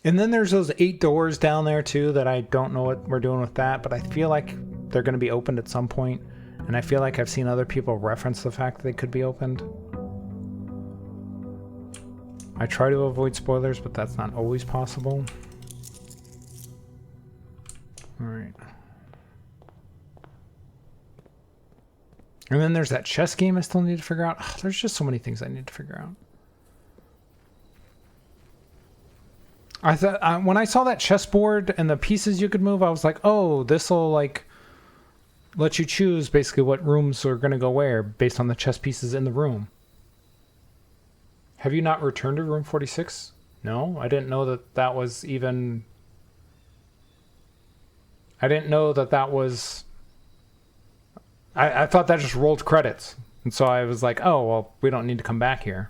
And then there's those 8 doors down there too that I don't know what we're doing with that, but I feel like they're going to be opened at some point, and I feel like I've seen other people reference the fact that they could be opened. I try to avoid spoilers, but that's not always possible. Alright. And then there's that chess game I still need to figure out. Oh, there's just so many things I need to figure out. I thought when I saw that chessboard and the pieces you could move, I was like, oh, this will like let you choose basically what rooms are going to go where based on the chess pieces in the room. Have you not returned to room 46? No, I didn't know that that was even... I didn't know that that was... I thought that just rolled credits. And so I was like, oh, well, we don't need to come back here.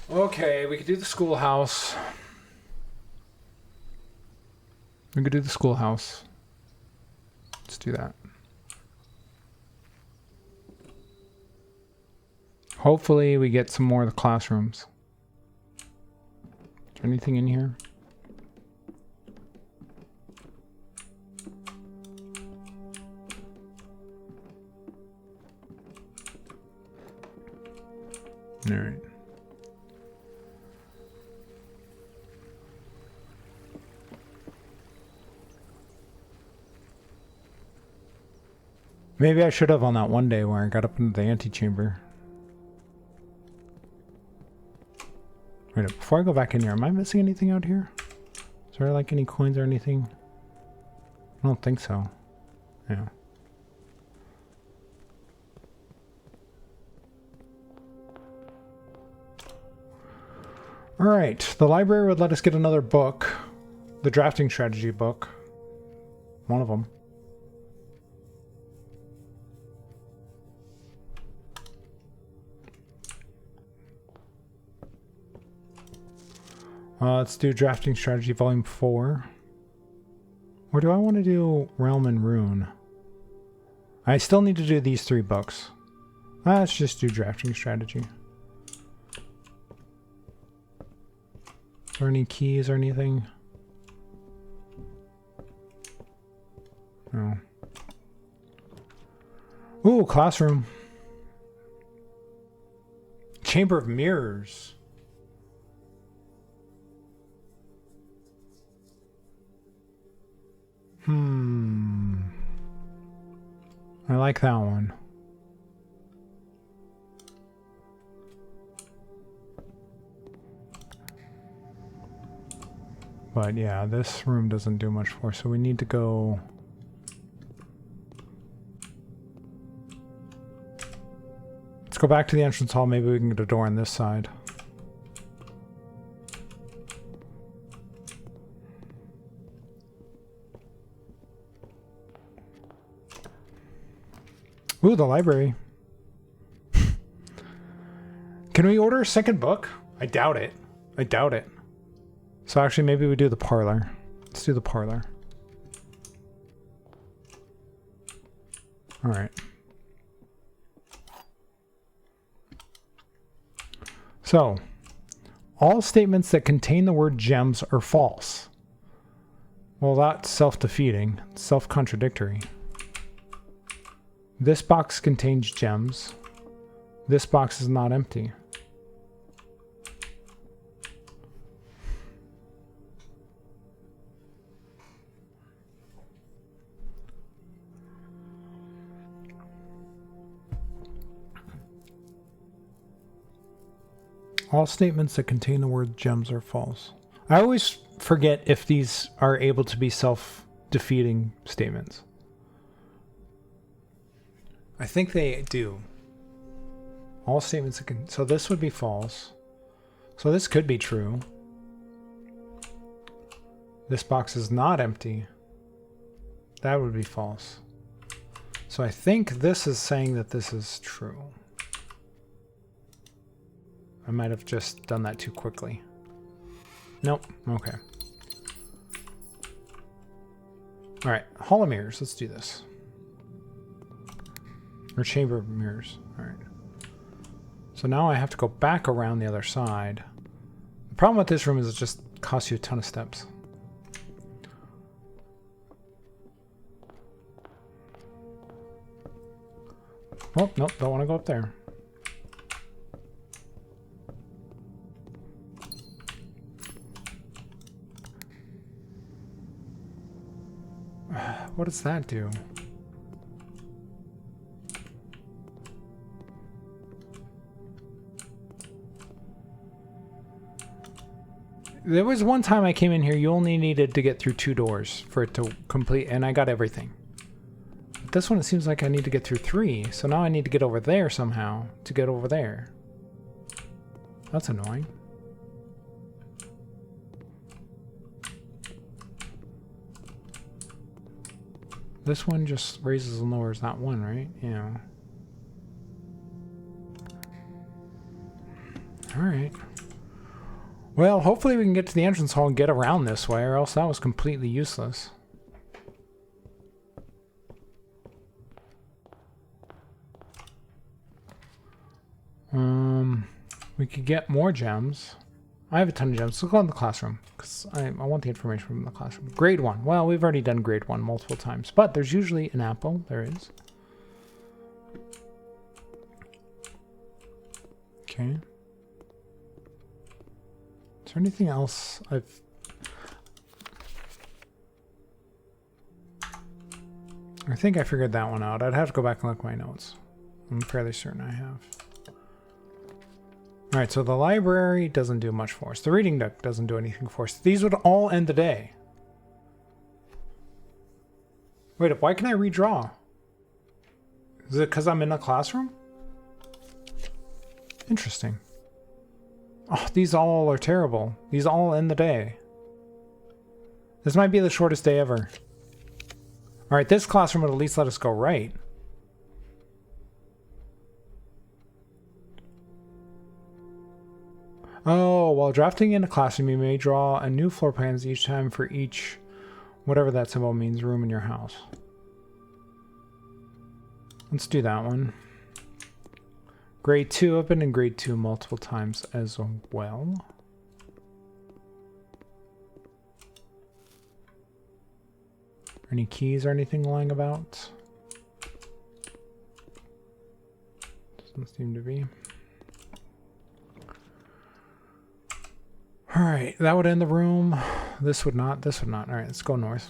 Okay, we could do the schoolhouse. We could do the schoolhouse. Let's do that. Hopefully we get some more of the classrooms. Is there anything in here? All right. Maybe I should have on that one day where I got up into the antechamber. Wait, before I go back in here, am I missing anything out here? Is there like any coins or anything? I don't think so. Yeah. Alright, the library would let us get another book. The drafting strategy book. One of them. Let's do Drafting Strategy Volume 4. Or do I want to do Realm and Rune? I still need to do these 3 books. Let's just do Drafting Strategy. Is there any keys or anything? No. Ooh, classroom. Chamber of Mirrors. I like that one. But yeah, this room doesn't do much for us, so we need to go... Let's go back to the entrance hall. Maybe we can get a door on this side. Ooh, the library. Can we order a second book? I doubt it. I doubt it. So actually, maybe we do the parlor. Let's do the parlor. All right. So, all statements that contain the word gems are false. Well, that's self-defeating, self-contradictory. This box contains gems. This box is not empty. All statements that contain the word gems are false. I always forget if these are able to be self-defeating statements. I think they do. All statements that can... So this would be false. So this could be true. This box is not empty. That would be false. So I think this is saying that this is true. I might have just done that too quickly. Nope. Okay. All right. Hall of Mirrors. Let's do this. Or Chamber of Mirrors. All right. So now I have to go back around the other side. The problem with this room is it just costs you a ton of steps. Oh, nope, don't want to go up there. What does that do? There was one time I came in here, you only needed to get through 2 doors for it to complete, and I got everything. But this one, it seems like I need to get through 3, so now I need to get over there somehow to get over there. That's annoying. This one just raises and lowers that one, right? Yeah. Alright. Well, hopefully we can get to the entrance hall and get around this way, or else that was completely useless. We could get more gems. I have a ton of gems. Let's go in the classroom, because I want the information from the classroom. Grade 1. Well, we've already done grade 1 multiple times, but there's usually an apple. There is. Okay. Is there anything else I think I figured that one out. I'd have to go back and look at my notes. I'm fairly certain I have. Alright, so the library doesn't do much for us. The reading nook doesn't do anything for us. These would all end the day. Wait, why can I redraw? Is it because I'm in a classroom? Interesting. Oh, these all are terrible. These all end the day. This might be the shortest day ever. Alright, this classroom would at least let us go right. Oh, while drafting in a classroom, you may draw a new floor plans each time for each, whatever that symbol means, room in your house. Let's do that one. Grade 2, I've been in grade 2 multiple times as well. Any keys or anything lying about? Doesn't seem to be. Alright, that would end the room. This would not, this would not. Alright, let's go north.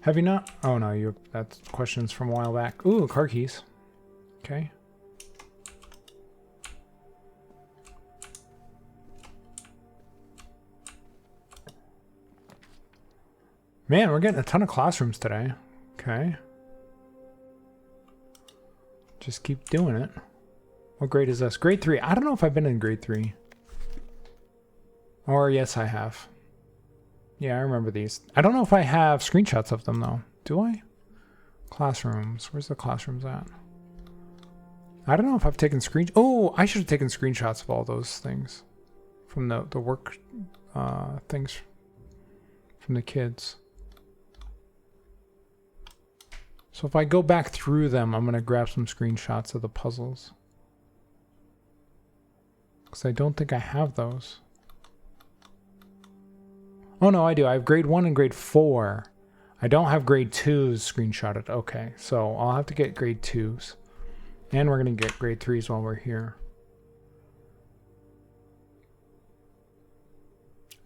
Have you not? Oh no, that's questions from a while back. Ooh, car keys. Okay. Man, we're getting a ton of classrooms today. Okay. Just keep doing it. What grade is this? Grade 3. I don't know if I've been in grade 3. Or yes, I have. Yeah, I remember these. I don't know if I have screenshots of them though. Do I? Classrooms. Where's the classrooms at? I don't know if I've taken Oh, I should have taken screenshots of all those things. From the work things from the kids. So if I go back through them, I'm going to grab some screenshots of the puzzles. Because I don't think I have those. Oh no, I do. I have grade 1 and grade 4. I don't have grade 2s screenshotted. Okay, so I'll have to get grade 2s. And we're going to get grade 3s while we're here.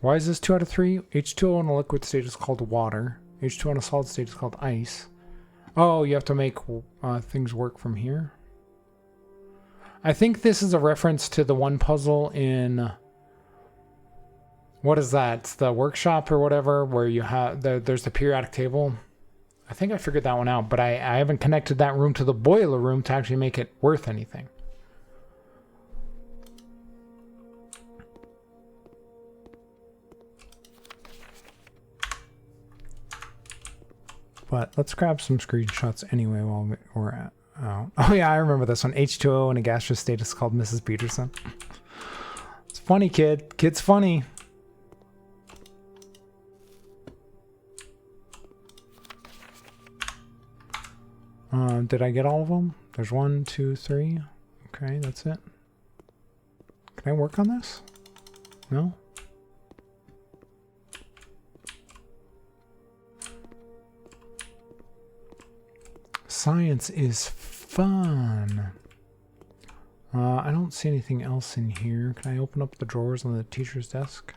Why is this 2 out of 3? H2O in a liquid state is called water. H2O in a solid state is called ice. Oh, you have to make things work from here. I think this is a reference to the one puzzle in... What is that? It's the workshop or whatever, where you have there's the periodic table. I think I figured that one out, but I haven't connected that room to the boiler room to actually make it worth anything. But let's grab some screenshots anyway while we're at. Oh yeah, I remember this one. H2O in a gaseous state is called Mrs. Peterson. It's funny, kid. Kid's funny. Did I get all of them? There's 1, 2, 3. Okay, that's it. Can I work on this? No? Science is fun. I don't see anything else in here. Can I open up the drawers on the teacher's desk?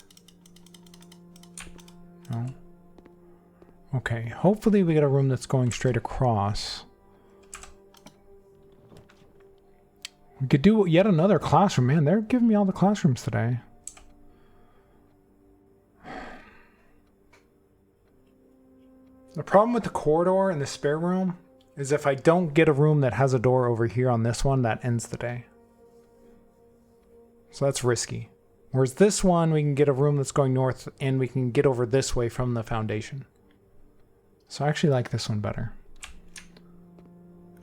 No. Okay, hopefully we get a room that's going straight across. We could do yet another classroom. Man, they're giving me all the classrooms today. The problem with the corridor and the spare room is if I don't get a room that has a door over here on this one, that ends the day. So that's risky. Whereas this one, we can get a room that's going north and we can get over this way from the foundation. So I actually like this one better.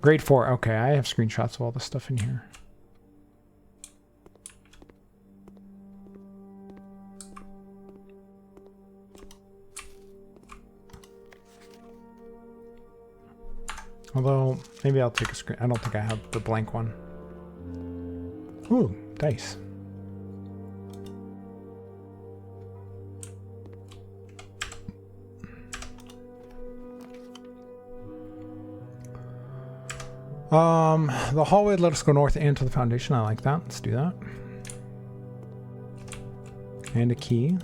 Grade 4. Okay, I have screenshots of all the stuff in here. Although, maybe I'll take a screen. I don't think I have the blank one. Ooh, dice. The hallway let us go north and to the foundation. I like that. Let's do that. And a key.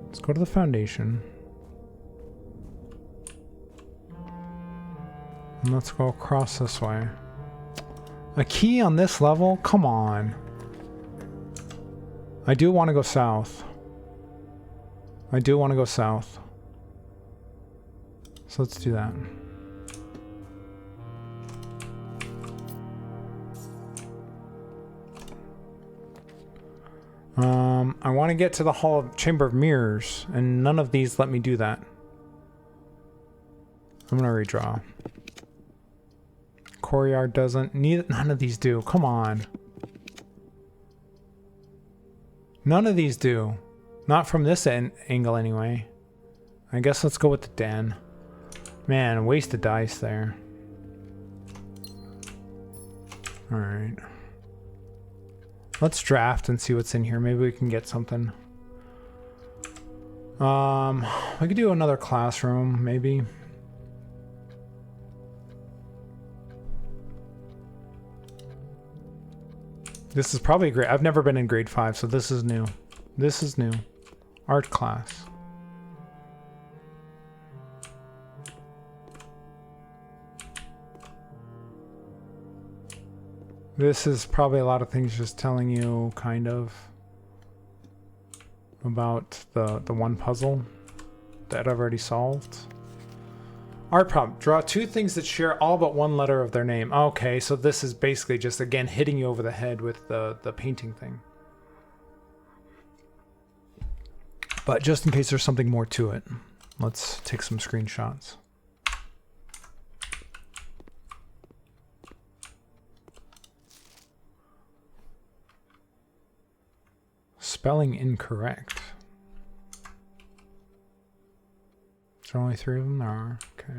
Let's go to the foundation. And let's go across this way. A key on this level? Come on. I do want to go south. I do want to go south. So let's do that. I want to get to the Hall of Chamber of Mirrors, and none of these let me do that. I'm gonna redraw. Courtyard doesn't. None of these do. Come on. None of these do. Not from this angle anyway. I guess let's go with the den. Man, wasted dice there. Alright. Let's draft and see what's in here. Maybe we can get something. We could do another classroom, maybe. This is probably great. I've never been in grade 5, so this is new. This is new. Art class. This is probably a lot of things just telling you kind of about the one puzzle that I've already solved. Art prompt. Draw 2 things that share all but one letter of their name. Okay, so this is basically just, again, hitting you over the head with the painting thing. But just in case there's something more to it, let's take some screenshots. Spelling incorrect. Is there only 3 of them? There are. Okay.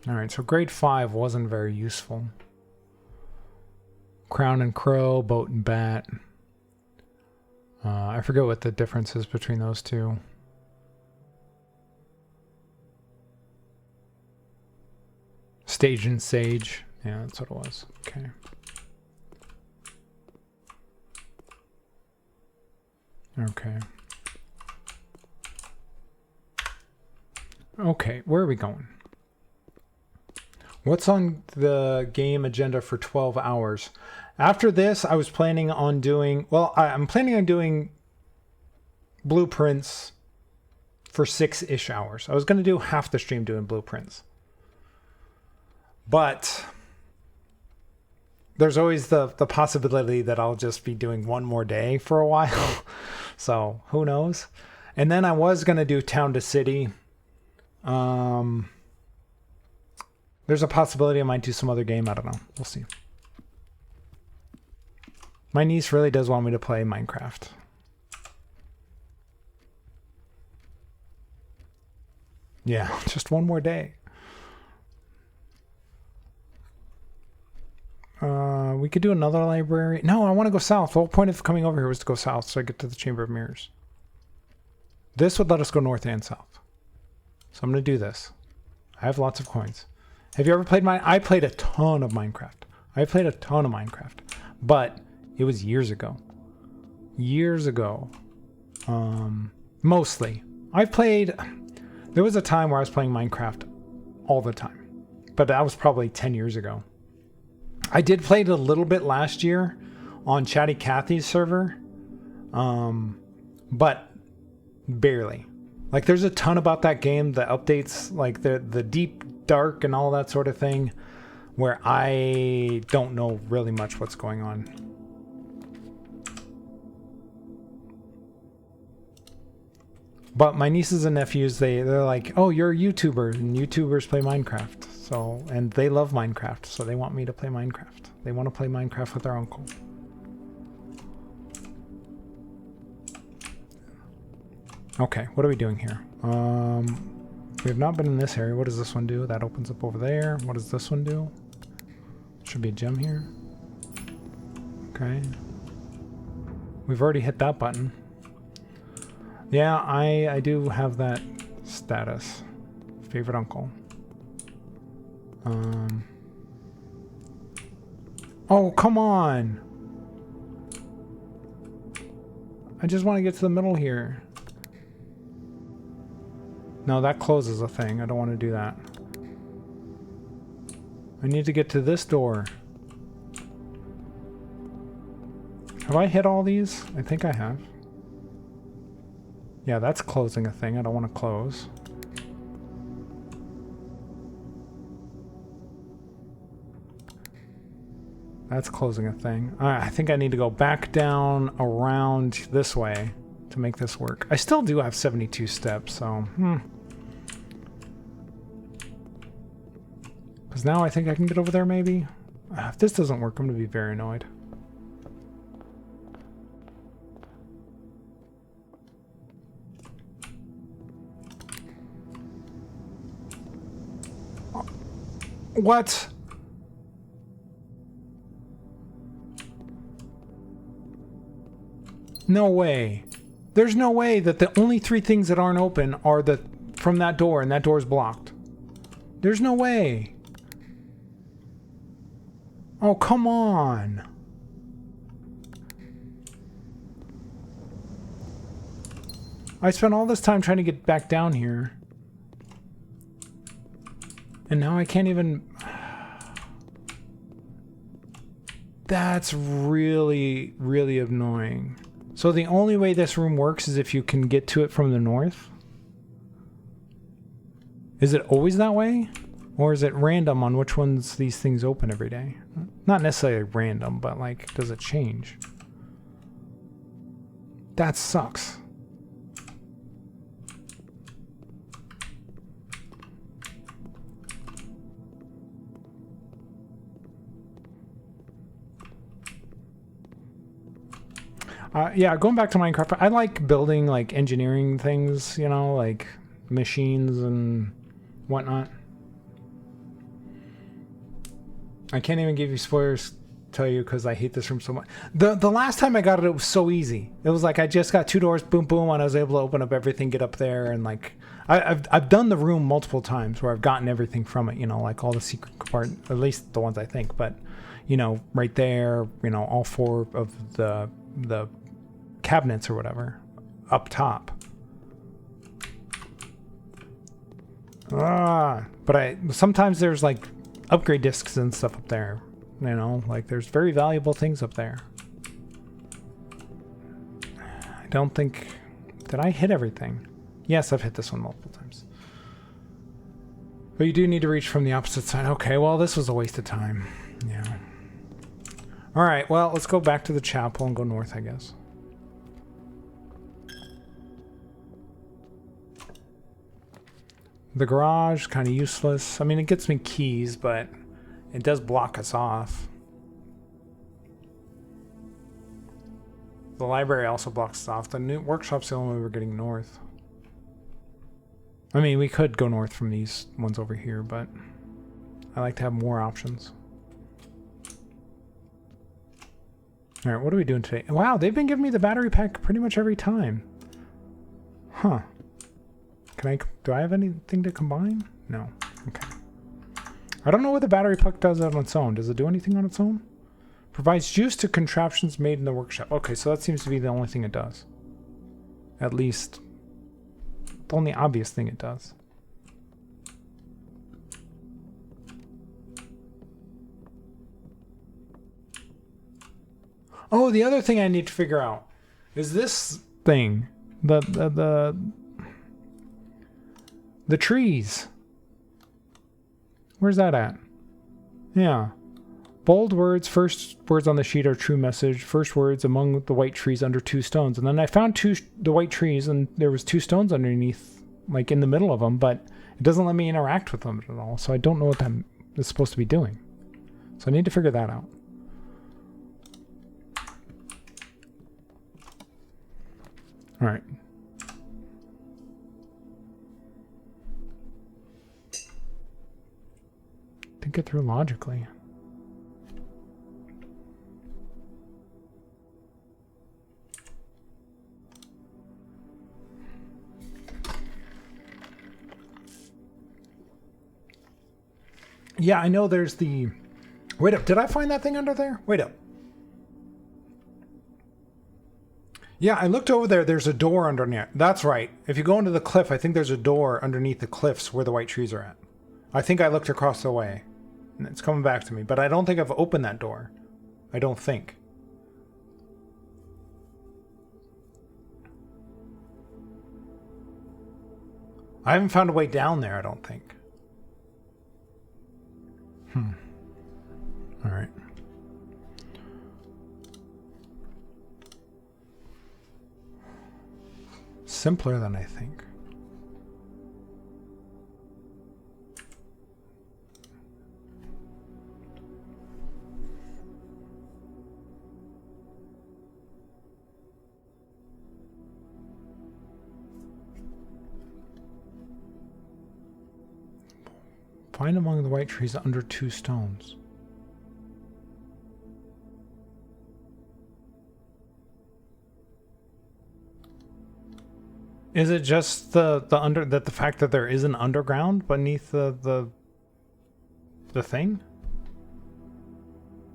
Alright, so grade 5 wasn't very useful. Crown and crow, boat and bat. I forget what the difference is between those two. Stage and sage. Yeah, that's what it was. Okay. Okay. Okay, where are we going? What's on the game agenda for 12 hours? After this, I was planning on doing... Well, I'm planning on doing blueprints for 6-ish hours. I was going to do half the stream doing blueprints. But there's always the possibility that I'll just be doing one more day for a while. So who knows? And then I was going to do town to city. There's a possibility I might do some other game. I don't know. We'll see. My niece really does want me to play Minecraft. Yeah, just one more day. We could do another library. No, I want to go south. The whole point of coming over here was to go south so I get to the Chamber of Mirrors. This would let us go north and south. So I'm going to do this. I have lots of coins. Have you ever played I played a ton of Minecraft. But it was years ago. Mostly. There was a time where I was playing Minecraft all the time. But that was probably 10 years ago. I did play it a little bit last year on Chatty Cathy's server. But barely. Like, there's a ton about that game, the updates, like the deep dark and all that sort of thing, where I don't know really much what's going on. But my nieces and nephews, they're like, oh, you're a YouTuber, and YouTubers play Minecraft. So, and they love Minecraft, so they want me to play Minecraft. They want to play Minecraft with their uncle. Okay, what are we doing here? We have not been in this area. What does this one do? That opens up over there. What does this one do? Should be a gem here. Okay. We've already hit that button. Yeah, I do have that status. Favorite uncle. Oh, come on! I just want to get to the middle here. No, that closes a thing. I don't want to do that. I need to get to this door. Have I hit all these? I think I have. Yeah, that's closing a thing I don't want to close. That's closing a thing. I think I need to go back down around this way to make this work. I still do have 72 steps, so because now I think I can get over there maybe. If this doesn't work, I'm going to be very annoyed. What? No way. There's no way that the only 3 things that aren't open are from that door, and that door is blocked. There's no way. Oh, come on. I spent all this time trying to get back down here. And now I can't even... That's really, really annoying. So the only way this room works is if you can get to it from the north? Is it always that way? Or is it random on which ones these things open every day? Not necessarily random, but like, does it change? That sucks. Yeah, going back to Minecraft, I like building like engineering things, you know, like machines and whatnot. I can't even give you spoilers, tell you, because I hate this room so much. The last time I got it, it was so easy. It was like I just got 2 doors, boom, boom, and I was able to open up everything, get up there, and like I've done the room multiple times where I've gotten everything from it, you know, like all the secret compartments, at least the ones I think, but you know, right there, you know, all 4 of the cabinets or whatever up top. But sometimes there's like upgrade discs and stuff up there, you know, like there's very valuable things up there. I don't think, did I hit everything? Yes, I've hit this one multiple times. But you do need to reach from the opposite side. Okay, well, this was a waste of time. Yeah. All right, well, let's go back to the chapel and go north, I guess. The garage, kind of useless. I mean, it gets me keys, but it does block us off. The library also blocks us off. The new workshop's the only way we're getting north. I mean, we could go north from these ones over here, but I like to have more options. All right, what are we doing today? Wow, they've been giving me the battery pack pretty much every time. Huh. Do I have anything to combine? No. Okay. I don't know what the battery pack does on its own. Does it do anything on its own? Provides juice to contraptions made in the workshop. Okay, so that seems to be the only thing it does. At least, the only obvious thing it does. Oh, the other thing I need to figure out is this thing. The trees. Where's that at? Yeah. Bold words, first words on the sheet are true message. First words among the white trees under 2 stones. And then I found the white trees and there was 2 stones underneath, like in the middle of them, but it doesn't let me interact with them at all. So I don't know what that is supposed to be doing. So I need to figure that out. All right. Think it through logically. Yeah, I know there's the... Wait up, did I find that thing under there? Wait up. Yeah, I looked over there. There's a door underneath. That's right. If you go into the cliff, I think there's a door underneath the cliffs where the white trees are at. I think I looked across the way. And it's coming back to me. But I don't think I've opened that door. I don't think. I haven't found a way down there, I don't think. All right. Simpler than I think. Find among the white trees under 2 stones. Is it just the fact that there is an underground beneath the thing?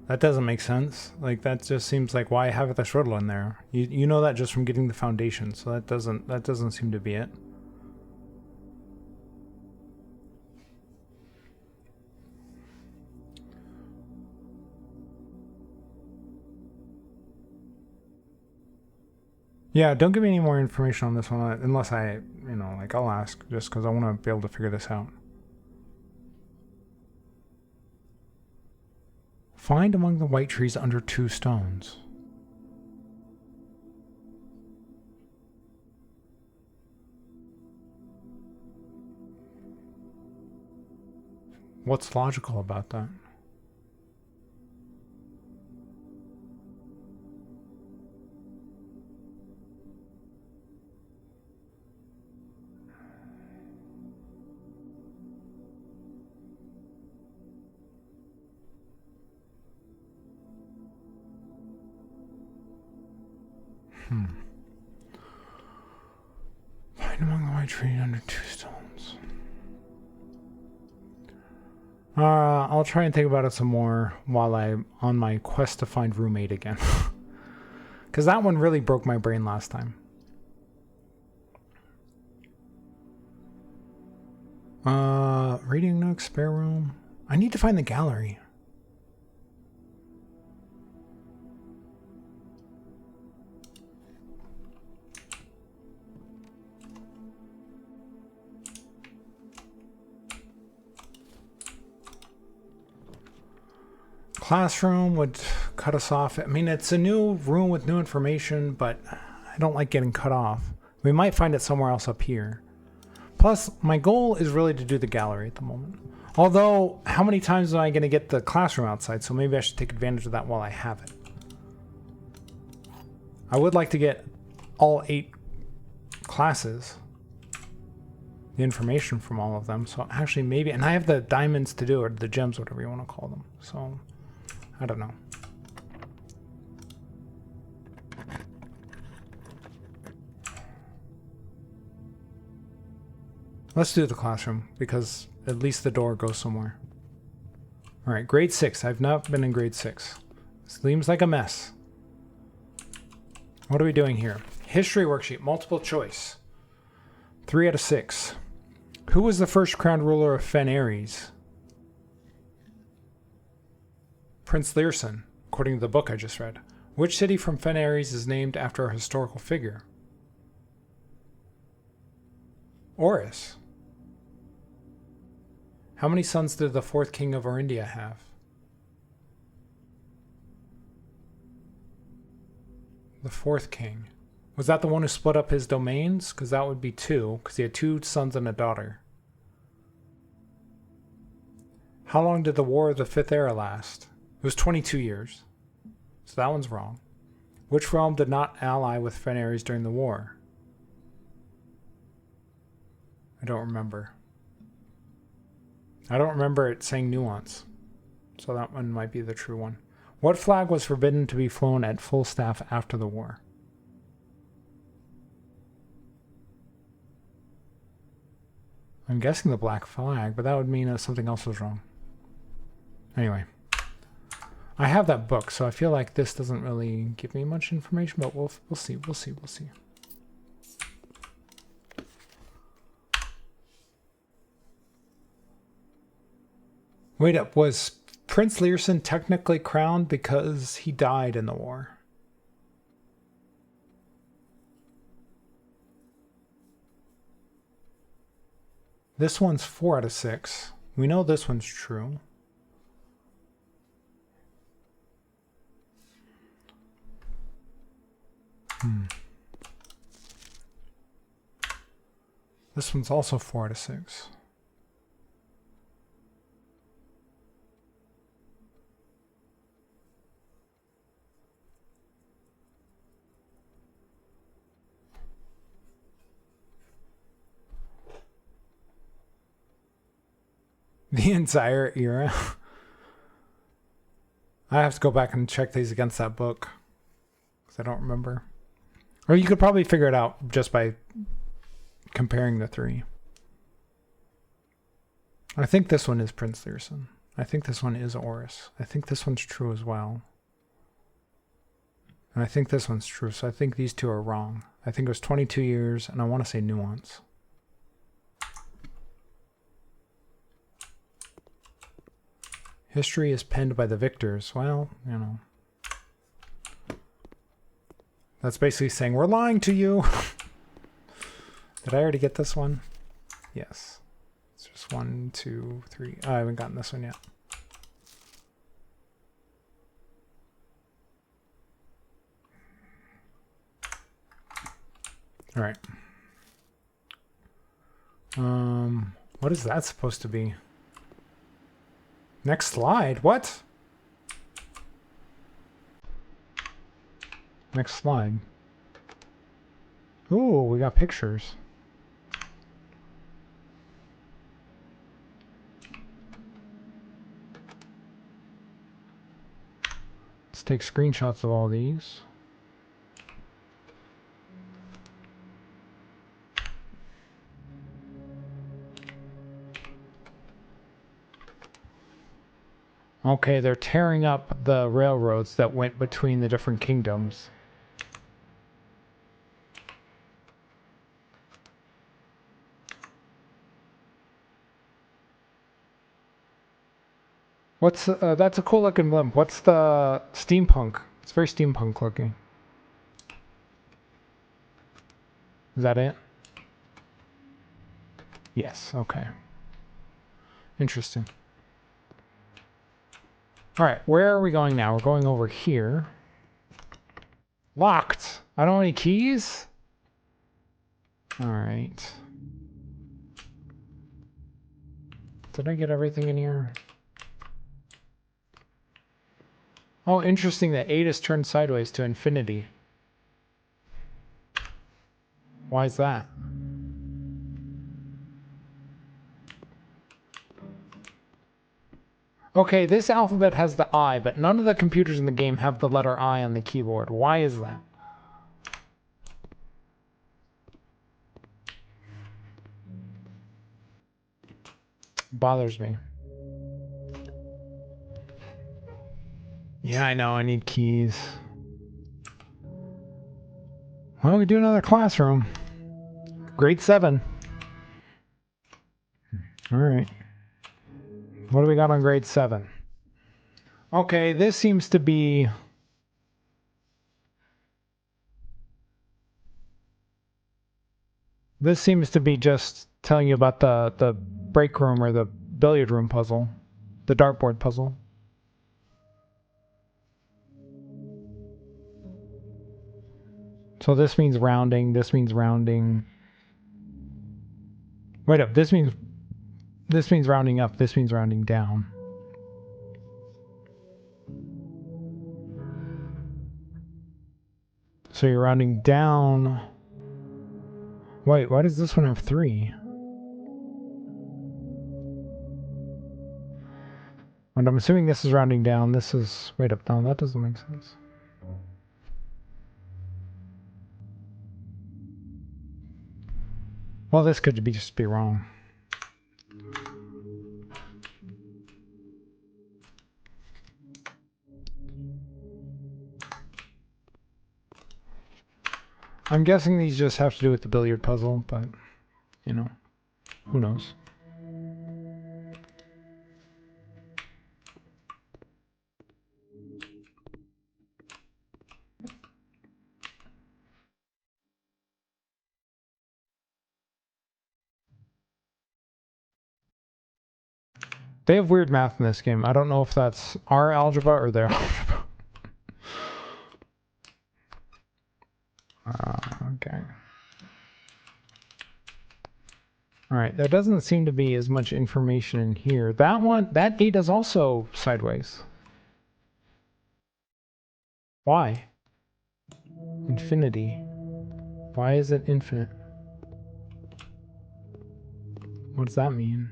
That doesn't make sense. Like, that just seems like, why have this riddle in there? You know that just from getting the foundation, so that doesn't seem to be it. Yeah, don't give me any more information on this one unless I, like, I'll ask just because I want to be able to figure this out. Find among the white trees under 2 stones. What's logical about that? Find among the white trees under 2 stones. I'll try and think about it some more while I'm on my quest to find room 8 again. Because that one really broke my brain last time. Reading nook, spare room. I need to find the gallery. Classroom would cut us off. I mean, it's a new room with new information, but I don't like getting cut off. We might find it somewhere else up here. Plus, my goal is really to do the gallery at the moment. Although, how many times am I going to get the classroom outside? So maybe I should take advantage of that while I have it. I would like to get all 8 classes. the information from all of them. So actually maybe, and I have the diamonds to do it, or the gems, whatever you want to call them. So I don't know. Let's do the classroom, because at least the door goes somewhere. All right, grade 6. I've not been in grade 6. Seems like a mess. What are we doing here? History worksheet, multiple choice. 3 out of 6. Who was the first crowned ruler of Fen Ares? Prince Learson, according to the book I just read. Which city from Fen Ares is named after a historical figure? Oris. How many sons did the 4th king of Orindia have? The 4th king. Was that the one who split up his domains? Because that would be 2, because he had 2 sons and a daughter. How long did the War of the 5th Era last? It was 22 years. So that one's wrong. Which realm did not ally with Fen Ares during the war? I don't remember. I don't remember it saying nuance. So that one might be the true one. What flag was forbidden to be flown at full staff after the war? I'm guessing the black flag, but that would mean something else was wrong. Anyway. I have that book, so I feel like this doesn't really give me much information, but we'll see. Wait up, was Prince Learson technically crowned because he died in the war? This one's 4 out of 6. We know this one's true. This one's also 4 out of 6. The entire era. I have to go back and check these against that book, because I don't remember. Or you could probably figure it out just by comparing the 3. I think this one is Prince Learson. I think this one is Oris. I think this one's true as well. And I think this one's true, so I think these 2 are wrong. I think it was 22 years, and I want to say nuance. History is penned by the victors. Well, you know. That's basically saying, we're lying to you. Did I already get this one? Yes. It's just 1, 2, 3. Oh, I haven't gotten this one yet. All right. What is that supposed to be? Next slide. What? Next slide. Ooh, we got pictures. Let's take screenshots of all these. Okay, they're tearing up the railroads that went between the different kingdoms. What's that's a cool looking blimp. What's the steampunk? It's very steampunk looking. Is that it? Yes, okay. Interesting. All right, where are we going now? We're going over here. Locked. I don't have any keys? All right. Did I get everything in here? Oh, interesting that 8 is turned sideways to infinity. Why is that? Okay, this alphabet has the I, but none of the computers in the game have the letter I on the keyboard. Why is that? Bothers me. Yeah, I know, I need keys. Well, we do another classroom. Grade 7. Alright. What do we got on grade 7? Okay, this seems to be... This seems to be just telling you about the break room or the billiard room puzzle. The dartboard puzzle. So this means rounding, this means rounding. Wait up, this means rounding up, this means rounding down. So you're rounding down. Wait, why does this one have 3? And I'm assuming this is rounding down, this is... Wait up, no, that doesn't make sense. Well, this could just be wrong. I'm guessing these just have to do with the billiard puzzle, but, you know, who knows. They have weird math in this game. I don't know if that's our algebra or their algebra. Okay. Alright, there doesn't seem to be as much information in here. That one, that gate is also sideways. Why? Infinity. Why is it infinite? What does that mean?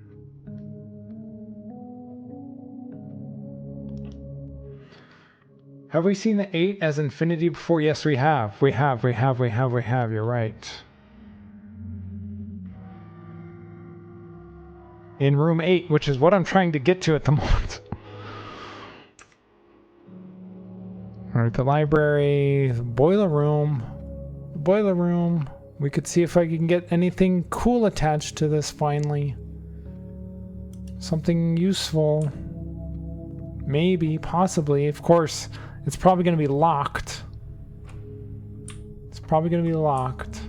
Have we seen the 8 as infinity before? Yes, we have. We have. You're right. In room 8, which is what I'm trying to get to at the moment. Alright, the library, the boiler room. The boiler room. We could see if I can get anything cool attached to this finally. Something useful. Maybe, possibly. Of course, it's probably going to be locked. It's probably going to be locked.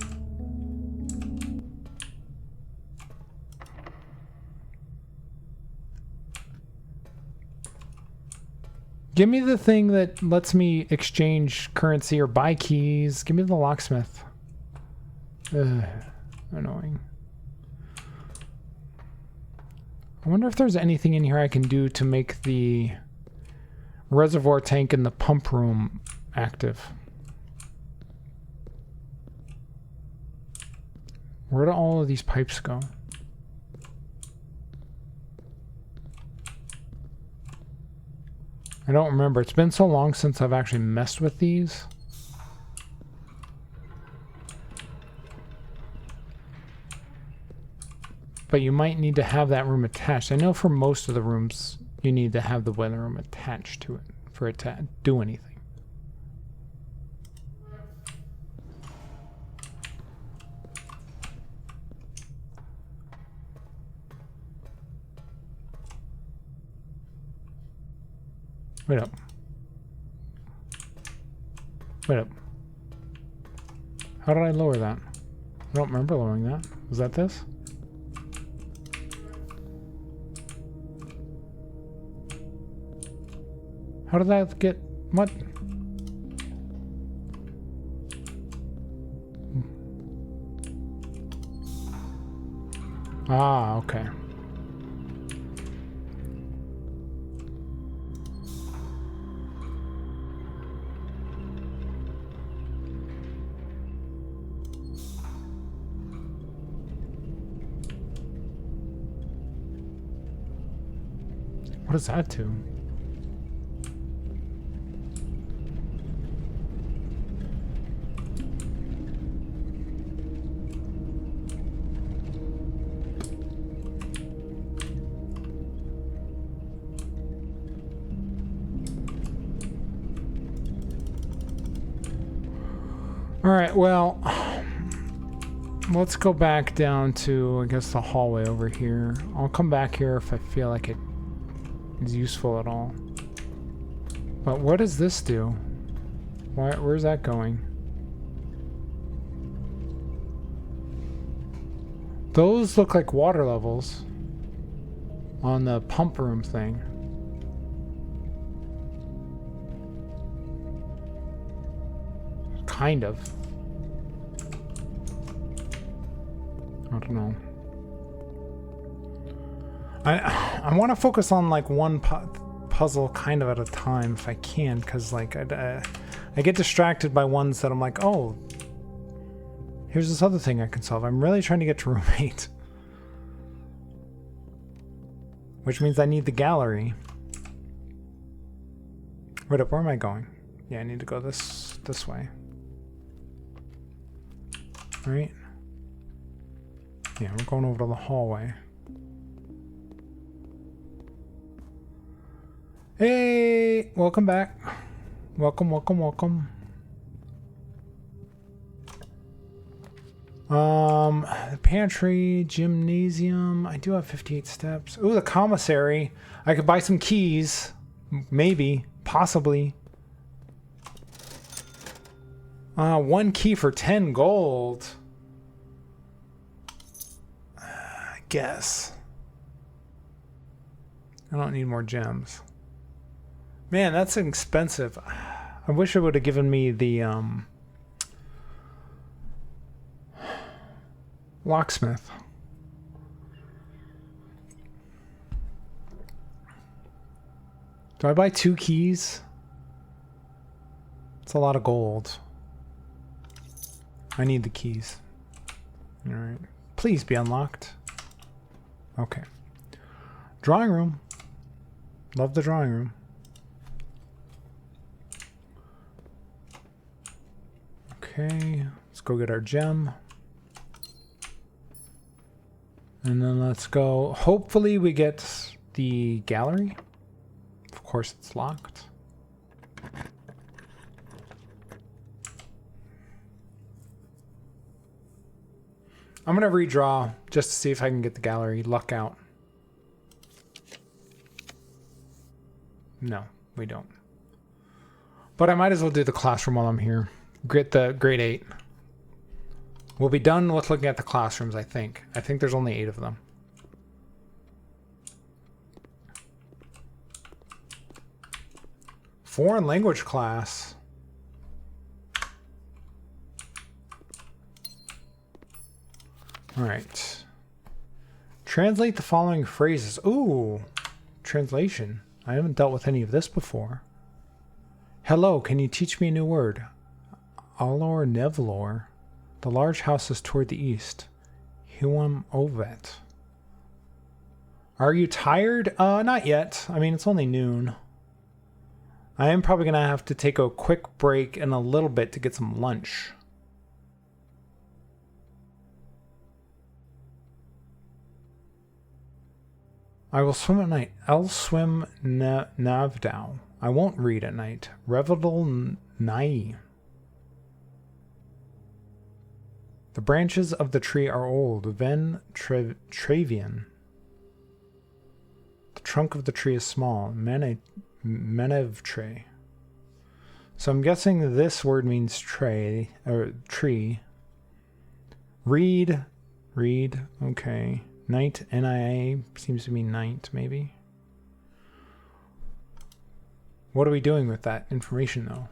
Give me the thing that lets me exchange currency or buy keys. Give me the locksmith. Ugh, annoying. I wonder if there's anything in here I can do to make the reservoir tank in the pump room active. Where do all of these pipes go? I don't remember. It's been so long since I've actually messed with these. But you might need to have that room attached. I know for most of the rooms, you need to have the weather room attached to it for it to do anything. Wait up. Wait up. How did I lower that? I don't remember lowering that. Was that this? How did that get... what? Ah, okay. What does that do? All right, well, let's go back down to, I guess, the hallway over here. I'll come back here if I feel like it is useful at all. But what does this do? Where's that going? Those look like water levels on the pump room thing. Kind of. I don't know. I want to focus on like one puzzle kind of at a time if I can, because like I get distracted by ones that I'm like, oh, here's this other thing I can solve. I'm really trying to get to room 8, which means I need the gallery. Wait up, where am I going? Yeah, I need to go this way. Right? Yeah, we're going over to the hallway. Hey, welcome back. Welcome, welcome, welcome. The pantry, gymnasium. I do have 58 steps. Ooh, the commissary. I could buy some keys. Maybe, possibly. 1 key for 10 gold. I guess. I don't need more gems. Man, that's expensive. I wish it would have given me the locksmith. Do I buy 2 keys? It's a lot of gold. I need the keys. Alright. Please be unlocked. Okay. Drawing room. Love the drawing room. Okay. Let's go get our gem. And then let's go. Hopefully we get the gallery. Of course it's locked. I'm going to redraw just to see if I can get the gallery. Luck out. No, we don't. But I might as well do the classroom while I'm here. Get the grade 8. We'll be done with looking at the classrooms, I think. I think there's only 8 of them. Foreign language class. All right. Translate the following phrases. Ooh, translation. I haven't dealt with any of this before. Hello, can you teach me a new word? Alor Nevlor. The large house is toward the east. Huam Ovet. Are you tired? Not yet. I mean, it's only noon. I am probably going to have to take a quick break in a little bit to get some lunch. I will swim at night. I'll swim Navdao. I won't read at night. Revedal Nai. The branches of the tree are old. Ven Travian. The trunk of the tree is small. Menevtre. So I'm guessing this word means tray or tree. Read. Okay. Night, NIA, seems to mean night, maybe. What are we doing with that information, though?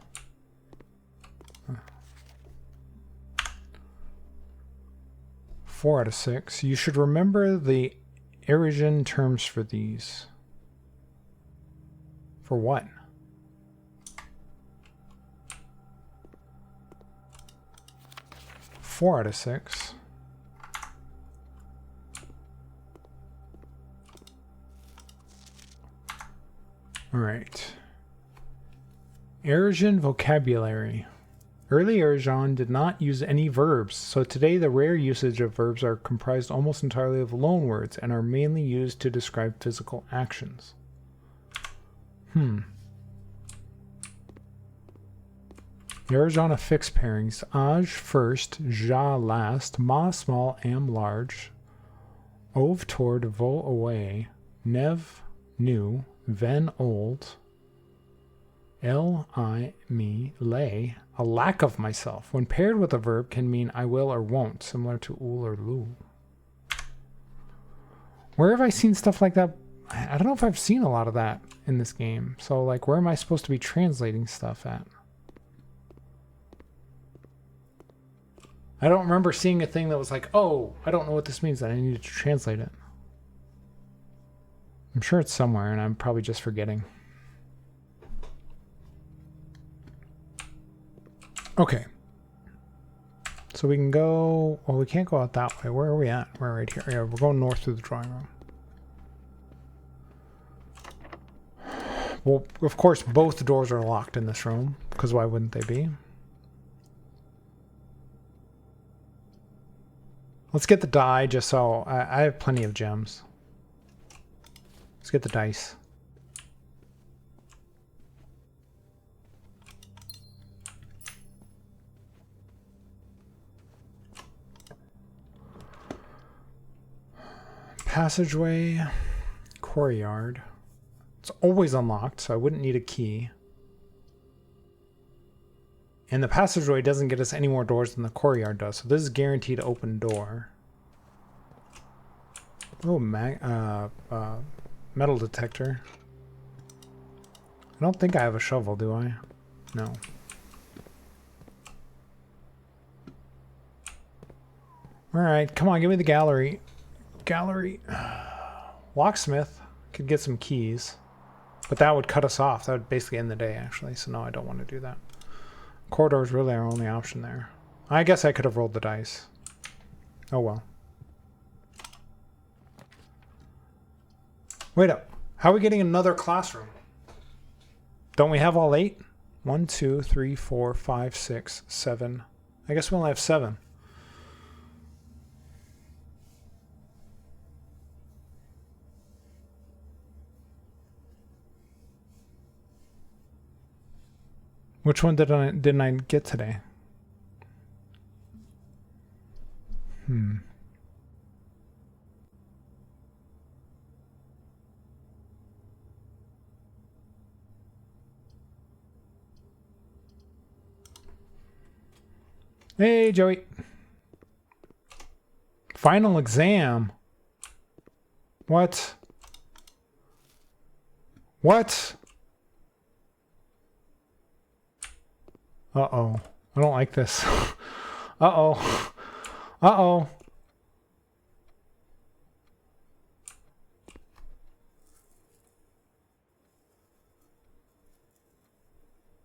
4 out of 6. You should remember the Erigian terms for these. For what? Four out of 6. All right. Erosion vocabulary. Early Erosion did not use any verbs, so today the rare usage of verbs are comprised almost entirely of loanwords and are mainly used to describe physical actions. Erosion of fixed pairings. Aj first, ja last, ma small, am large, ov toward, vo away, nev new, ven old, I, me, lay, a lack of myself. When paired with a verb can mean I will or won't, similar to ul or lu. Where have I seen stuff like that? I don't know if I've seen a lot of that in this game. So, like, where am I supposed to be translating stuff at? I don't remember seeing a thing that was like, oh, I don't know what this means, and I needed to translate it. I'm sure it's somewhere, and I'm probably just forgetting. Okay. So we can go... Well, we can't go out that way. Where are we at? We're right here. Yeah, we're going north through the drawing room. Well, of course, both doors are locked in this room, because why wouldn't they be? Let's get the die, just so... I have plenty of gems. Let's get the dice. Passageway, courtyard. It's always unlocked, so I wouldn't need a key. And the passageway doesn't get us any more doors than the courtyard does, so this is guaranteed open door. Oh, metal detector. I don't think I have a shovel, do I? No. Alright, come on, give me the gallery. Gallery. Locksmith. Could get some keys. But that would cut us off. That would basically end the day, actually. So no, I don't want to do that. Corridor is really our only option there. I guess I could have rolled the dice. Oh well. Wait up. How are we getting another classroom? Don't we have all 8? 1, 2, 3, 4, 5, 6, 7. I guess we only have 7. Which one didn't I get today? Hey, Joey. Final exam. What? What? Uh-oh. I don't like this. Uh-oh. Uh-oh.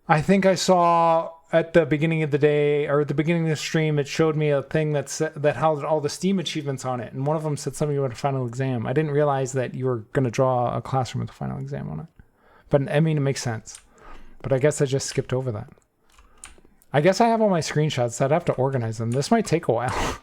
I think I saw at the beginning of the day, or at the beginning of the stream, it showed me a thing that had all the Steam achievements on it, and one of them said something about a final exam. I didn't realize that you were going to draw a classroom with a final exam on it. But, I mean, it makes sense. But I guess I just skipped over that. I guess I have all my screenshots, so I'd have to organize them. This might take a while.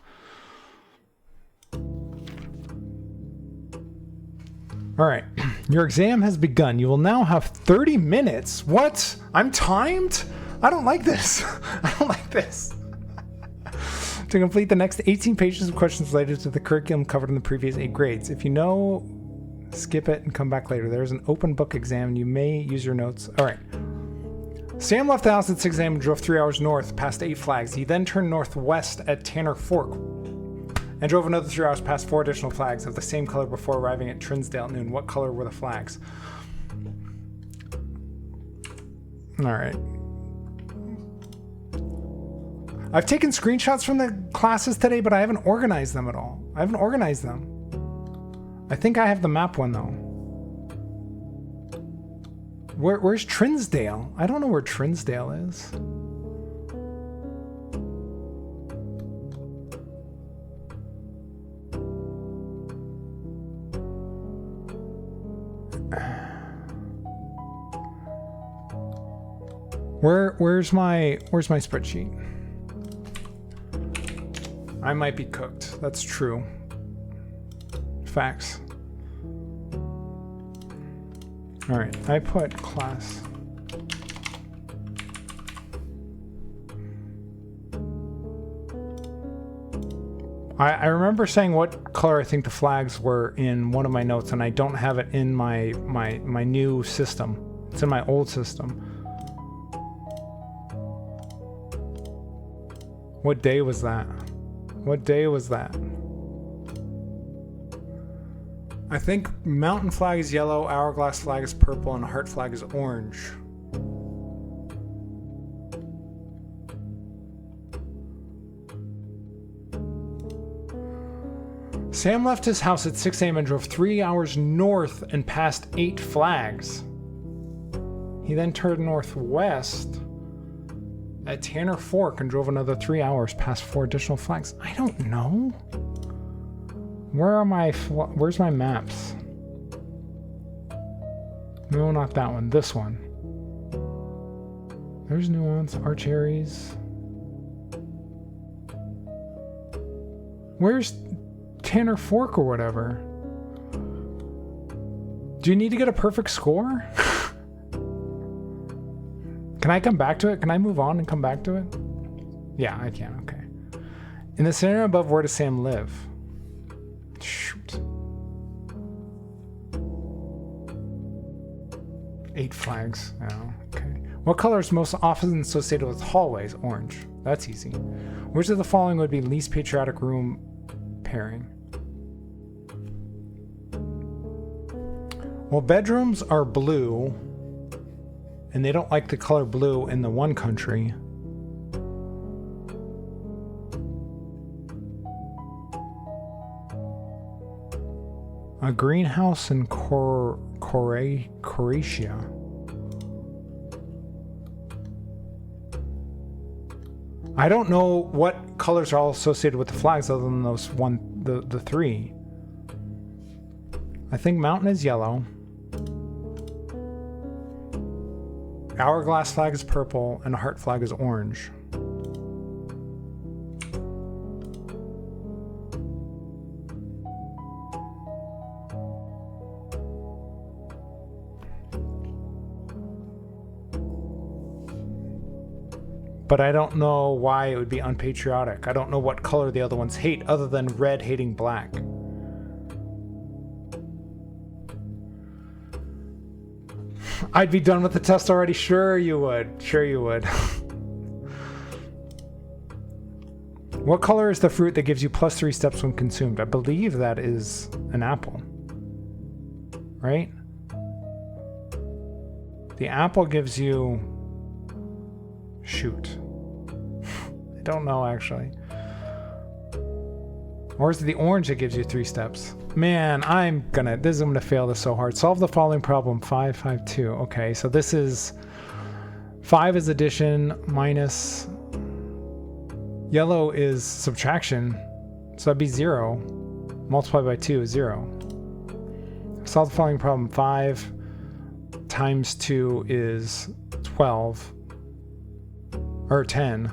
All right, your exam has begun. You will now have 30 minutes. What? I'm timed? I don't like this. I don't like this. To complete the next 18 pages of questions related to the curriculum covered in the previous 8 grades. If you know, skip it and come back later. There's an open book exam. You may use your notes. All right. Sam left the house at 6 a.m. and drove 3 hours north past 8 flags. He then turned northwest at Tanner Fork and drove another 3 hours past 4 additional flags of the same color before arriving at Trinsdale at noon. What color were the flags? All right. I've taken screenshots from the classes today, but I haven't organized them at all. I haven't organized them. I think I have the map one, though. Where's Trinsdale? I don't know where Trinsdale is. Where's my spreadsheet? I might be cooked. That's true. Facts. All right, I put class. I remember saying what color I think the flags were in one of my notes, and I don't have it in my new system. It's in my old system. What day was that? What day was that? I think mountain flag is yellow, hourglass flag is purple, and heart flag is orange. Sam left his house at 6 a.m. and drove 3 hours north and passed 8 flags. He then turned northwest at Tanner Fork and drove another 3 hours past 4 additional flags. I don't know. Where are my where's my maps? No, not that one. This one. There's Nuance, Arch Aries. Where's Tanner Fork or whatever? Do you need to get a perfect score? Can I come back to it? Can I move on and come back to it? Yeah, I can. Okay. In the scenario above, where does Sam live? Shoot. 8 flags. Oh, okay. What color is most often associated with hallways? Orange. That's easy. Which of the following would be least patriotic room pairing? Well, bedrooms are blue, and they don't like the color blue in the one country. A greenhouse in Croatia. I don't know what colors are all associated with the flags other than those the 3. I think mountain is yellow. Hourglass flag is purple, and a heart flag is orange. But I don't know why it would be unpatriotic. I don't know what color the other ones hate, other than red hating black. I'd be done with the test already. Sure you would. Sure you would. What color is the fruit that gives you +3 steps when consumed? I believe that is an apple. Right? The apple gives you... Shoot. I don't know, actually. Or is it the orange that gives you 3 steps? Man, I'm gonna fail this so hard. Solve the following problem. 5, 5, 2. Okay, so this is 5 is addition minus yellow is subtraction. So that'd be 0. Multiplied by 2 is 0. Solve the following problem. 5 times 2 is 12. Or 10.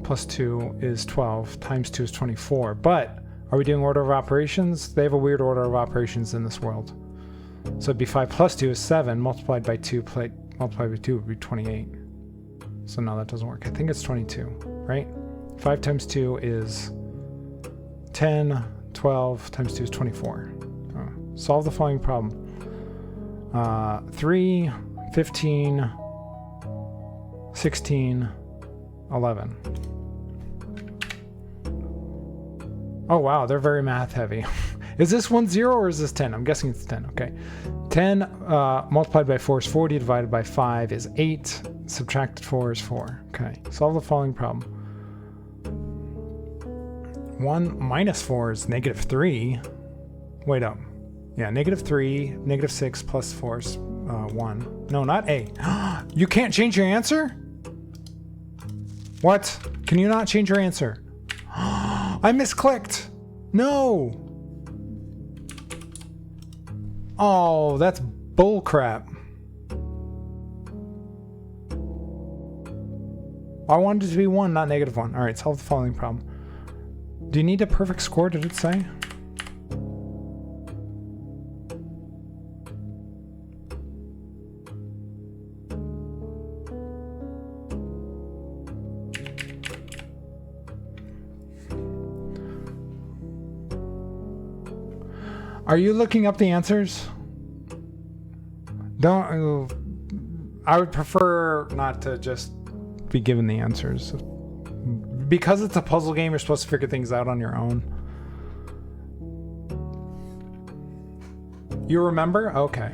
Plus 2 is 12. Times 2 is 24. But are we doing order of operations? They have a weird order of operations in this world. So it'd be 5 plus 2 is 7. Multiplied by 2 multiplied by 2 would be 28. So no, that doesn't work. I think it's 22, right? 5 times 2 is 10. 12 times 2 is 24. Solve the following problem. 3, 15, 16, 11. Oh wow, they're very math heavy. Is this 1 0 or is this 10? I'm guessing it's 10. Okay. 10 multiplied by 4 is 40, divided by 5 is 8, subtracted 4 is 4. Okay. Solve the following problem. 1 minus 4 is -3. Wait up. Yeah, -3, -6 plus 4 is 1. No, not A. You can't change your answer? What? Can you not change your answer? I misclicked. No. Oh, that's bullcrap. I wanted it to be 1, not -1. All right, solve the following problem. Do you need a perfect score, did it say? Are you looking up the answers? Don't. I would prefer not to just be given the answers. Because it's a puzzle game, you're supposed to figure things out on your own. You remember? Okay.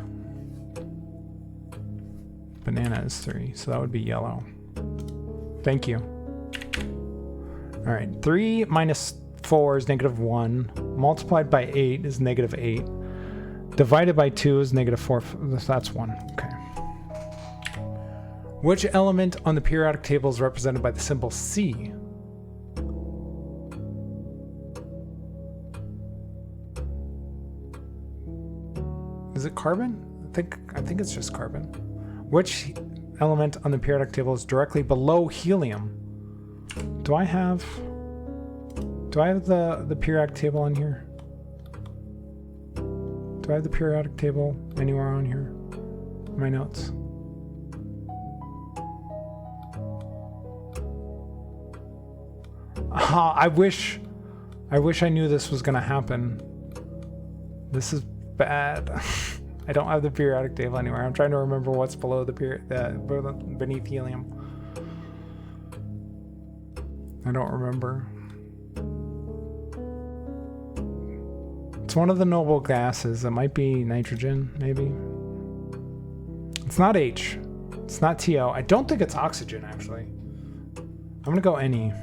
Banana is 3, so that would be yellow. Thank you. All right, 3 minus 4 is -1. Multiplied by 8 is -8. Divided by 2 is -4. That's 1. Okay. Which element on the periodic table is represented by the symbol C? Is it carbon? I think it's just carbon. Which element on the periodic table is directly below helium? Do I have the periodic table on here? Do I have the periodic table anywhere on here? My notes. I wish I knew this was gonna happen. This is bad. I don't have the periodic table anywhere. I'm trying to remember what's below beneath helium. I don't remember. It's one of the noble gases. It might be nitrogen, maybe. It's not H. It's not TO. I don't think it's oxygen, actually. I'm gonna go NE.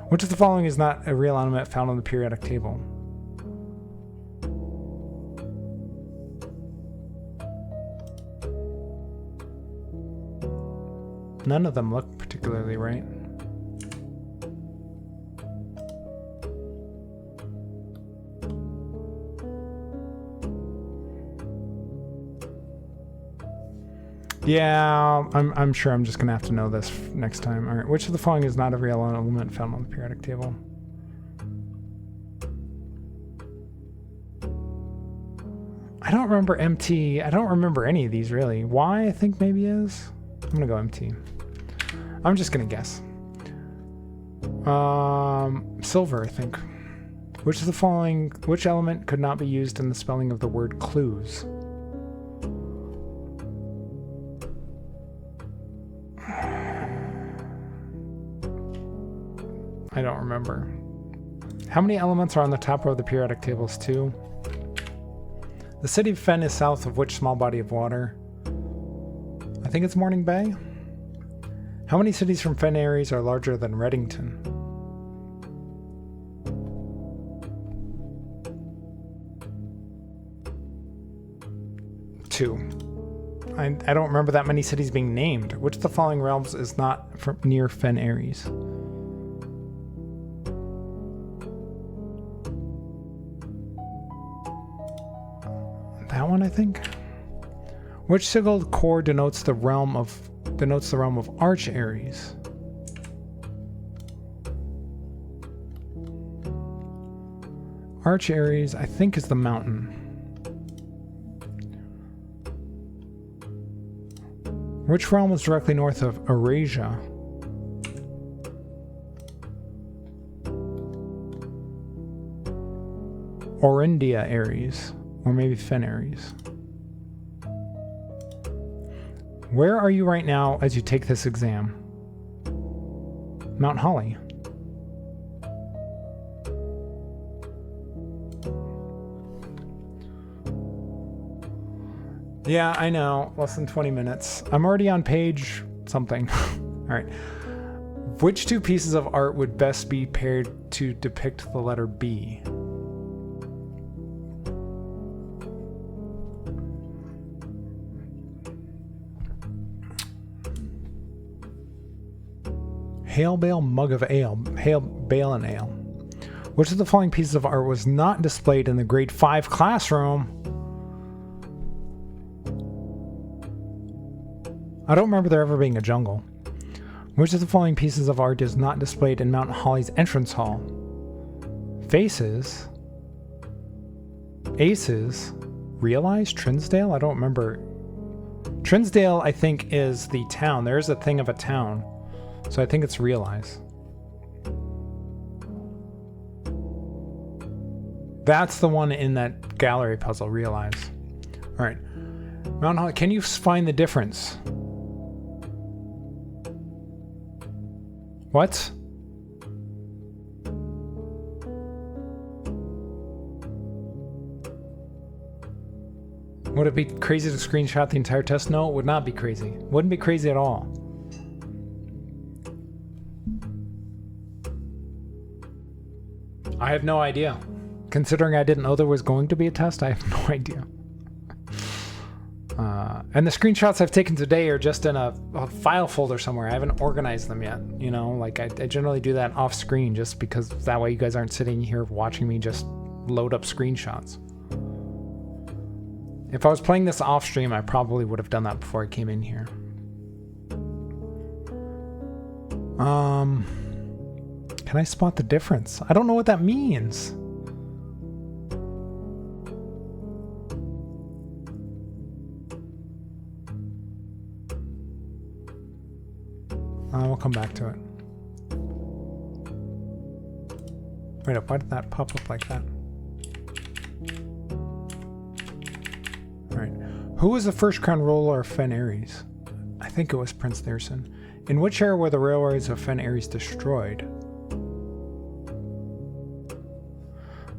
Which of the following is not a real element found on the periodic table? None of them look particularly right. Yeah, I'm sure I'm just gonna have to know this next time. All right, which of the following is not a real element found on the periodic table? I don't remember MT. I don't remember any of these really. Y, I think maybe is. I'm gonna go MT. I'm just gonna guess. Silver, I think. Which of the following? Which element could not be used in the spelling of the word clues? I don't remember. How many elements are on the top row of the periodic tables? 2. The city of Fen is south of which small body of water? I think it's Morning Bay. How many cities from Fen Aries are larger than Reddington? Two. I don't remember that many cities being named. Which of the following realms is not near Fen Aries? That one, I think. Which sigil core denotes the realm of Arch Aries? Arch Aries, I think, is the mountain. Which realm is directly north of Eurasia? Orindia Aries. Or maybe Fen Aries. Where are you right now as you take this exam? Mount Holly. Yeah, I know. Less than 20 minutes. I'm already on page something. All right. Which 2 pieces of art would best be paired to depict the letter B? Hail bale, mug of ale. Hail bale and ale. Which of the following pieces of art was not displayed in the grade 5 classroom? I don't remember there ever being a jungle. Which of the following pieces of art is not displayed in Mount Holly's entrance hall? Faces. Aces. Realize? Trinsdale? I don't remember. Trinsdale, I think, is the town. There is a thing of a town. So I think it's Realize. That's the one in that gallery puzzle, Realize. All right. Mount Holly, can you find the difference? What? Would it be crazy to screenshot the entire test? No, it would not be crazy. Wouldn't be crazy at all. I have no idea. Considering I didn't know there was going to be a test, I have no idea. And the screenshots I've taken today are just in a file folder somewhere. I haven't organized them yet. You know, like I generally do that off screen just because that way you guys aren't sitting here watching me just load up screenshots. If I was playing this off stream, I probably would have done that before I came in here. Can I spot the difference? I don't know what that means. We'll come back to it. Wait up, why did that pop up like that? Alright. Who was the first crown ruler of Fen Ares? I think it was Prince Thyrson. In which era were the railways of Fen Ares destroyed?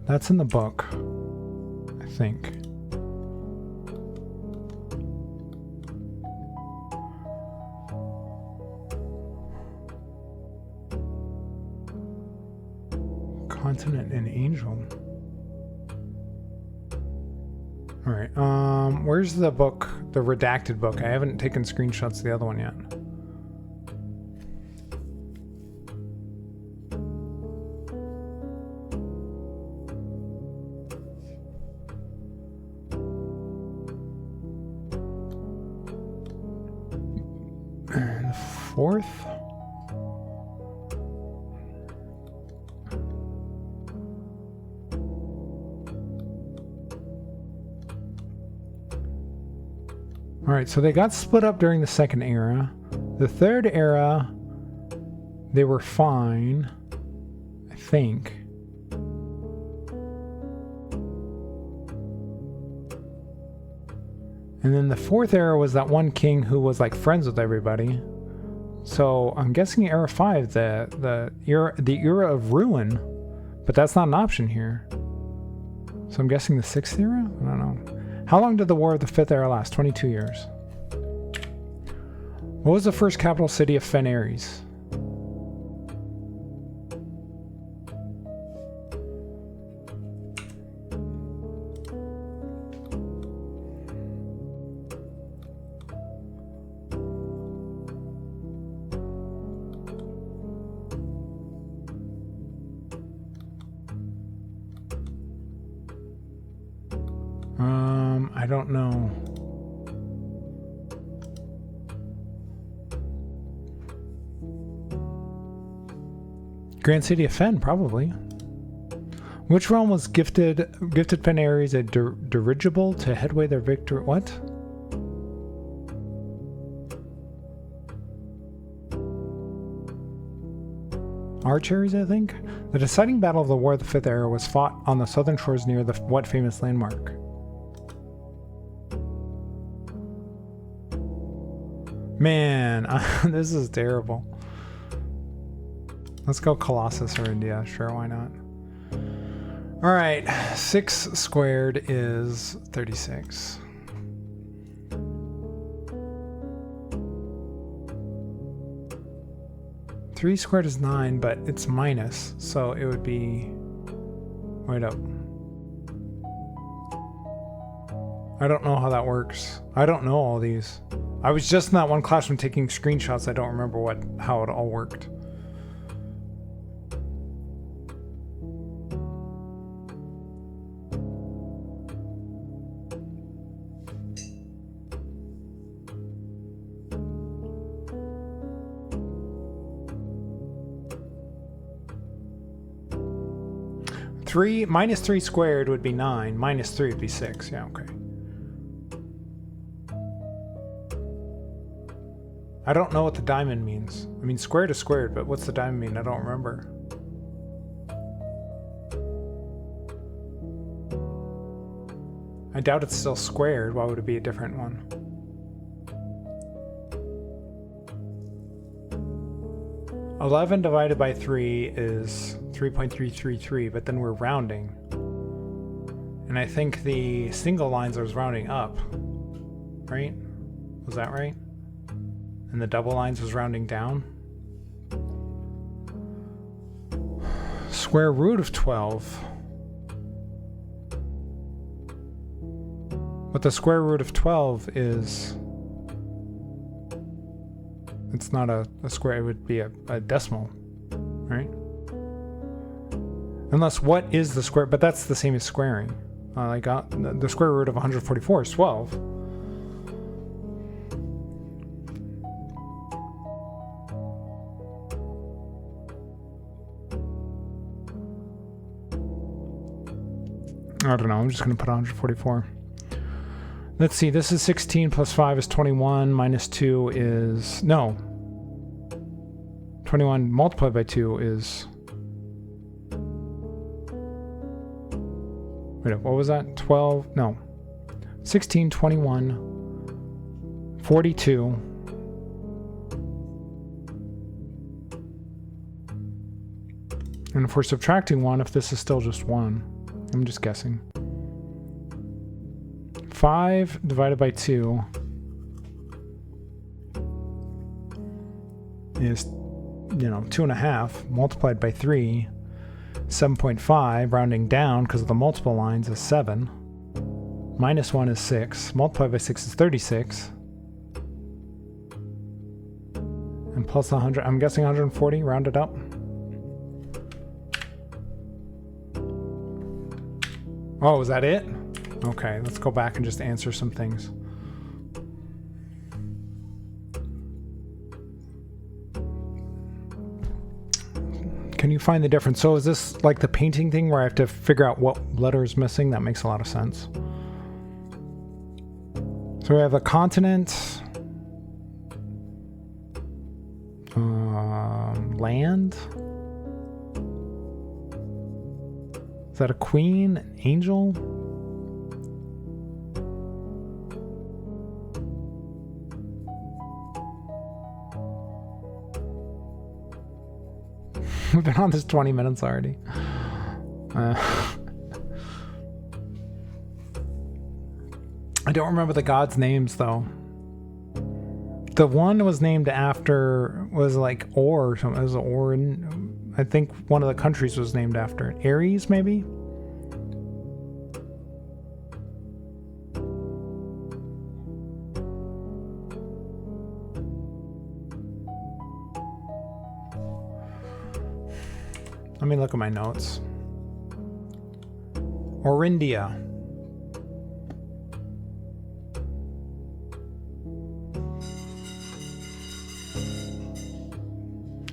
That's in the book, I think. Continent and Angel. All right. Where's the book? The redacted book. I haven't taken screenshots of the other one yet. And the fourth. Alright, so they got split up during the second era. The third era, they were fine, I think. And then the fourth era was that one king who was like friends with everybody. So I'm guessing era 5, the era of ruin, but that's not an option here. So I'm guessing the 6th era? I don't know. How long did the War of the 5th Era last? 22 years. What was the first capital city of Fen Ares? I don't know. Grand City of Fen, probably. Which realm was gifted Fen Ares a dirigible to headway their victory? What? Archeries, I think? The deciding battle of the War of the Fifth Era was fought on the southern shores near the what famous landmark? Man, this is terrible. Let's go Colossus or India. Sure, why not? All right, 6 squared is 36. Three squared is 9, but it's minus, so it would be... Wait up. I don't know how that works. I don't know all these. I was just in that one classroom taking screenshots. I don't remember how it all worked. 3 minus 3 squared would be 9. Minus 3 would be 6. Yeah, okay. I don't know what the diamond means. I mean, squared is squared, but what's the diamond mean? I don't remember. I doubt it's still squared. Why would it be a different one? $11 divided by 3 is 3.333, but then we're rounding. And I think the single lines are rounding up, right? Was that right? And the double lines was rounding down. Square root of 12. But the square root of 12 is... It's not a square, it would be a decimal, right? Unless what is the square, but that's the same as squaring. The square root of 144 is 12. I don't know, I'm just going to put 144. Let's see, this is 16 plus 5 is 21, minus 2 is... No. 21 multiplied by 2 is... Wait, what was that? 12? No. 16, 21, 42. And if we're subtracting 1, if this is still just 1, I'm just guessing. 5 divided by 2 is, 2.5 multiplied by 3, 7.5, rounding down because of the multiple lines is 7. Minus 1 is 6. Multiplied by 6 is 36. And plus 100, I'm guessing 140, rounded up. Oh, is that it? Okay, let's go back and just answer some things. Can you find the difference? So is this like the painting thing where I have to figure out what letter is missing? That makes a lot of sense. So we have a continent, land. Is that a queen? An angel? We've been on this 20 minutes already. I don't remember the gods' names though. The one was named after, was like Or or something. It was Or, I think one of the countries was named after it. Ares, maybe? Let me look at my notes. Orindia.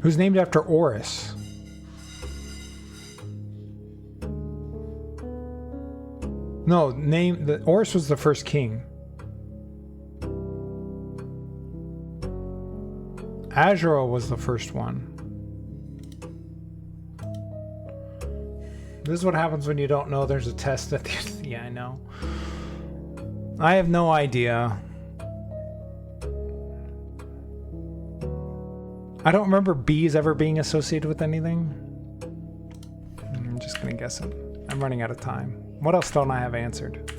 Who's named after Horus? No, Horus was the first king. Azura was the first one. This is what happens when you don't know there's a test at the end. Yeah, I know. I have no idea. I don't remember bees ever being associated with anything. I'm just gonna guess it. I'm running out of time. What else don't I have answered?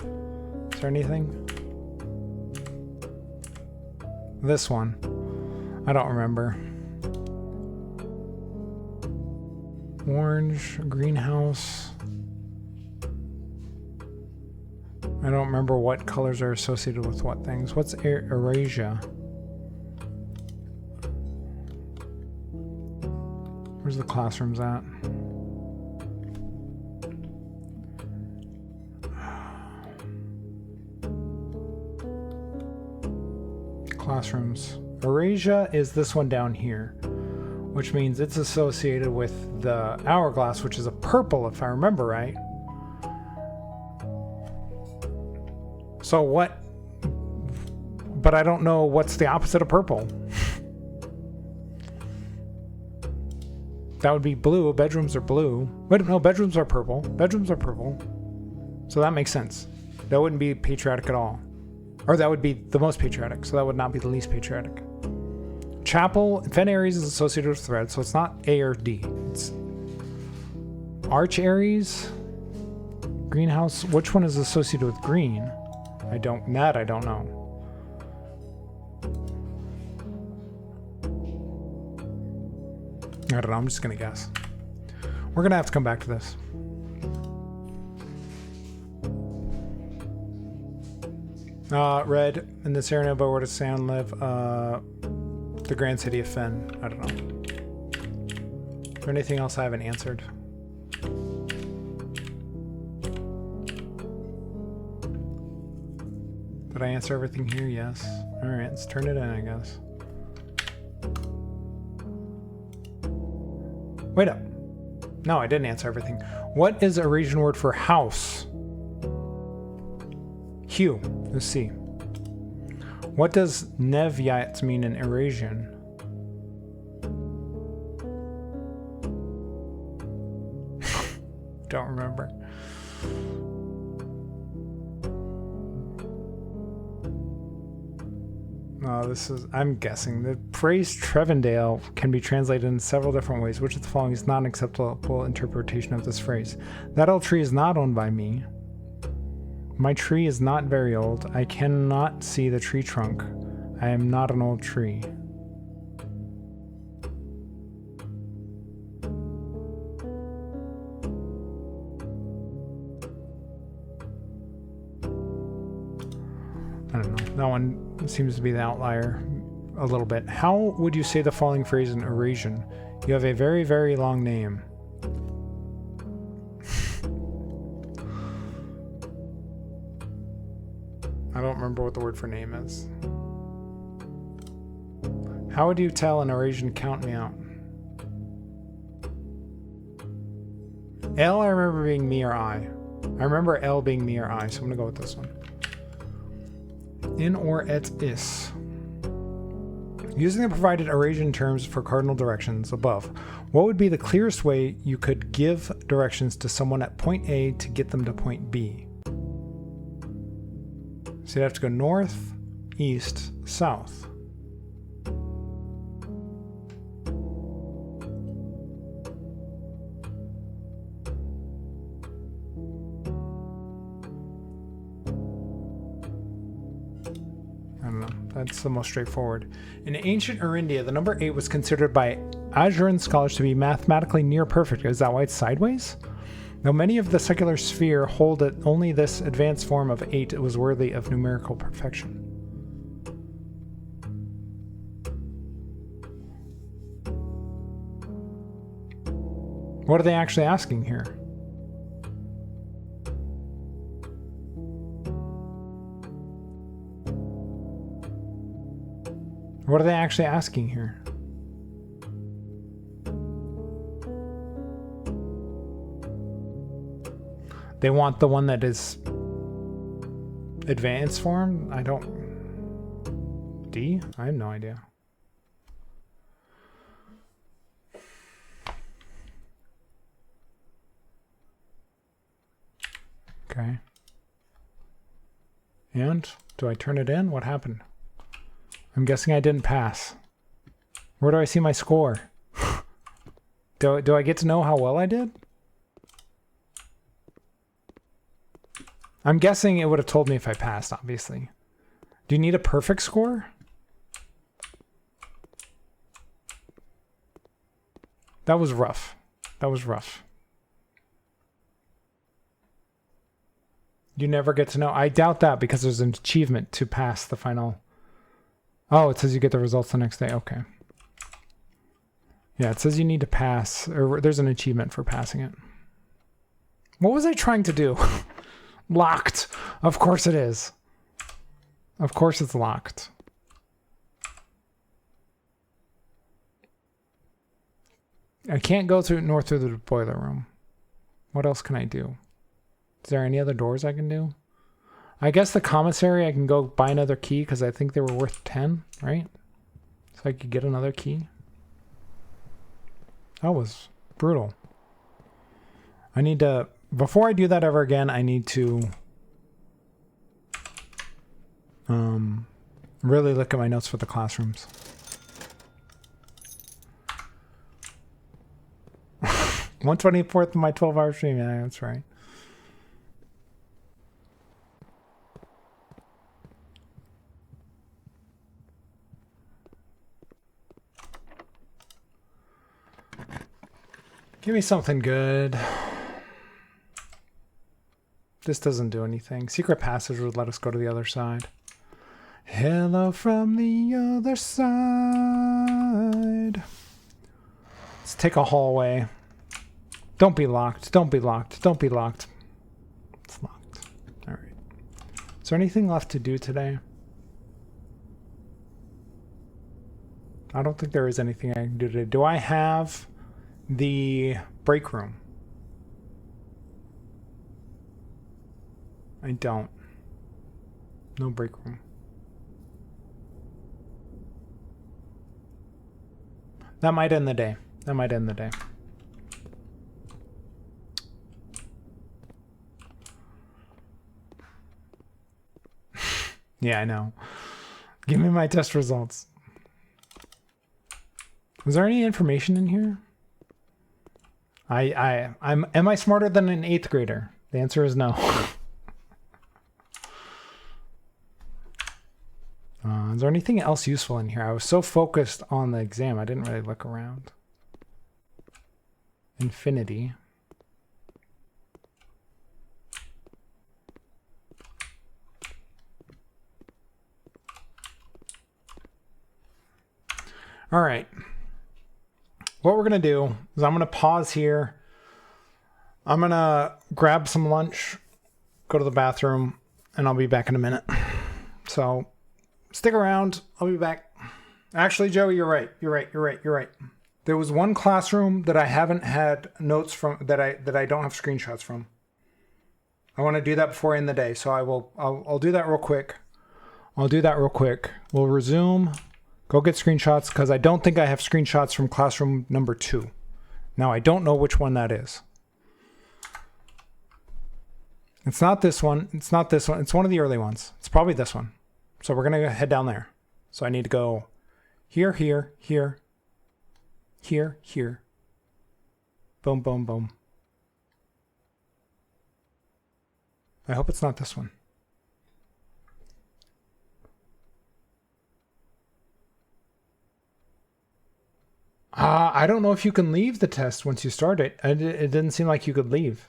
Is there anything? This one. I don't remember. Orange, greenhouse. I don't remember what colors are associated with what things. What's Eurasia? Where's the classrooms at? Classrooms. Eurasia is this one down here. which means it's associated with the hourglass, which is a purple, if I remember right. So what? But I don't know what's the opposite of purple. That would be blue. Bedrooms are blue. Wait, no, bedrooms are purple. Bedrooms are purple. So that makes sense. That wouldn't be patriotic at all. Or that would be the most patriotic, so that would not be the least patriotic. Chapel, Fen Aries is associated with thread, so it's not A or D. It's Arch Aries, Greenhouse. Which one is associated with green? I don't know. I don't know, I'm just gonna guess. We're gonna have to come back to this. Red, in this area, but where does Sand live? The Grand City of Fen. I don't know. Is there anything else I haven't answered? Did I answer everything here? Yes. Alright, let's turn it in, I guess. Wait up. No, I didn't answer everything. What is a Eurasian word for house? Hue. Let's see. What does Nevyat mean in Eurasian? Don't remember. Oh, this is, I'm guessing. The phrase Trevendale can be translated in several different ways. Which of the following is not an acceptable interpretation of this phrase? That old tree is not owned by me. My tree is not very old. I cannot see the tree trunk. I am not an old tree. I don't know. That one seems to be the outlier a little bit. How would you say the following phrase in Eurasian? You have a very, very long name. I don't remember what the word for name is. How would you tell an Eurasian count me out? L, I remember being me or I. I remember L being me or I, so I'm gonna go with this one. In or et is. Using the provided Eurasian terms for cardinal directions above, what would be the clearest way you could give directions to someone at point A to get them to point B? So you'd have to go north, east, south. I don't know. That's the most straightforward. In ancient Erindia, the number 8 was considered by Ajuran scholars to be mathematically near perfect. Is that why it's sideways? Though many of the secular sphere hold that only this advanced form of 8 was worthy of numerical perfection. What are they actually asking here? What are they actually asking here? They want the one that is advanced form? I don't... D? I have no idea. Okay. And? Do I turn it in? What happened? I'm guessing I didn't pass. Where do I see my score? Do I get to know how well I did? I'm guessing it would have told me if I passed, obviously. Do you need a perfect score? That was rough. That was rough. You never get to know. I doubt that because there's an achievement to pass the final. Oh, it says you get the results the next day. Okay. Yeah, it says you need to pass, or there's an achievement for passing it. What was I trying to do? Locked. Of course it is. Of course it's locked. I can't go north through the boiler room. What else can I do? Is there any other doors I can do? I guess the commissary I can go buy another key because I think they were worth 10, right? So I could get another key. That was brutal. I need to, before I do that ever again, I need to really look at my notes for the classrooms. 1/24th of my 12-hour stream. Yeah, that's right. Give me something good. This doesn't do anything. Secret passage would let us go to the other side. Hello from the other side. Let's take a hallway. Don't be locked. Don't be locked. Don't be locked. It's locked. All right. Is there anything left to do today? I don't think there is anything I can do today. Do I have the break room? I don't. No break room. That might end the day. That might end the day. Yeah, I know. Give me my test results. Was there any information in here? Am I smarter than an 8th grader? The answer is no. Is there anything else useful in here? I was so focused on the exam, I didn't really look around. Infinity. All right. What we're going to do is I'm going to pause here. I'm going to grab some lunch, go to the bathroom, and I'll be back in a minute. So stick around. I'll be back. Actually, Joey, you're right. You're right. There was one classroom that I haven't had notes from, that I don't have screenshots from. I want to do that before I end the day. So I'll do that real quick. We'll resume. Go get screenshots, because I don't think I have screenshots from classroom number 2. Now, I don't know which one that is. It's not this one. It's not this one. It's one of the early ones. It's probably this one. So we're going to head down there. So I need to go here, here, here, here, here. Boom, boom, boom. I hope it's not this one. I don't know if you can leave the test once you start it. It didn't seem like you could leave.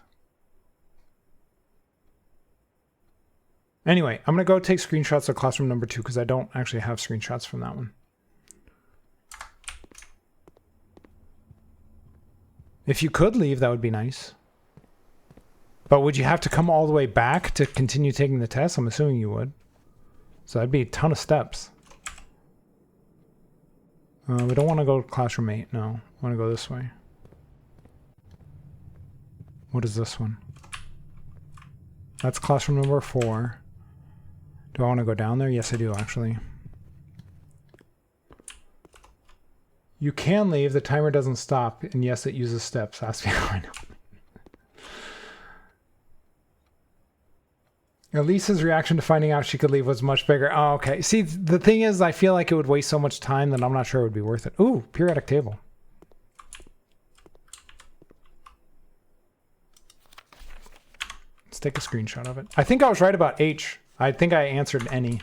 Anyway, I'm going to go take screenshots of classroom number 2 because I don't actually have screenshots from that one. If you could leave, that would be nice. But would you have to come all the way back to continue taking the test? I'm assuming you would. So that'd be a ton of steps. We don't want to go to classroom 8. No, I want to go this way. What is this one? That's classroom number 4. Do I want to go down there? Yes, I do, actually. You can leave. The timer doesn't stop. And yes, it uses steps. Ask me how I know. Elisa's reaction to finding out she could leave was much bigger. Oh, okay. See, the thing is, I feel like it would waste so much time that I'm not sure it would be worth it. Ooh, periodic table. Let's take a screenshot of it. I think I was right about H. I think I answered any.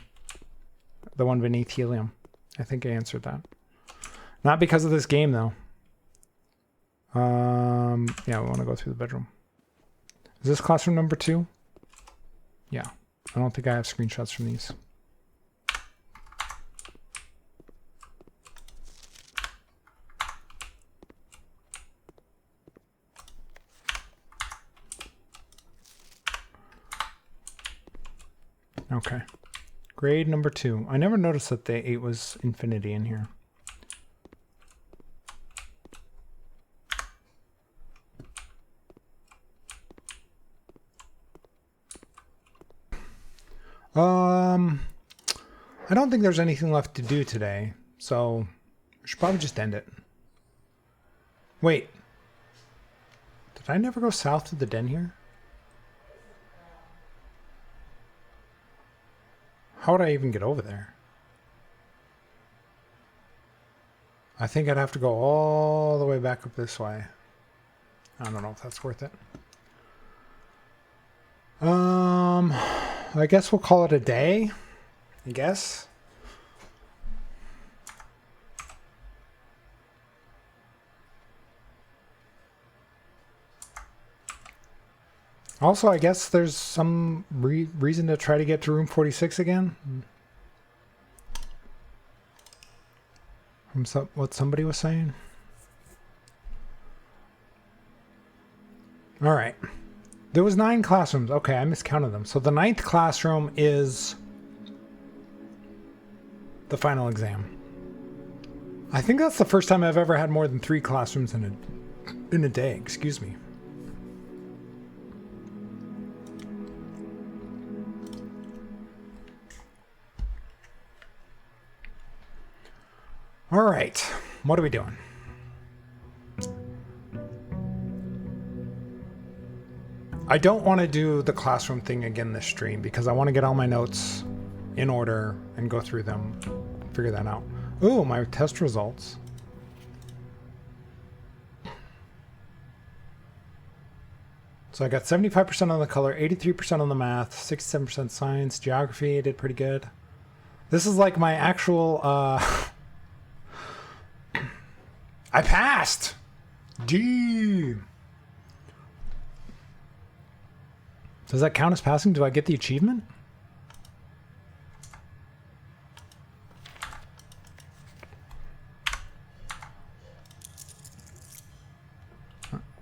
The one beneath helium. I think I answered that. Not because of this game, though. Yeah, we want to go through the bedroom. Is this classroom number 2? Yeah, I don't think I have screenshots from these. Okay. Grade number 2. I never noticed that the 8 was infinity in here. Um, I don't think there's anything left to do today, so we should probably just end it. Wait. Did I never go south to the den here? How would I even get over there? I think I'd have to go all the way back up this way. I don't know if that's worth it. I guess we'll call it a day. I guess. Also, I guess there's some reason to try to get to room 46 again. From what somebody was saying. All right. There was 9 classrooms. Okay, I miscounted them. So the 9th classroom is the final exam. I think that's the first time I've ever had more than 3 classrooms in a day. Excuse me. All right. What are we doing? I don't want to do the classroom thing again this stream because I want to get all my notes in order and go through them, figure that out. Ooh, my test results. So I got 75% on the color, 83% on the math, 67% science, geography, I did pretty good. This is like my actual, I passed! D. Does that count as passing? Do I get the achievement?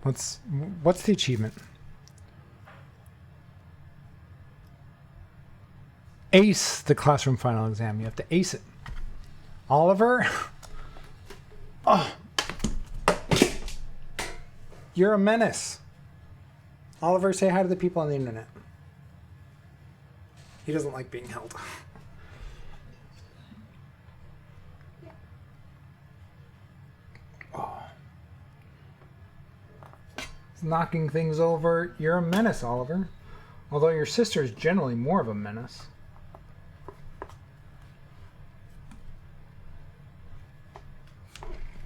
What's the achievement? Ace the classroom final exam. You have to ace it. Oliver? Oh. You're a menace. Oliver, say hi to the people on the internet. He doesn't like being held. Oh. He's knocking things over. You're a menace, Oliver. Although your sister is generally more of a menace.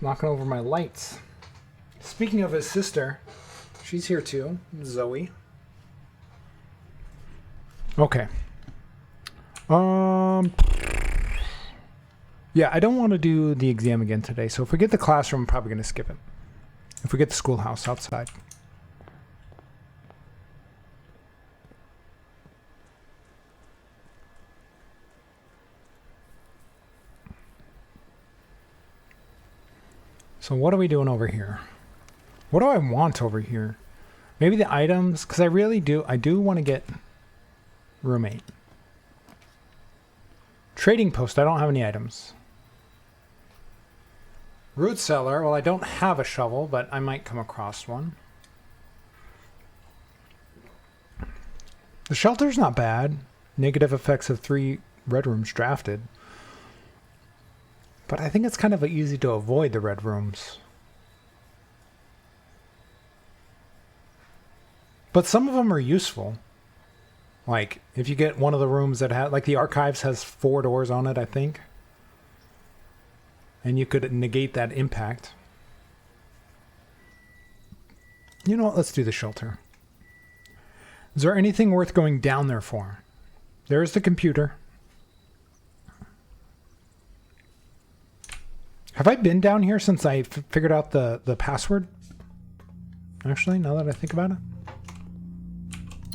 Knocking over my lights. Speaking of his sister, she's here too, Zoe. Okay. Yeah, I don't want to do the exam again today, so if we get the classroom, I'm probably going to skip it. If we get the schoolhouse outside. So what are we doing over here? What do I want over here? Maybe the items, because I do want to get roommate. Trading post, I don't have any items. Root cellar, well, I don't have a shovel, but I might come across one. The shelter's not bad. Negative effects of 3 red rooms drafted. But I think it's kind of easy to avoid the red rooms. But some of them are useful. Like, if you get one of the rooms that has, like the archives has 4 doors on it, I think. And you could negate that impact. You know what, let's do the shelter. Is there anything worth going down there for? There's the computer. Have I been down here since I figured out the password? Actually, now that I think about it.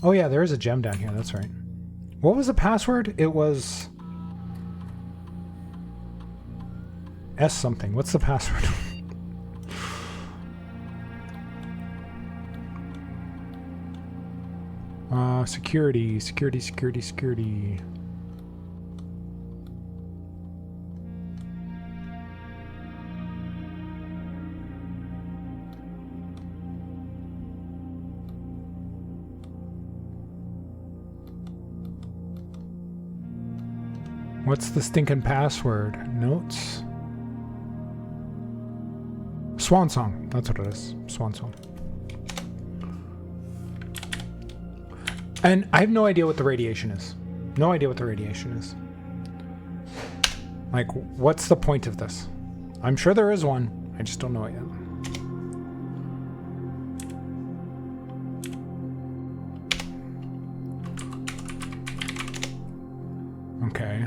Oh yeah, there is a gem down here, that's right. What was the password? It was... S something. What's the password? Security. What's the stinking password? Notes? Swan Song. That's what it is. Swan Song. And I have no idea what the radiation is. No idea what the radiation is. Like, what's the point of this? I'm sure there is one. I just don't know it yet. Okay.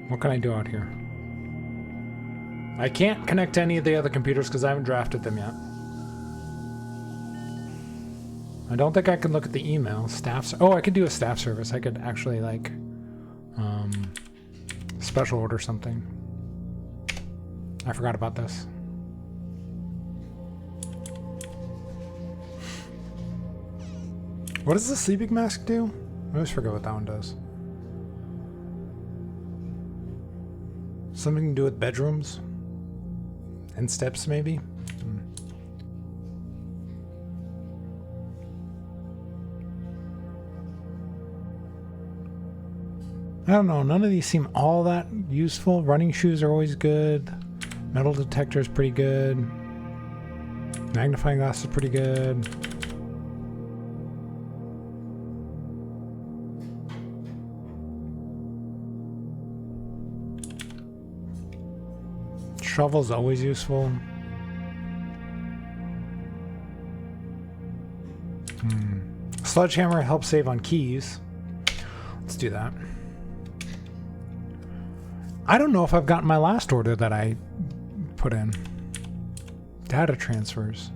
What can I do out here? I can't connect to any of the other computers because I haven't drafted them yet. I don't think I can look at the email. Oh, I could do a staff service. I could actually, like, special order something. I forgot about this. What does the sleeping mask do? I always forget what that one does. Something to do with bedrooms? And steps, maybe? I don't know. None of these seem all that useful. Running shoes are always good. Metal detector is pretty good. Magnifying glass is pretty good. Shovel's always useful. Sledgehammer helps save on keys. Let's do that. I don't know if I've gotten my last order that I put in. Data transfers.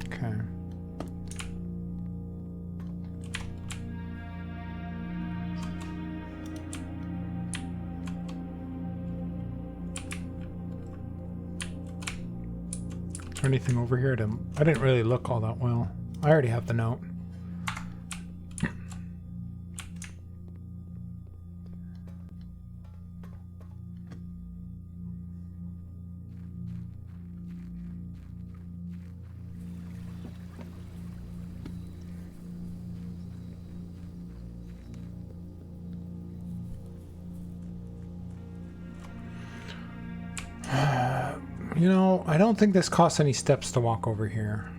Okay. Is there anything over here? I didn't really look all that well. I already have the note. You know, I don't think this costs any steps to walk over here.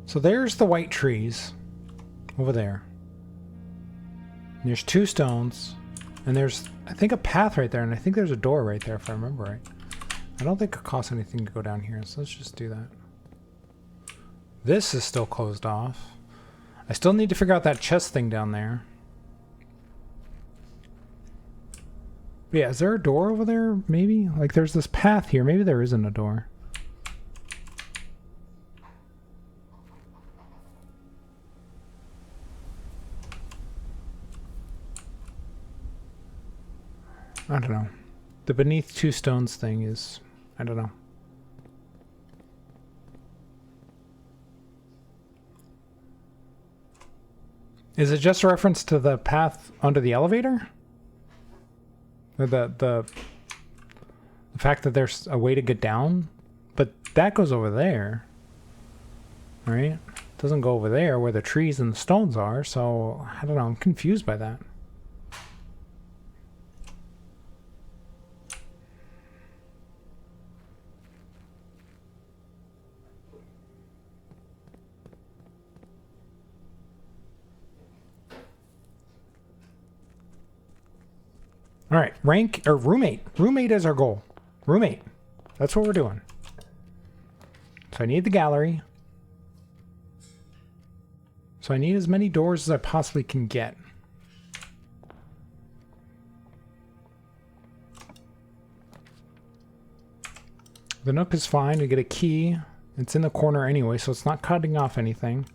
So there's the white trees over there. And there's 2 stones. And there's, I think, a path right there. And I think there's a door right there, if I remember right. I don't think it costs anything to go down here. So let's just do that. This is still closed off. I still need to figure out that chest thing down there. Yeah, is there a door over there? Maybe? Like, there's this path here. Maybe there isn't a door. I don't know. The beneath 2 stones thing is... I don't know. Is it just a reference to the path under the elevator? The fact that there's a way to get down, but that goes over there, right? It doesn't go over there where the trees and the stones are, so I don't know, I'm confused by that. All right, rank or roommate. Roommate is our goal. Roommate. That's what we're doing. So I need the gallery. So I need as many doors as I possibly can get. The nook is fine. We get a key. It's in the corner anyway, so it's not cutting off anything.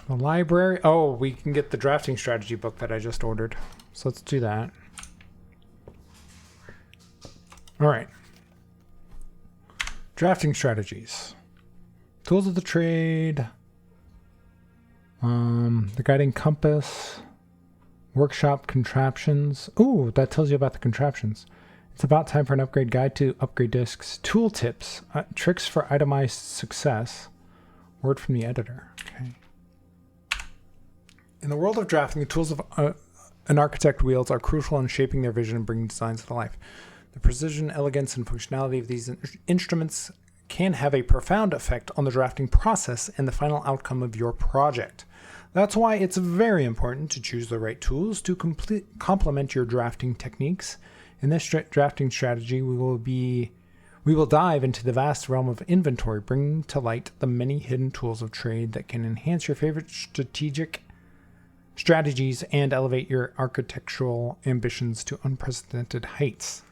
The library. Oh, we can get the drafting strategy book that I just ordered. So let's do that. All right. Drafting strategies. Tools of the trade. The guiding compass. Workshop contraptions. Ooh, that tells you about the contraptions. It's about time for an upgrade guide to upgrade discs. Tool tips, tricks for itemized success. Word from the editor. Okay. In the world of drafting, the tools of an architect wields are crucial in shaping their vision and bringing designs to life. The precision, elegance, and functionality of these instruments can have a profound effect on the drafting process and the final outcome of your project. That's why it's very important to choose the right tools to complement your drafting techniques. In this drafting strategy, we will dive into the vast realm of inventory, bringing to light the many hidden tools of trade that can enhance your favorite strategies and elevate your architectural ambitions to unprecedented heights.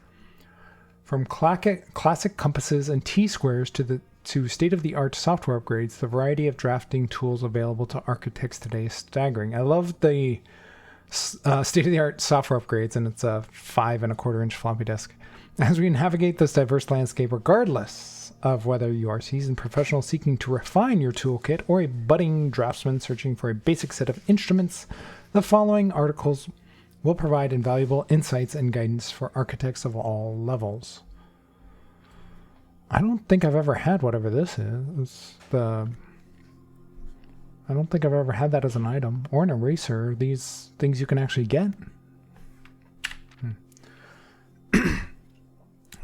From classic compasses and T-squares to state-of-the-art software upgrades, the variety of drafting tools available to architects today is staggering. I love the state-of-the-art software upgrades, and it's a 5.25-inch floppy disk. As we navigate this diverse landscape, regardless of whether you are a seasoned professional seeking to refine your toolkit or a budding draftsman searching for a basic set of instruments, the following articles will provide invaluable insights and guidance for architects of all levels. I don't think I've ever had whatever this is. I don't think I've ever had that as an item or an eraser. These things you can actually get.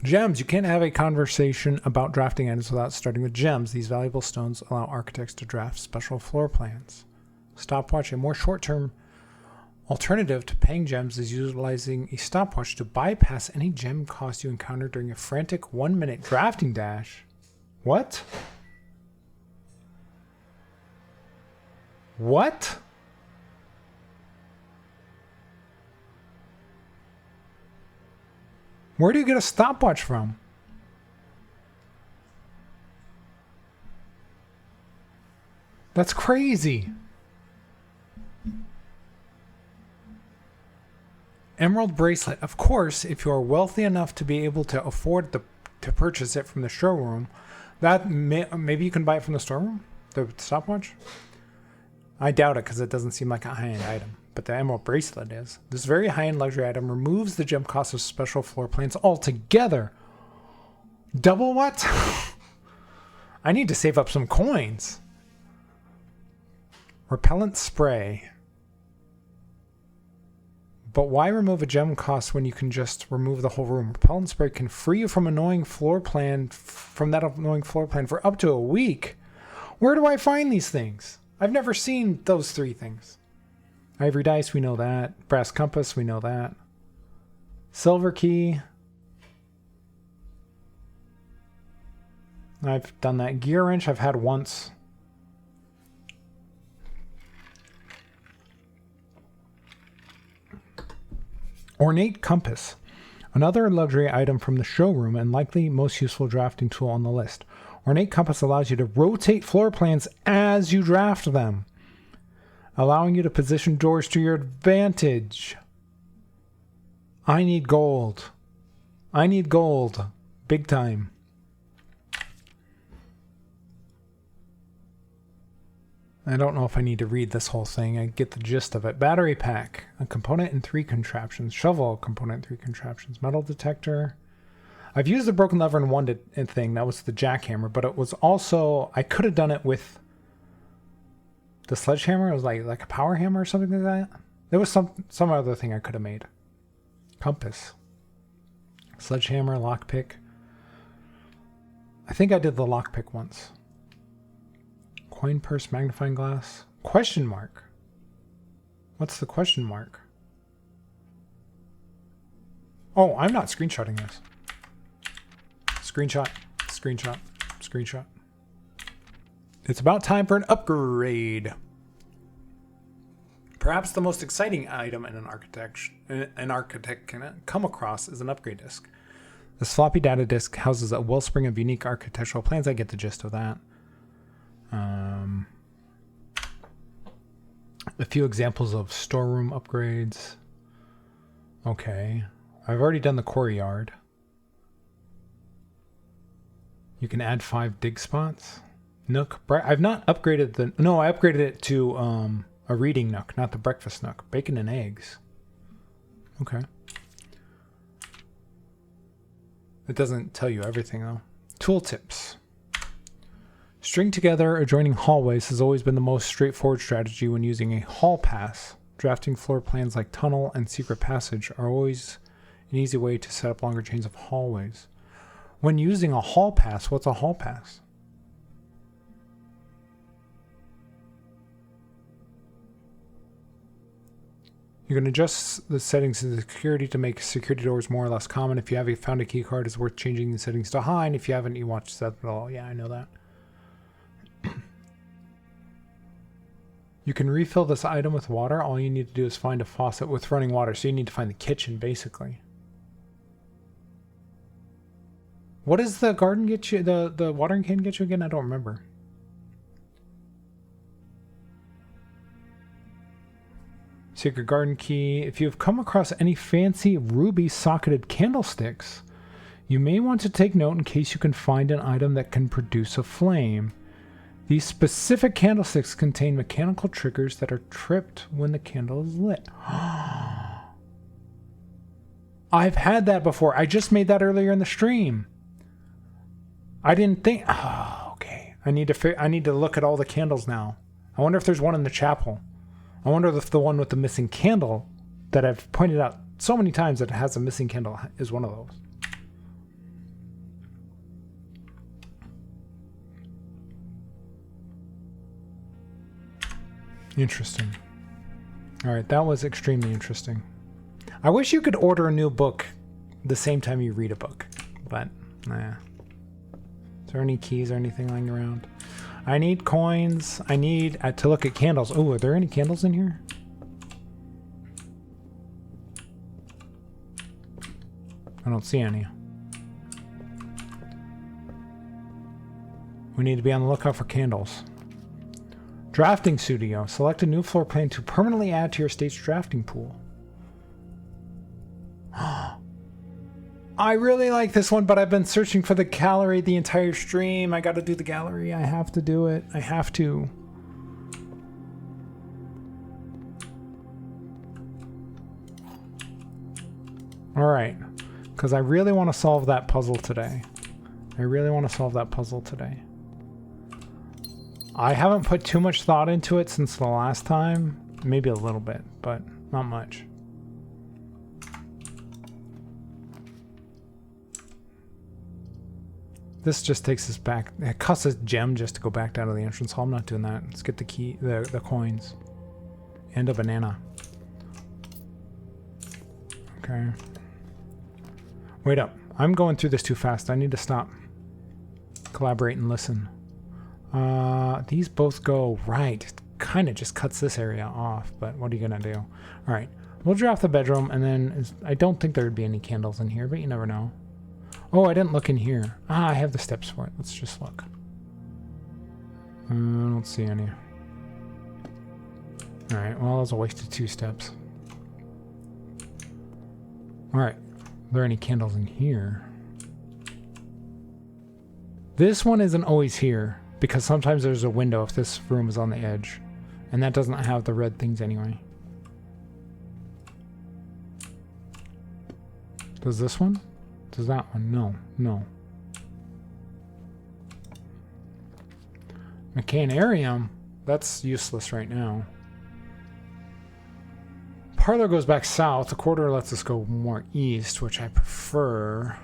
Gems. You can't have a conversation about drafting items without starting with gems. These valuable stones allow architects to draft special floor plans. Stopwatch. A more short-term alternative to paying gems is utilizing a stopwatch to bypass any gem cost you encounter during a frantic 1-minute drafting dash. What? What? Where do you get a stopwatch from? That's crazy. Emerald bracelet. Of course, if you are wealthy enough to be able to afford to purchase it from the showroom, maybe you can buy it from the storeroom, the stopwatch. I doubt it because it doesn't seem like a high-end item, but the emerald bracelet is. This very high-end luxury item removes the gem cost of special floor plans altogether. Double what? I need to save up some coins. Repellent spray. But why remove a gem cost when you can just remove the whole room? Repellent spray can free you from that annoying floor plan for up to a week. Where do I find these things? I've never seen those 3 things. Ivory dice, we know that. Brass compass, we know that. Silver key. I've done that. Gear wrench I've had once. Ornate compass. Another luxury item from the showroom and likely most useful drafting tool on the list. Ornate compass allows you to rotate floor plans as you draft them, allowing you to position doors to your advantage. I need gold. I need gold. Big time. I don't know if I need to read this whole thing. I get the gist of it. Battery pack. A component and 3 contraptions. Shovel component, 3 contraptions. Metal detector. I've used the broken lever in one thing. That was the jackhammer. But it was also... I could have done it with the sledgehammer. It was like a power hammer or something like that. There was some other thing I could have made. Compass. Sledgehammer, lockpick. I think I did the lockpick once. Coin purse, magnifying glass. Question mark. What's the question mark? Oh, I'm not screenshotting this. Screenshot, screenshot, screenshot. It's about time for an upgrade. Perhaps the most exciting item an architect can come across is an upgrade disk. This floppy data disk houses a wellspring of unique architectural plans. I get the gist of that. A few examples of storeroom upgrades. Okay. I've already done the courtyard. You can add 5 dig spots. Nook. I've not upgraded the... No, I upgraded it to a reading nook, not the breakfast nook. Bacon and eggs. Okay. It doesn't tell you everything though. Tooltips. String together adjoining hallways has always been the most straightforward strategy when using a hall pass. Drafting floor plans like tunnel and secret passage are always an easy way to set up longer chains of hallways. When using a hall pass, what's a hall pass? You can adjust the settings of the security to make security doors more or less common. If you have found a key card, it's worth changing the settings to high. And if you haven't, you watch that at all. Yeah, I know that. You can refill this item with water. All you need to do is find a faucet with running water. So you need to find the kitchen, basically. What does the garden get you? The watering can get you again? I don't remember. Secret garden key. If you have come across any fancy ruby socketed candlesticks, you may want to take note in case you can find an item that can produce a flame. These specific candlesticks contain mechanical triggers that are tripped when the candle is lit. I've had that before. I just made that earlier in the stream. I didn't think... Oh, okay. I need to look at all the candles now. I wonder if there's one in the chapel. I wonder if the one with the missing candle that I've pointed out so many times that it has a missing candle is one of those. Interesting. All right, that was extremely interesting. I wish you could order a new book the same time you read a book, but nah. Is there any keys or anything lying around? I need coins. I need to look at candles. Oh, are there any candles in here? I don't see any. We need to be on the lookout for candles. Drafting studio. Select a new floor plan to permanently add to your state's drafting pool. I really like this one, but I've been searching for the gallery the entire stream. I gotta do the gallery. I have to do it. I have to. Alright. Because I really want to solve that puzzle today. I haven't put too much thought into it since the last time. Maybe a little bit, but not much. This just takes us back. It costs us gem just to go back down to the entrance hall. I'm not doing that. Let's get the key, the coins. And a banana. Okay. Wait up. I'm going through this too fast. I need to stop. Collaborate and listen. These both go right. It kind of just cuts this area off, but what are you going to do? All right. We'll draft the bedroom, and then I don't think there would be any candles in here, but you never know. Oh, I didn't look in here. Ah, I have the steps for it. Let's just look. I don't see any. Alright, well, that was a waste of 2 steps. Alright. Are there any candles in here? This one isn't always here, because sometimes there's a window if this room is on the edge. And that doesn't have the red things anyway. Does this one? Does that one? No. No. Mechanarium? That's useless right now. Parlor goes back south. The corridor lets us go more east, which I prefer.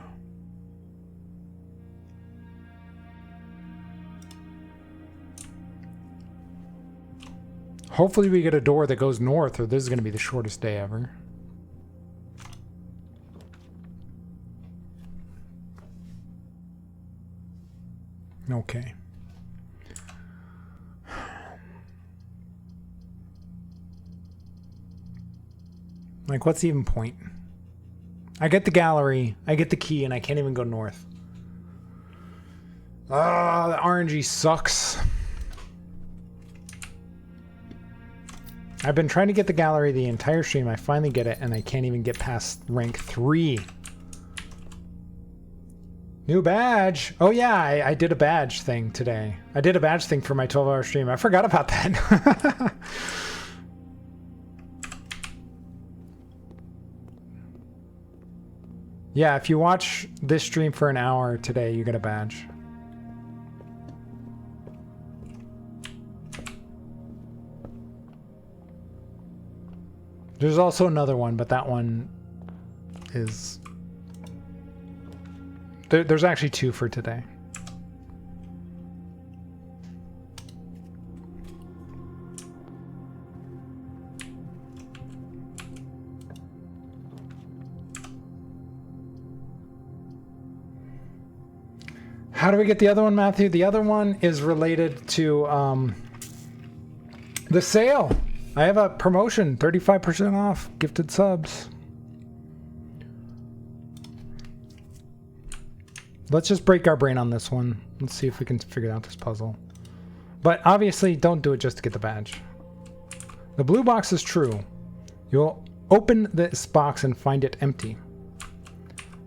Hopefully we get a door that goes north, or this is going to be the shortest day ever. Okay. Like, what's the even point? I get the gallery, I get the key, and I can't even go north. Ah, the RNG sucks. I've been trying to get the gallery the entire stream. I finally get it, and I can't even get past rank 3. New badge. Oh yeah, I did a badge thing today. I did a badge thing for my 12-hour stream. I forgot about that. Yeah, if you watch this stream for an hour today, you get a badge. There's also another one, but that one is... There's actually 2 for today. How do we get the other one, Matthew? The other one is related to the sale. I have a promotion, 35% off gifted subs. Let's just break our brain on this one. Let's see if we can figure out this puzzle. But obviously, don't do it just to get the badge. The blue box is true. You'll open this box and find it empty.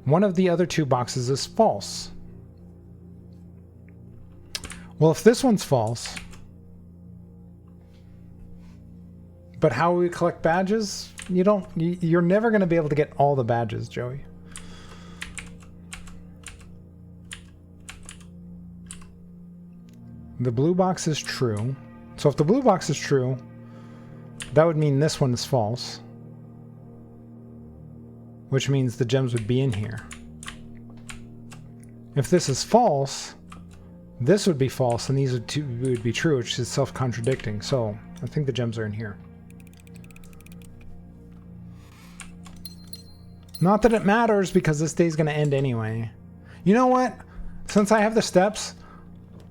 One of the other 2 boxes is false. Well, if this one's false, but how we collect badges? You're never going to be able to get all the badges, Joey. The blue box is true. So if the blue box is true, that would mean this one is false, which means the gems would be in here. If this is false, this would be false, and these would be true, which is self-contradicting. So I think the gems are in here. Not that it matters, because this day's going to end anyway. You know what? Since I have the steps,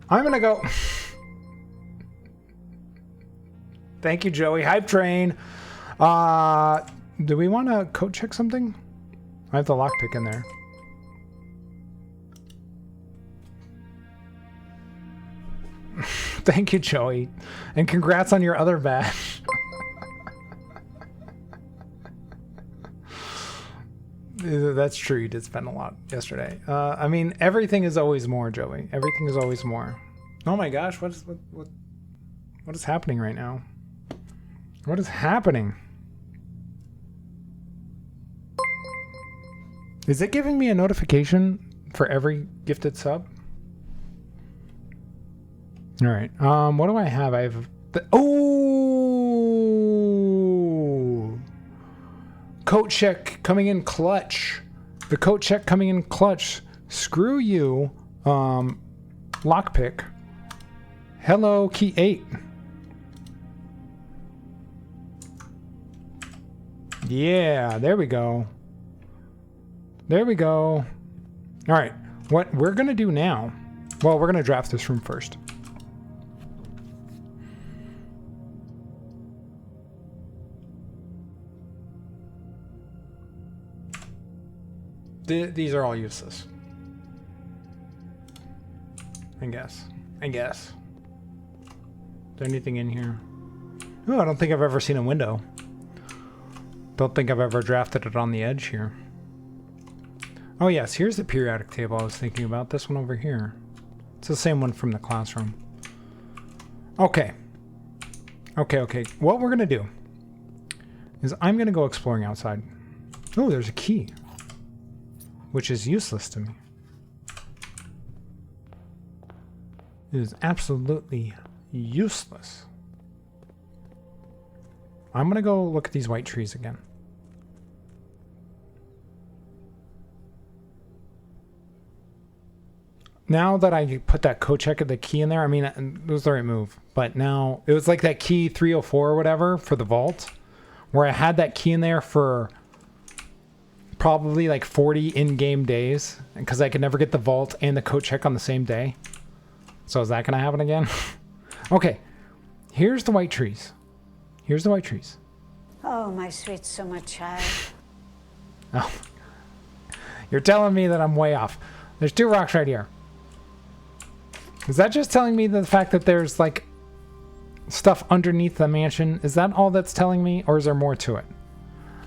I'm going to go... Thank you, Joey. Hype train. Do we want to code check something? I have the lockpick in there. Thank you, Joey. And congrats on your other badge. That's true. You did spend a lot yesterday. I mean, everything is always more, Joey. Everything is always more. Oh my gosh, what is happening right now? What is happening? Is it giving me a notification for every gifted sub? All right. What do I have? I have coat check coming in clutch. The coat check coming in clutch. Screw you, lockpick. Hello, key 8. Yeah, there we go. There we go. All right. What we're gonna do now? Well, we're gonna draft this room first. These are all useless. I guess. Is there anything in here? Oh, I don't think I've ever seen a window. Don't think I've ever drafted it on the edge here. Oh yes, here's the periodic table I was thinking about. This one over here. It's the same one from the classroom. Okay. Okay. What we're gonna do is I'm gonna go exploring outside. Oh, there's a key, which is useless to me. It is absolutely useless. I'm gonna go look at these white trees again. Now that I put that code check of the key in there, I mean, it was the right move. But now, it was like that key 304 or whatever for the vault, where I had that key in there for probably like 40 in-game days, because I could never get the vault and the code check on the same day. So is that going to happen again? Okay, here's the white trees. Here's the white trees. Oh, my sweet summer child. Oh, you're telling me that I'm way off. There's 2 rocks right here. Is that just telling me the fact that there's like stuff underneath the mansion? Is that all that's telling me, or is there more to it?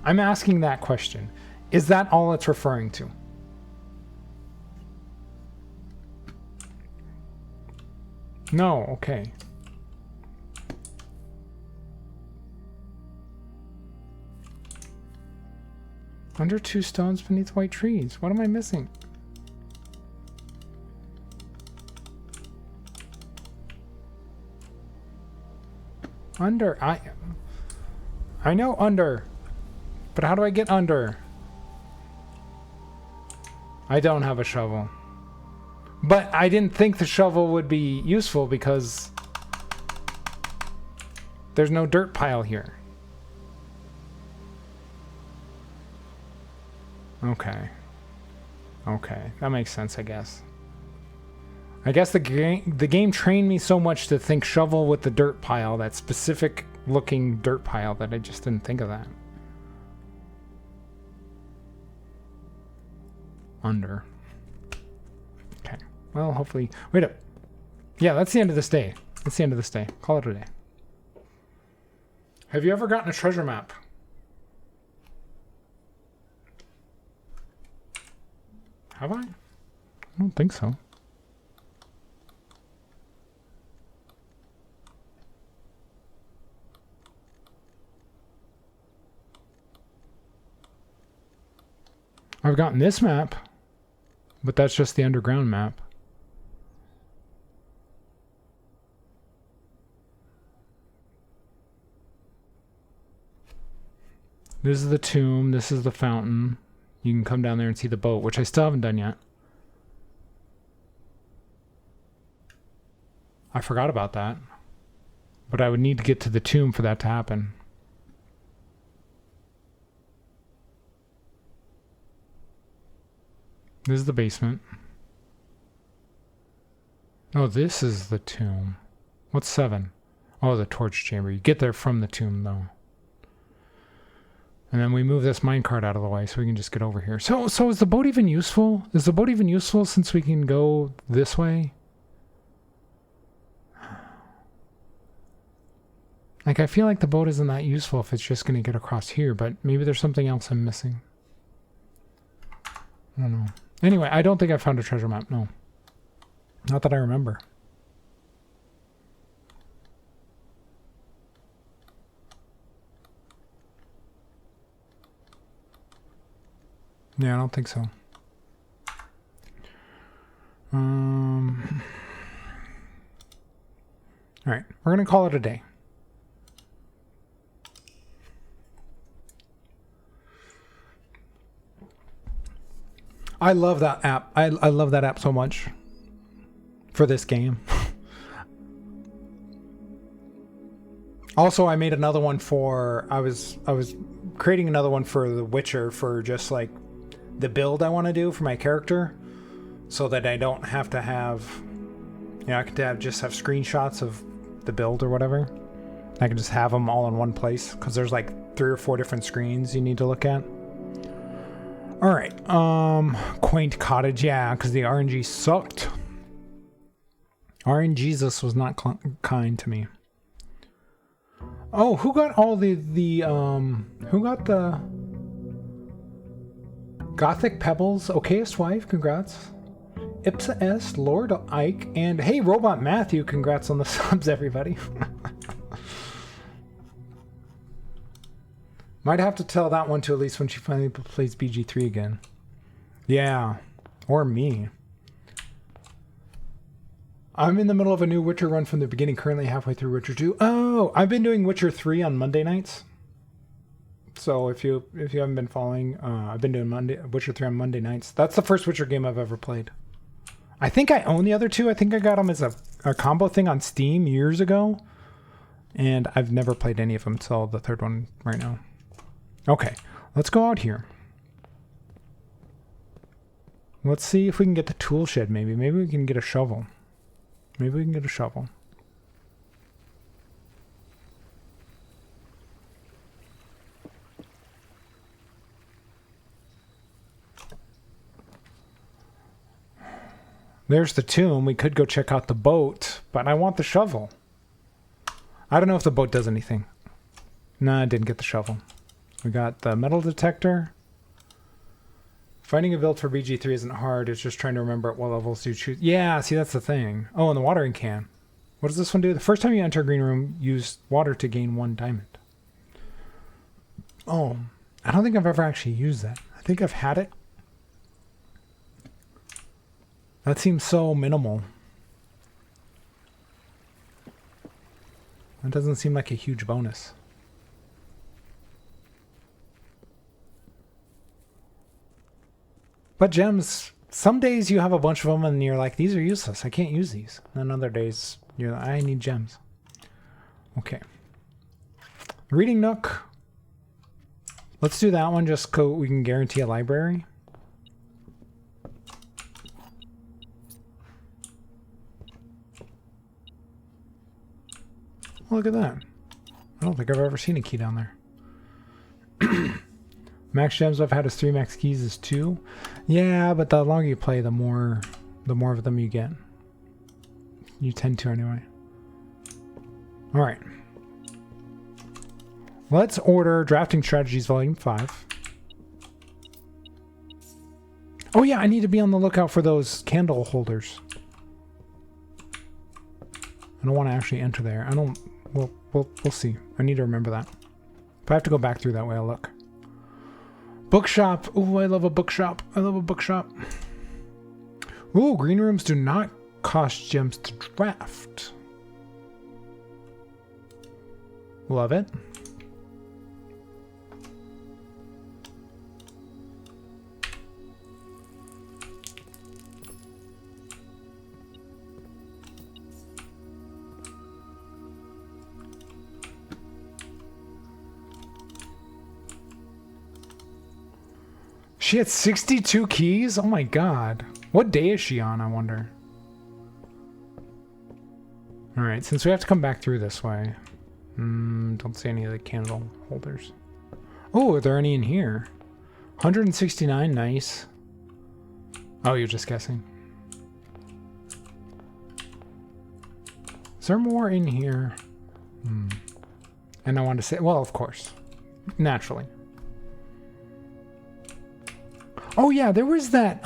I'm asking that question. Is that all it's referring to? No, okay. Under 2 stones beneath white trees. What am I missing? Under. I know under. But how do I get under? I don't have a shovel. But I didn't think the shovel would be useful because there's no dirt pile here. Okay. Okay, that makes sense, I guess. I guess the game trained me so much to think shovel with the dirt pile, that specific looking dirt pile, that I just didn't think of that. Under. Okay. Well, hopefully... Wait up. Yeah, that's the end of this day. That's the end of this day. Call it a day. Have you ever gotten a treasure map? Have I? I don't think so. I've gotten this map, but that's just the underground map. This is the tomb, this is the fountain. You can come down there and see the boat, which I still haven't done yet. I forgot about that. But I would need to get to the tomb for that to happen. This is the basement. Oh, this is the tomb. What's 7? Oh, the torch chamber. You get there from the tomb, though. And then we move this minecart out of the way so we can just get over here. So is the boat even useful? Is the boat even useful since we can go this way? Like, I feel like the boat isn't that useful if it's just going to get across here, but maybe there's something else I'm missing. I don't know. Anyway, I don't think I found a treasure map, no. Not that I remember. Yeah, I don't think so. Alright, we're going to call it a day. I love that app. I love that app so much for this game. Also, I made another one for... I was creating another one for The Witcher for just like the build I want to do for my character, so that I don't have to have, you know, I could just have screenshots of the build or whatever. I can just have them all in one place because there's like 3 or 4 different screens you need to look at. All right, quaint cottage, yeah, because the RNG sucked. RNGesus was not kind to me. Oh, who got all who got the Gothic Pebbles? Okayest wife, congrats. Ipsa S, Lord Ike, and hey, Robot Matthew, congrats on the subs, everybody. Might have to tell that one to Elise when she finally plays BG3 again. Yeah, or me. I'm in the middle of a new Witcher run from the beginning, currently halfway through Witcher 2. Oh, I've been doing Witcher 3 on Monday nights. So if you haven't been following, I've been doing Witcher 3 on Monday nights. That's the first Witcher game I've ever played. I think I own the other 2. I think I got them as a combo thing on Steam years ago. And I've never played any of them until the 3rd one right now. Okay, let's go out here. Let's see if we can get the tool shed maybe. Maybe we can get a shovel. Maybe we can get a shovel. There's the tomb. We could go check out the boat, but I want the shovel. I don't know if the boat does anything. Nah, I didn't get the shovel. We got the metal detector. Finding a build for BG3 isn't hard. It's just trying to remember at what levels you choose. Yeah, see, that's the thing. Oh, and the watering can. What does this one do? The first time you enter a green room, use water to gain 1 diamond. Oh, I don't think I've ever actually used that. think I've had it. That seems so minimal. That doesn't seem like a huge bonus. But gems, some days you have a bunch of them and you're like, these are useless. I can't use these. And other days you're like, I need gems. Okay. Reading Nook. Let's do that one just so we can guarantee a library. Look at that. I don't think I've ever seen a key down there. Max gems I've had is 3, max keys is 2. Yeah, but the longer you play, the more of them you get. You tend to anyway. Alright. Let's order Drafting Strategies Volume 5. Oh yeah, I need to be on the lookout for those candle holders. I don't want to actually enter there. I don't... We'll see. I need to remember that. If I have to go back through that way, I'll look. Bookshop. Ooh, I love a bookshop. I love a bookshop. Ooh, green rooms do not cost gems to draft. Love it. She had 62 keys? Oh my god. What day is she on, I wonder? Alright, since we have to come back through this way. Don't see any of the candle holders. Oh, are there any in here? 169, nice. Oh, you're just guessing. Is there more in here? And I want to say, well, of course. Naturally. Oh yeah, there was that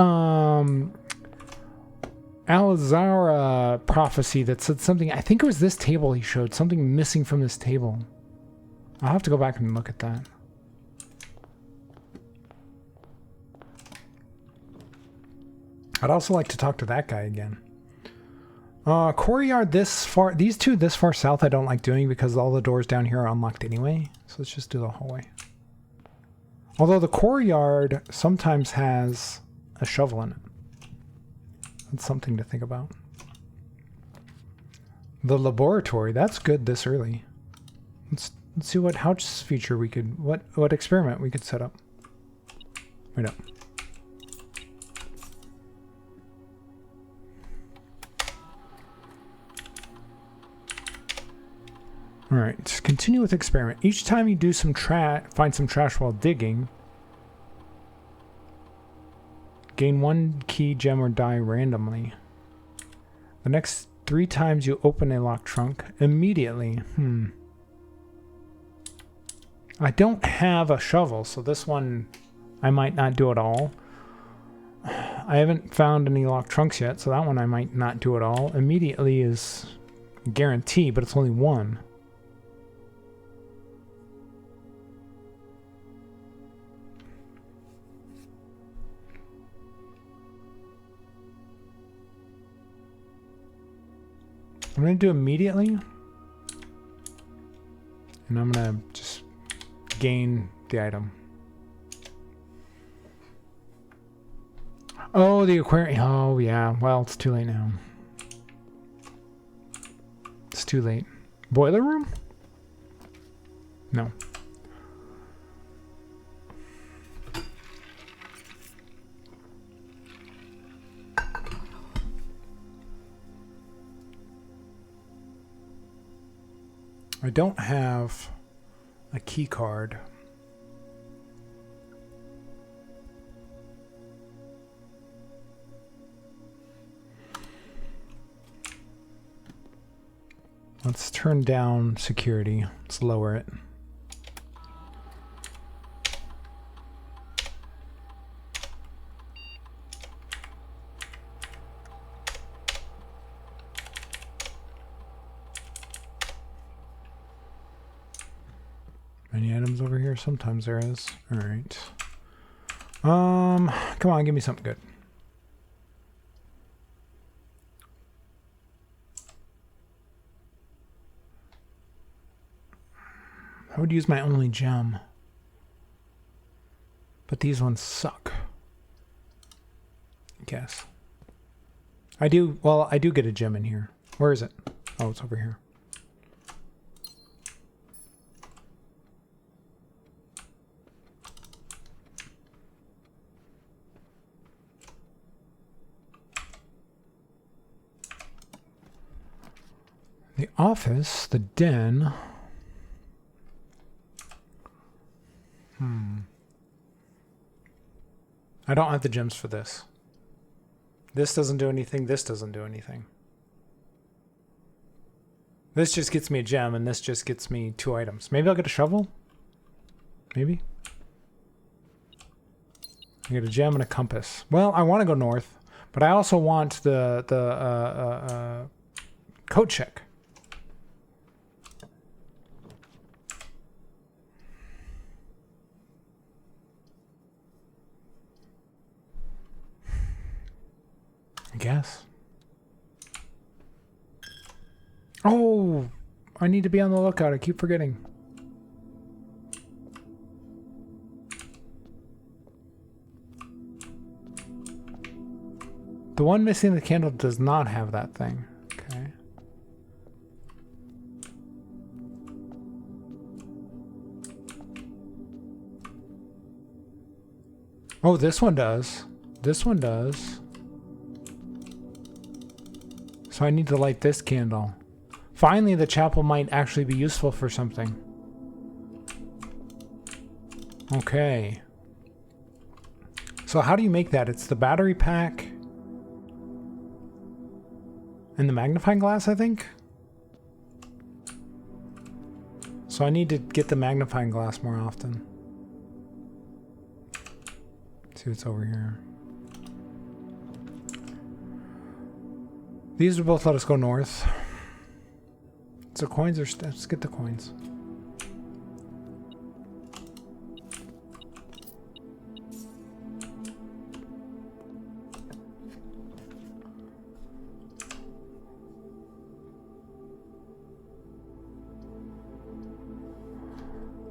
Alazara prophecy that said something. I think it was this table he showed. Something missing from this table. I'll have to go back and look at that. I'd also like to talk to that guy again. Courtyard this far. These two this far south I don't like doing because all the doors down here are unlocked anyway. So let's just do the hallway. Although the courtyard sometimes has a shovel in it. That's something to think about. The laboratory, that's good this early. Let's see what house feature we could, what experiment we could set up. Wait up. Alright, just continue with experiment. Each time you do some find some trash while digging, gain 1 key, gem, or die randomly. The next 3 times you open a locked trunk, immediately. I don't have a shovel, so this one I might not do at all. I haven't found any locked trunks yet, so that one I might not do at all. Immediately is a guarantee, but it's only 1. I'm going to do immediately. And I'm going to just gain the item. Oh, the aquarium. Oh, yeah. Well, it's too late now. It's too late. Boiler room? No. I don't have a key card. Let's turn down security. Let's lower it. Any items over here? Sometimes there is. All right. Come on, give me something good. I would use my only gem. But these ones suck. I guess. I do get a gem in here. Where is it? Oh, it's over here. The office, the den. I don't have the gems for this. This doesn't do anything. This doesn't do anything. This just gets me a gem, and this just gets me 2 items. Maybe I'll get a shovel? Maybe? I get a gem and a compass. Well, I want to go north, but I also want the coat check. I guess. Oh, I need to be on the lookout. I keep forgetting. The one missing the candle does not have that thing. Okay. Oh, this one does. This one does. So I need to light this candle. Finally, the chapel might actually be useful for something. Okay. So how do you make that? It's the battery pack and the magnifying glass, I think. So I need to get the magnifying glass more often. Let's see what's over here. These will both let us go north. So coins or let's get the coins.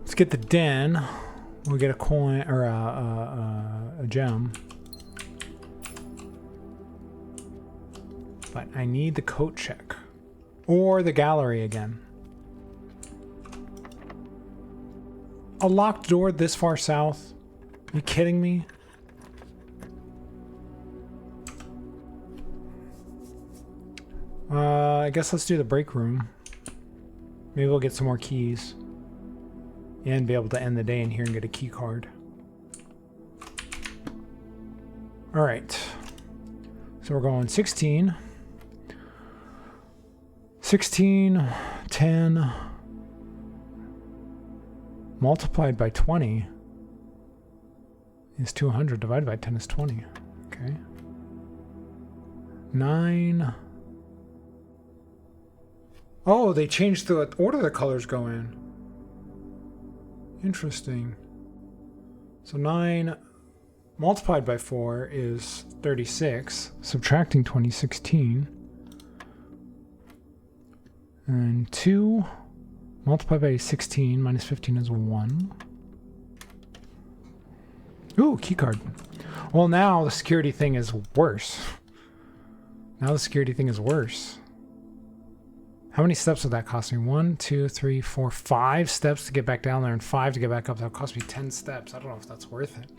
Let's get the den. We'll get a coin or a gem. But I need the coat check. Or the gallery again. A locked door this far south? Are you kidding me? I guess let's do the break room. Maybe we'll get some more keys. And be able to end the day in here and get a key card. Alright. So we're going 16. 16, 10, multiplied by 20 is 200. Divided by 10 is 20. Okay. 9. Oh, they changed the order the colors go in. Interesting. So 9 multiplied by 4 is 36. Subtracting 20, 16. And 2 multiplied by 16 minus 15 is 1. Ooh, key card. Well, now the security thing is worse. Now the security thing is worse. How many steps would that cost me? 1, 2, 3, 4, 5 steps to get back down there and 5 to get back up. That'll cost me 10 steps. I don't know if that's worth it.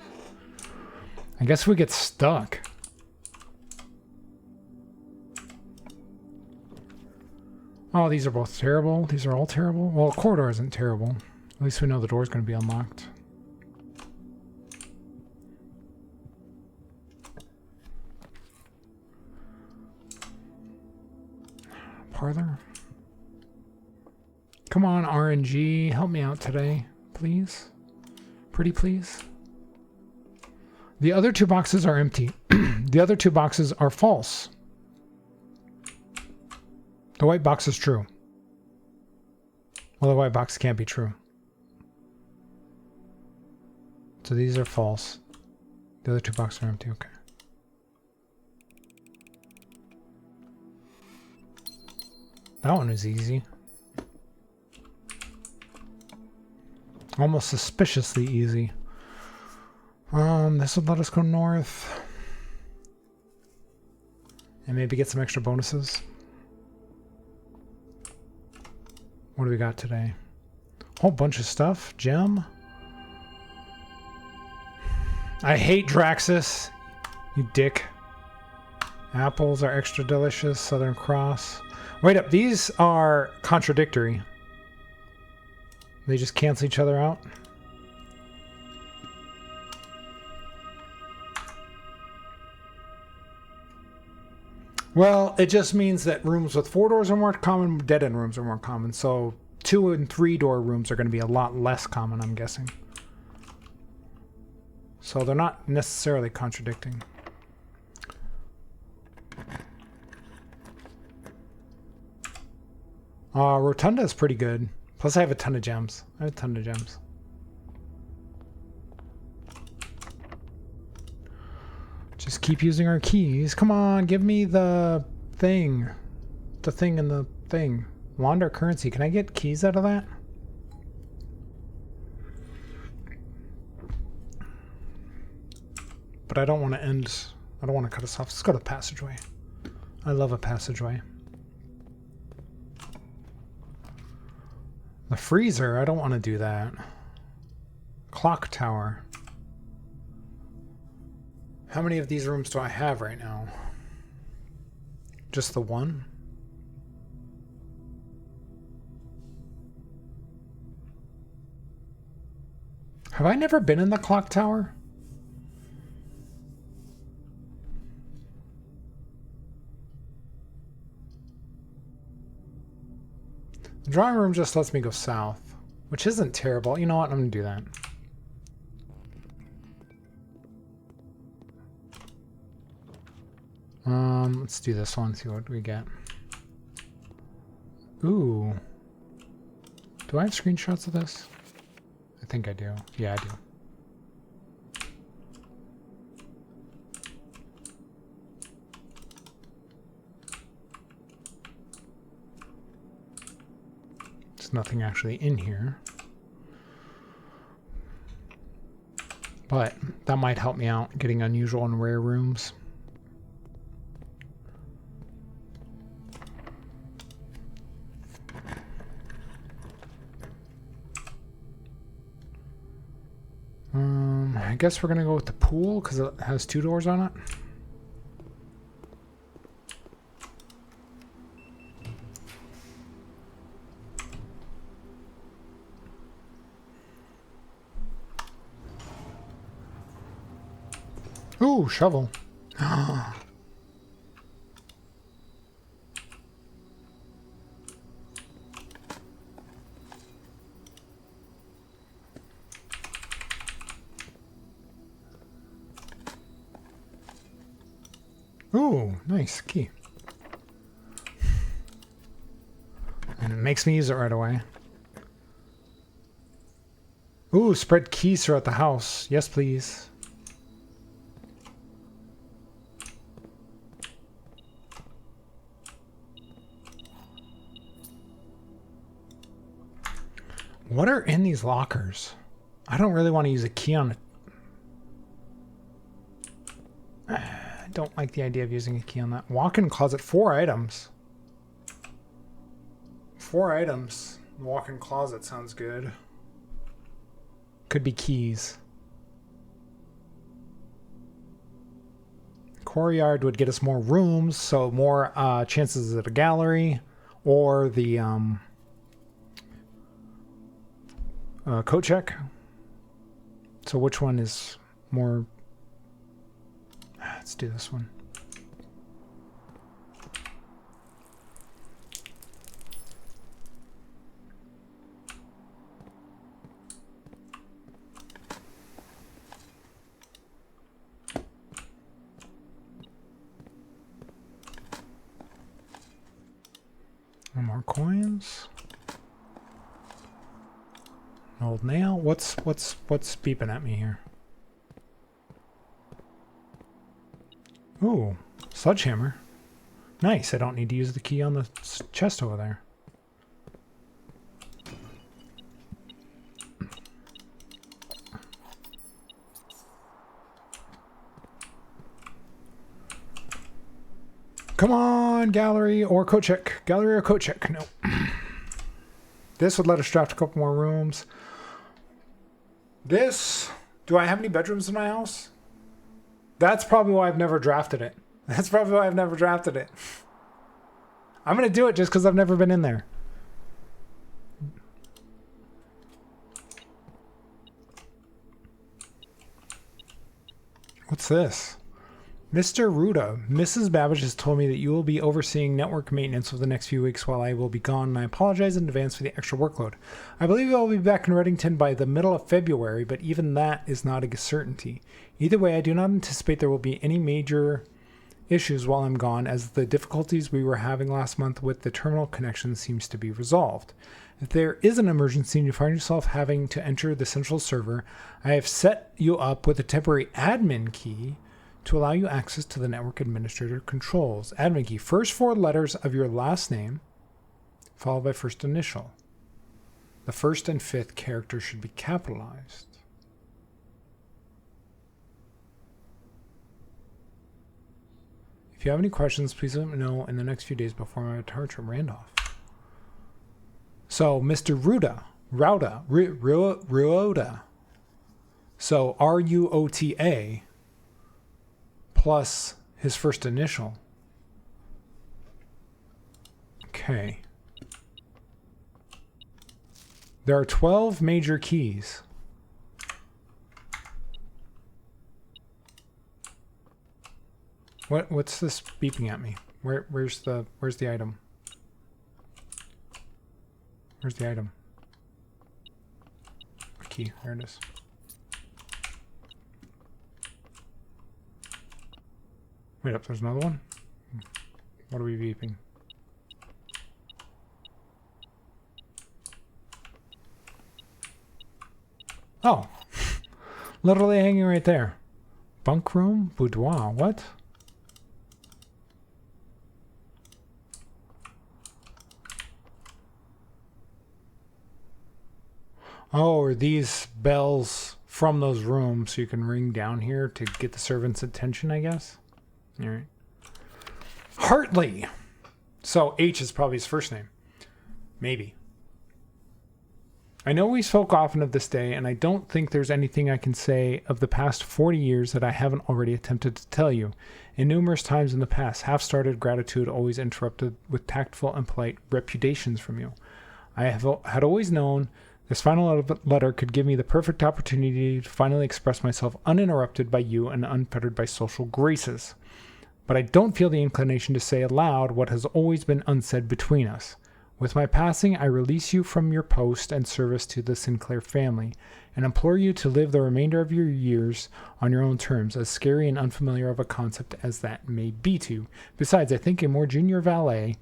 I guess we get stuck. Oh, these are both terrible. These are all terrible. Well, the corridor isn't terrible. At least we know the door's going to be unlocked. Parlor. Come on, RNG. Help me out today, please. Pretty please. The other 2 boxes are empty. The other 2 boxes are false. The white box is true. Well, the white box can't be true. So these are false. The other 2 boxes are empty, okay. That one was easy. Almost suspiciously easy. This would let us go north. And maybe get some extra bonuses. What do we got today? Whole bunch of stuff. Gem. I hate Draxus. You dick. Apples are extra delicious. Southern Cross. Wait up. These are contradictory. They just cancel each other out. Well, it just means that rooms with 4 doors are more common, dead-end rooms are more common. So 2 and 3 door rooms are going to be a lot less common, I'm guessing. So they're not necessarily contradicting. Rotunda is pretty good. Plus I have a ton of gems. Just keep using our keys. Come on, give me the thing. The thing and the thing. Launder currency. Can I get keys out of that? But I don't want to end... I don't want to cut us off. Let's go to the passageway. I love a passageway. The freezer, I don't want to do that. Clock tower. How many of these rooms do I have right now? Just the one? Have I never been in the clock tower? The drawing room just lets me go south, which isn't terrible. You know what? I'm going to do that. Let's do this one, see what we get. Ooh. Do I have screenshots of this? I think I do. Yeah, I do. There's nothing actually in here. But that might help me out getting unusual and rare rooms. I guess we're gonna go with the pool because it has 2 doors on it. Ooh, shovel. Ooh, nice key. And it makes me use it right away. Ooh, spread keys throughout the house. Yes, please. What are in these lockers? I don't really want to use a key on it. I don't like the idea of using a key on that. Walk-in closet, 4 items. 4 items. Walk-in closet sounds good. Could be keys. Courtyard would get us more rooms, so more chances at a gallery, or the coat check. So which one is more? Let's do this one. No more coins. An old nail. What's beeping at me here? Ooh, sledgehammer. Nice, I don't need to use the key on the chest over there. Come on, gallery or coat check. Gallery or coat check. No. This would let us draft a couple more rooms. This... Do I have any bedrooms in my house? That's probably why I've never drafted it. That's probably why I've never drafted it. I'm going to do it just because I've never been in there. What's this? Mr. Ruda, Mrs. Babbage has told me that you will be overseeing network maintenance for the next few weeks while I will be gone, and I apologize in advance for the extra workload. I believe I will be back in Reddington by the middle of February, but even that is not a certainty. Either way, I do not anticipate there will be any major issues while I'm gone, as the difficulties we were having last month with the terminal connection seems to be resolved. If there is an emergency and you find yourself having to enter the central server, I have set you up with a temporary admin key to allow you access to the network administrator controls. Admin key. First four letters of your last name, followed by first initial. The first and fifth character should be capitalized. If you have any questions, please let me know in the next few days before my departure. Randolph. So, Mr. Ruota. So, R-U-O-T-A plus his first initial. Okay. There are 12 major keys. What's this beeping at me? Where's the item? Where's the item? A key. There it is. Wait up, there's another one? What are we beeping? Oh! Literally hanging right there. Bunk room? Boudoir. What? Oh, are these bells from those rooms so you can ring down here to get the servant's attention, I guess? All right. Hartley. So H is probably his first name. Maybe. I know we spoke often of this day, and I don't think there's anything I can say of the past 40 years that I haven't already attempted to tell you. In numerous times in the past, half-started gratitude always interrupted with tactful and polite reputations from you. I had always known this final letter could give me the perfect opportunity to finally express myself uninterrupted by you and unfettered by social graces. But I don't feel the inclination to say aloud what has always been unsaid between us. With my passing, I release you from your post and service to the Sinclair family, and implore you to live the remainder of your years on your own terms, as scary and unfamiliar of a concept as that may be to you. Besides, I think a more junior valet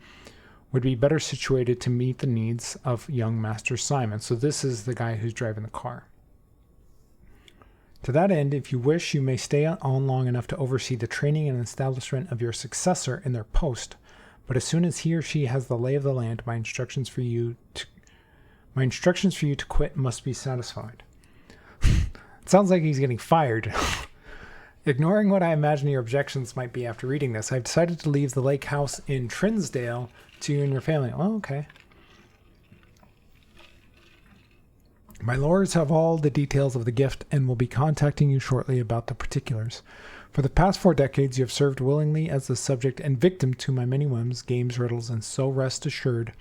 would be better situated to meet the needs of young Master Simon. So this is the guy who's driving the car. To that end, if you wish, you may stay on long enough to oversee the training and establishment of your successor in their post. But as soon as he or she has the lay of the land, my instructions for you to quit must be satisfied. It sounds like he's getting fired. Ignoring what I imagine your objections might be after reading this, I've decided to leave the lake house in Trinsdale to you and your family. Oh, okay. My lords have all the details of the gift and will be contacting you shortly about the particulars. For the past 4 decades, you have served willingly as the subject and victim to my many whims, games, riddles, and so rest assured,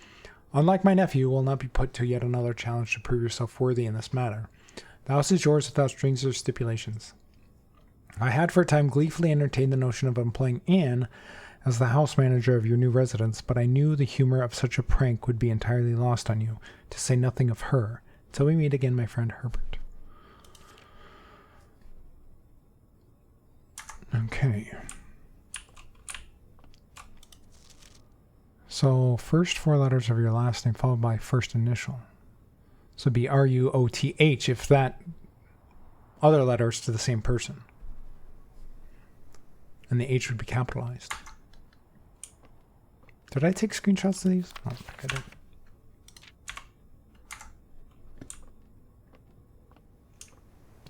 unlike my nephew, will not be put to yet another challenge to prove yourself worthy in this matter. The house is yours without strings or stipulations. I had for a time gleefully entertained the notion of employing Anne as the house manager of your new residence, but I knew the humor of such a prank would be entirely lost on you, to say nothing of her. Till we meet again, my friend Herbert. Okay. So, first 4 letters of your last name followed by first initial. So it'd be R-U-O-T-H if that other letter is to the same person. and the H would be capitalized. Did I take screenshots of these? I don't think I did.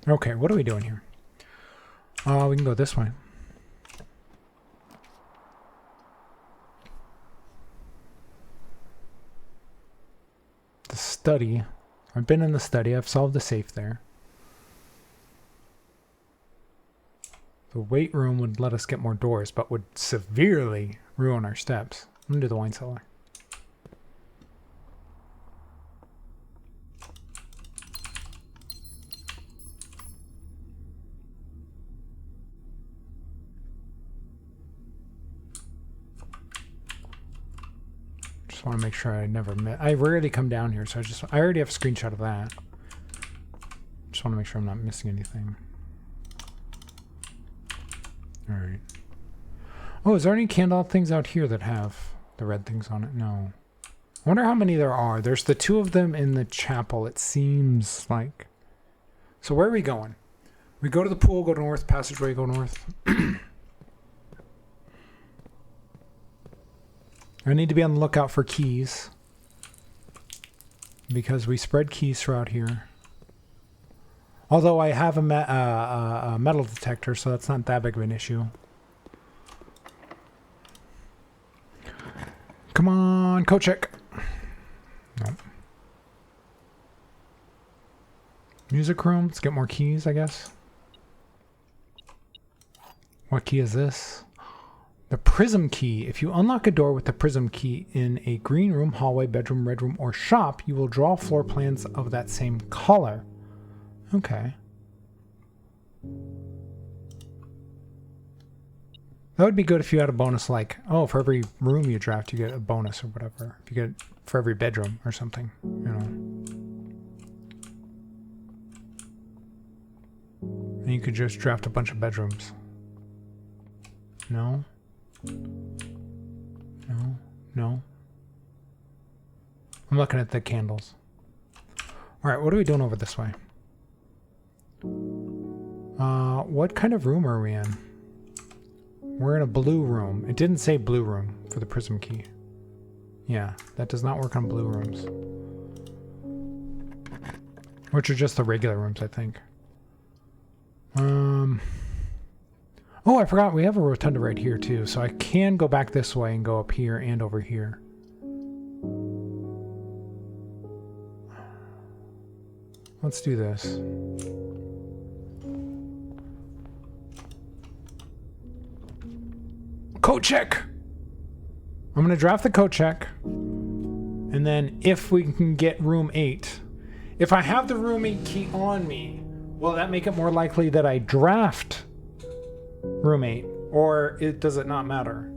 Okay, what are we doing here? We can go this way. The study. I've been in the study. I've solved the safe there. The weight room would let us get more doors, but would severely ruin our steps. I'm gonna do the wine cellar. Just want to make sure I never miss. I rarely come down here, so I already have a screenshot of that. Just want to make sure I'm not missing anything. All right. Oh, is there any candle things out here that have the red things on it? No. I wonder how many there are. There's the 2 of them in the chapel, it seems like. So where are we going? We go to the pool, go north, passageway, go north. I need to be on the lookout for keys, because we spread keys throughout here. Although I have a metal detector, so that's not that big of an issue. Come on, code check. Nope. Music room. Let's get more keys, I guess. What key is this? The prism key. If you unlock a door with the prism key in a green room, hallway, bedroom, red room, or shop, you will draw floor plans of that same color. Okay. That would be good if you had a bonus like, oh, for every room you draft, you get a bonus or whatever. If you get it for every bedroom or something, you know. And you could just draft a bunch of bedrooms. No? No? No? I'm looking at the candles. Alright, what are we doing over this way? What kind of room are we in? We're in a blue room. It didn't say blue room for the prism key. Yeah, that does not work on blue rooms. Which are just the regular rooms, I think. Oh, I forgot we have a rotunda right here too, so I can go back this way and go up here and over here. Let's do this. Code check! I'm gonna draft the code check. And then if we can get room 8. If I have the room 8 key on me, will that make it more likely that I draft room 8? Or does it not matter?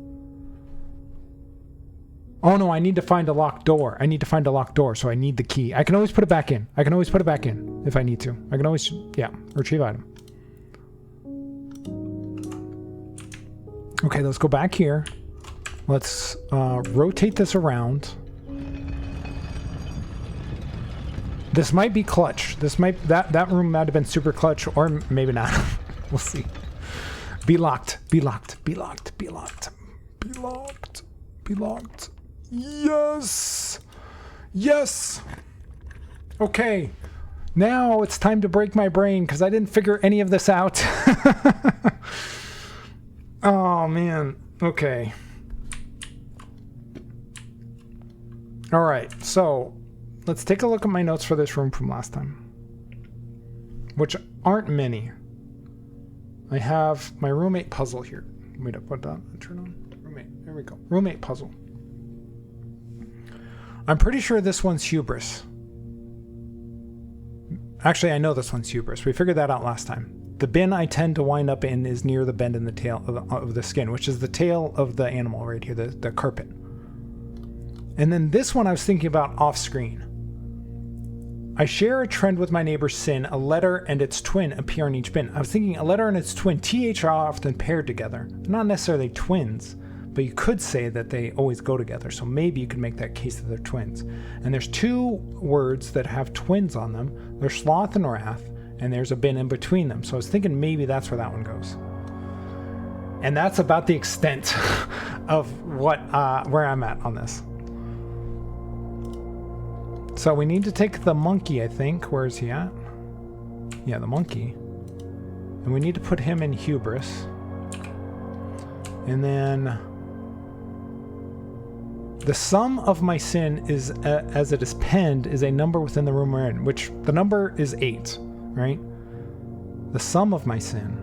Oh no, I need to find a locked door. I need to find a locked door, so I need the key. I can always put it back in. I can always put it back in if I need to. I can always, yeah, retrieve item. Okay, let's go back here. Let's rotate this around. This might be clutch. This might, that room might have been super clutch, or maybe not. We'll see. Be locked. Be locked. Be locked. Be locked. Be locked. Be locked. Yes. Yes. Okay. Now it's time to break my brain because I didn't figure any of this out. Oh man. Okay. All right. So let's take a look at my notes for this room from last time, which aren't many. I have my roommate puzzle here. Wait up, what that? Turn on roommate. There we go. Roommate puzzle. I'm pretty sure this one's hubris. Actually, I know this one's hubris. We figured that out last time. The bin I tend to wind up in is near the bend in the tail of the skin, which is the tail of the animal right here, the carpet. And then this one I was thinking about off screen. I share a trend with my neighbor Sin. A letter and its twin appear in each bin. I was thinking a letter and its twin, TH, are often paired together. Not necessarily twins, but you could say that they always go together. So maybe you could make that case that they're twins. And there's 2 words that have twins on them. There's sloth and wrath, and there's a bin in between them. So I was thinking maybe that's where that one goes. And that's about the extent of what where I'm at on this. So we need to take the monkey, I think. Where is he at? Yeah, the monkey. And we need to put him in hubris. And then the sum of my sin is, as it is penned, is a number within the room we're in, which the number is 8, right? The sum of my sin.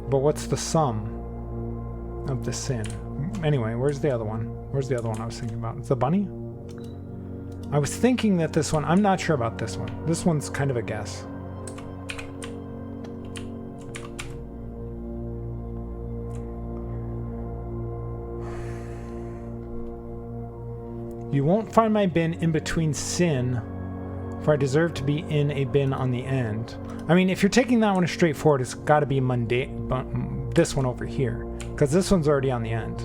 But what's the sum of the sin? Anyway, where's the other one? Where's the other one I was thinking about? It's the bunny? I was thinking that this one, I'm not sure about this one. This one's kind of a guess. You won't find my bin in between sin, for I deserve to be in a bin on the end. I mean, if you're taking that one as straightforward, it's got to be mundane. This one over here, because this one's already on the end.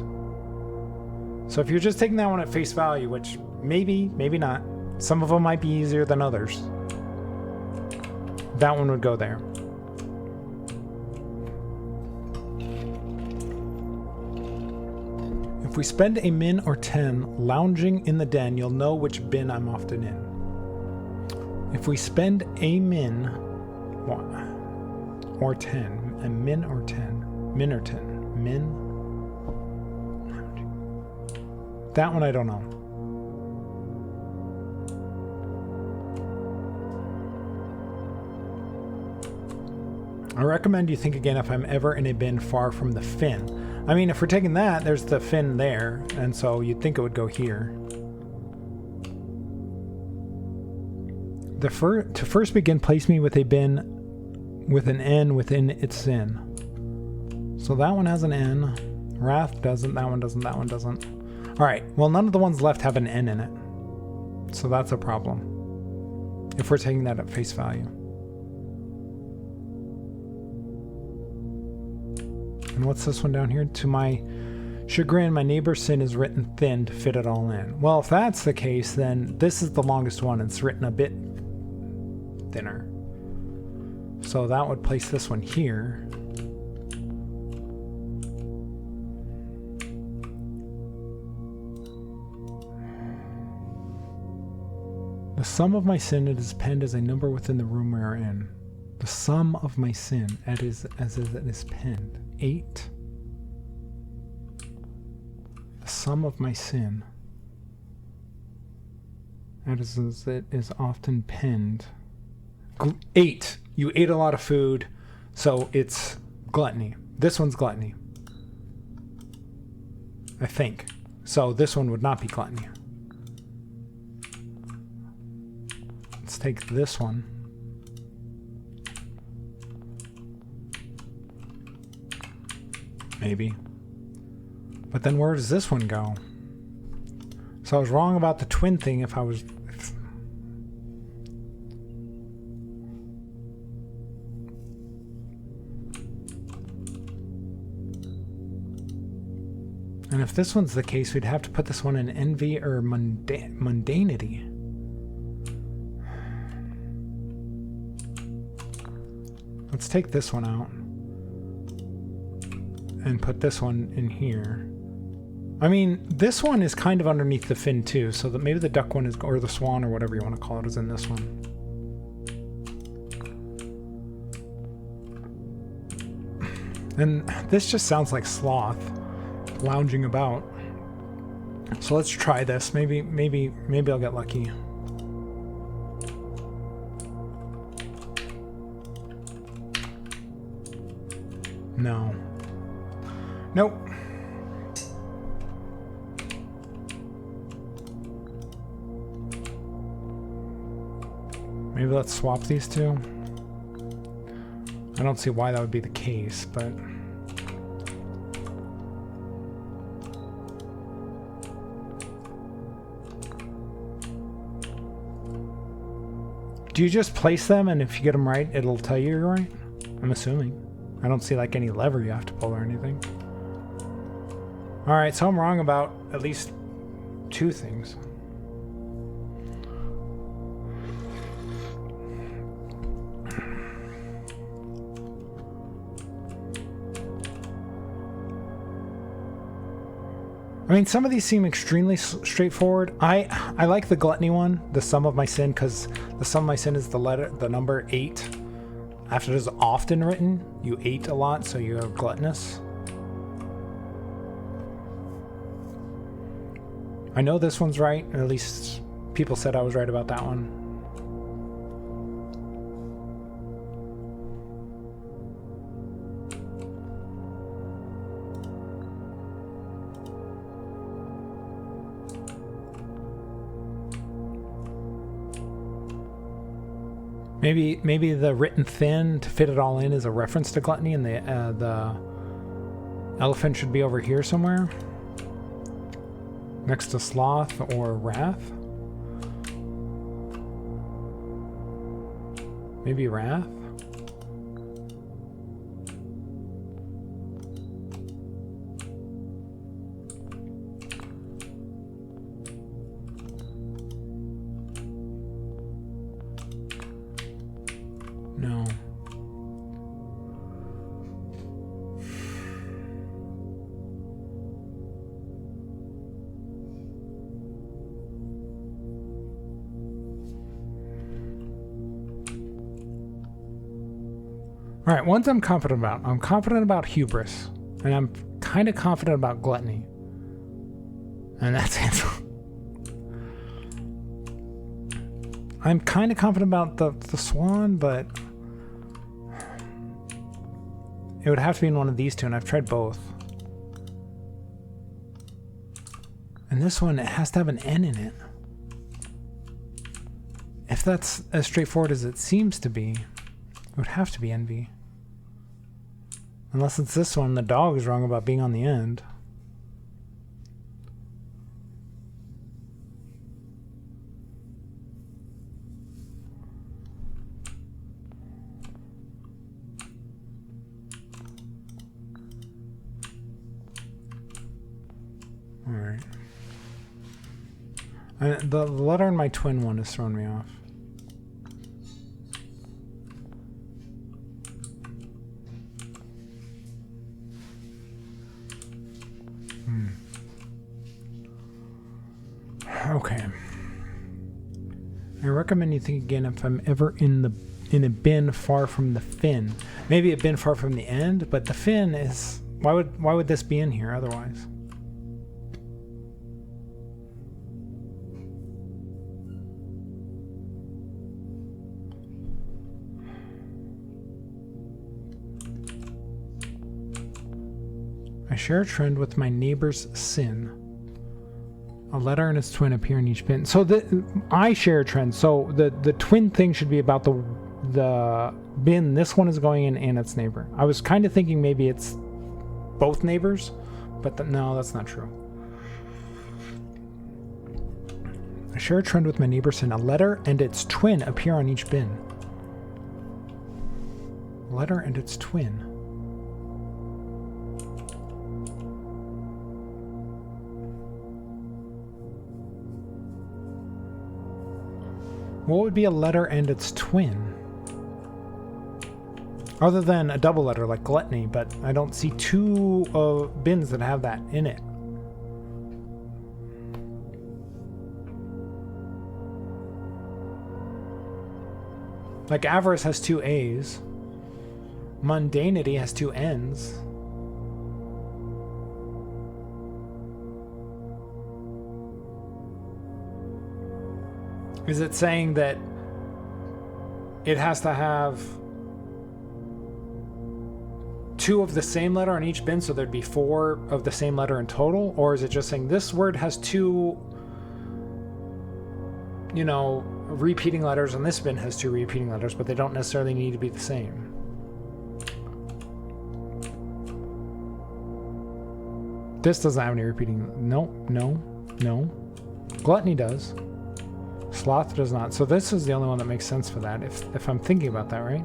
So if you're just taking that one at face value, which maybe, maybe not. Some of them might be easier than others. That one would go there. If we spend a min or 10 lounging in the den, you'll know which bin I'm often in. If we spend a min or 10, a min or 10, min or 10, min. That one I don't know. I recommend you think again if I'm ever in a bin far from the fin. I mean, if we're taking that, there's the fin there, and so you'd think it would go here. To first begin, place me with a bin with an N within its sin. So that one has an N. Wrath doesn't, that one doesn't, that one doesn't. Alright, well none of the ones left have an N in it. So that's a problem. If we're taking that at face value. And what's this one down here? To my chagrin, my neighbor's sin is written thin to fit it all in. Well, if that's the case, then this is the longest one. It's written a bit thinner. So that would place this one here. The sum of my sin, it is penned as a number within the room we are in. The sum of my sin, as it is penned. 8. The sum of my sin, as it is often penned. 8. You ate a lot of food, so it's gluttony. This one's gluttony, I think. So this one would not be gluttony. Let's take this one. Maybe. But then where does this one go? So I was wrong about the twin thing if I was... And if this one's the case, we'd have to put this one in envy or mundanity. Let's take this one out. And put this one in here. I mean, this one is kind of underneath the fin too, so that maybe the duck one is, or the swan or whatever you want to call it, is in this one. And this just sounds like sloth lounging about. So let's try this. Maybe I'll get lucky. No. Nope. Maybe let's swap these two. I don't see why that would be the case, but... Do you just place them and if you get them right, it'll tell you you're right? I'm assuming. I don't see like any lever you have to pull or anything. Alright, so I'm wrong about at least 2 things. I mean, some of these seem extremely straightforward. I like the gluttony one, the sum of my sin, because the sum of my sin is the number 8. After it is often written, you ate a lot, so you're gluttonous. I know this one's right, or at least people said I was right about that one. Maybe the written thin to fit it all in is a reference to gluttony, and the elephant should be over here somewhere, next to sloth or wrath. Maybe wrath. No. All right, ones I'm confident about. I'm confident about hubris, and I'm kind of confident about gluttony. And that's it. I'm kind of confident about the swan, but it would have to be in one of these two, and I've tried both. And this one, it has to have an N in it. If that's as straightforward as it seems to be, it would have to be envy. Unless it's this one, the dog is wrong about being on the end. Alright. The letter in my twin one has thrown me off. Okay. I recommend you think again if I'm ever in a bin far from the fin. Maybe a bin far from the end, but the fin is why would this be in here otherwise? I share a trend with my neighbor's sin. A letter and its twin appear in each bin. So I share a trend. So the twin thing should be about the bin this one is going in and its neighbor. I was kind of thinking maybe it's both neighbors, but no, that's not true. I share a trend with my neighbor's sin. A letter and its twin appear on each bin. Letter and its twin. What would be a letter and its twin? Other than a double letter like gluttony, but I don't see two bins that have that in it. Like avarice has 2 A's. Mundanity has 2 N's. Is it saying that it has to have 2 of the same letter on each bin, so there'd be 4 of the same letter in total? Or is it just saying this word has 2, you know, repeating letters, and this bin has 2 repeating letters, but they don't necessarily need to be the same? This doesn't have any repeating. No. Gluttony does. Sloth does not. So this is the only one that makes sense for that, if I'm thinking about that right.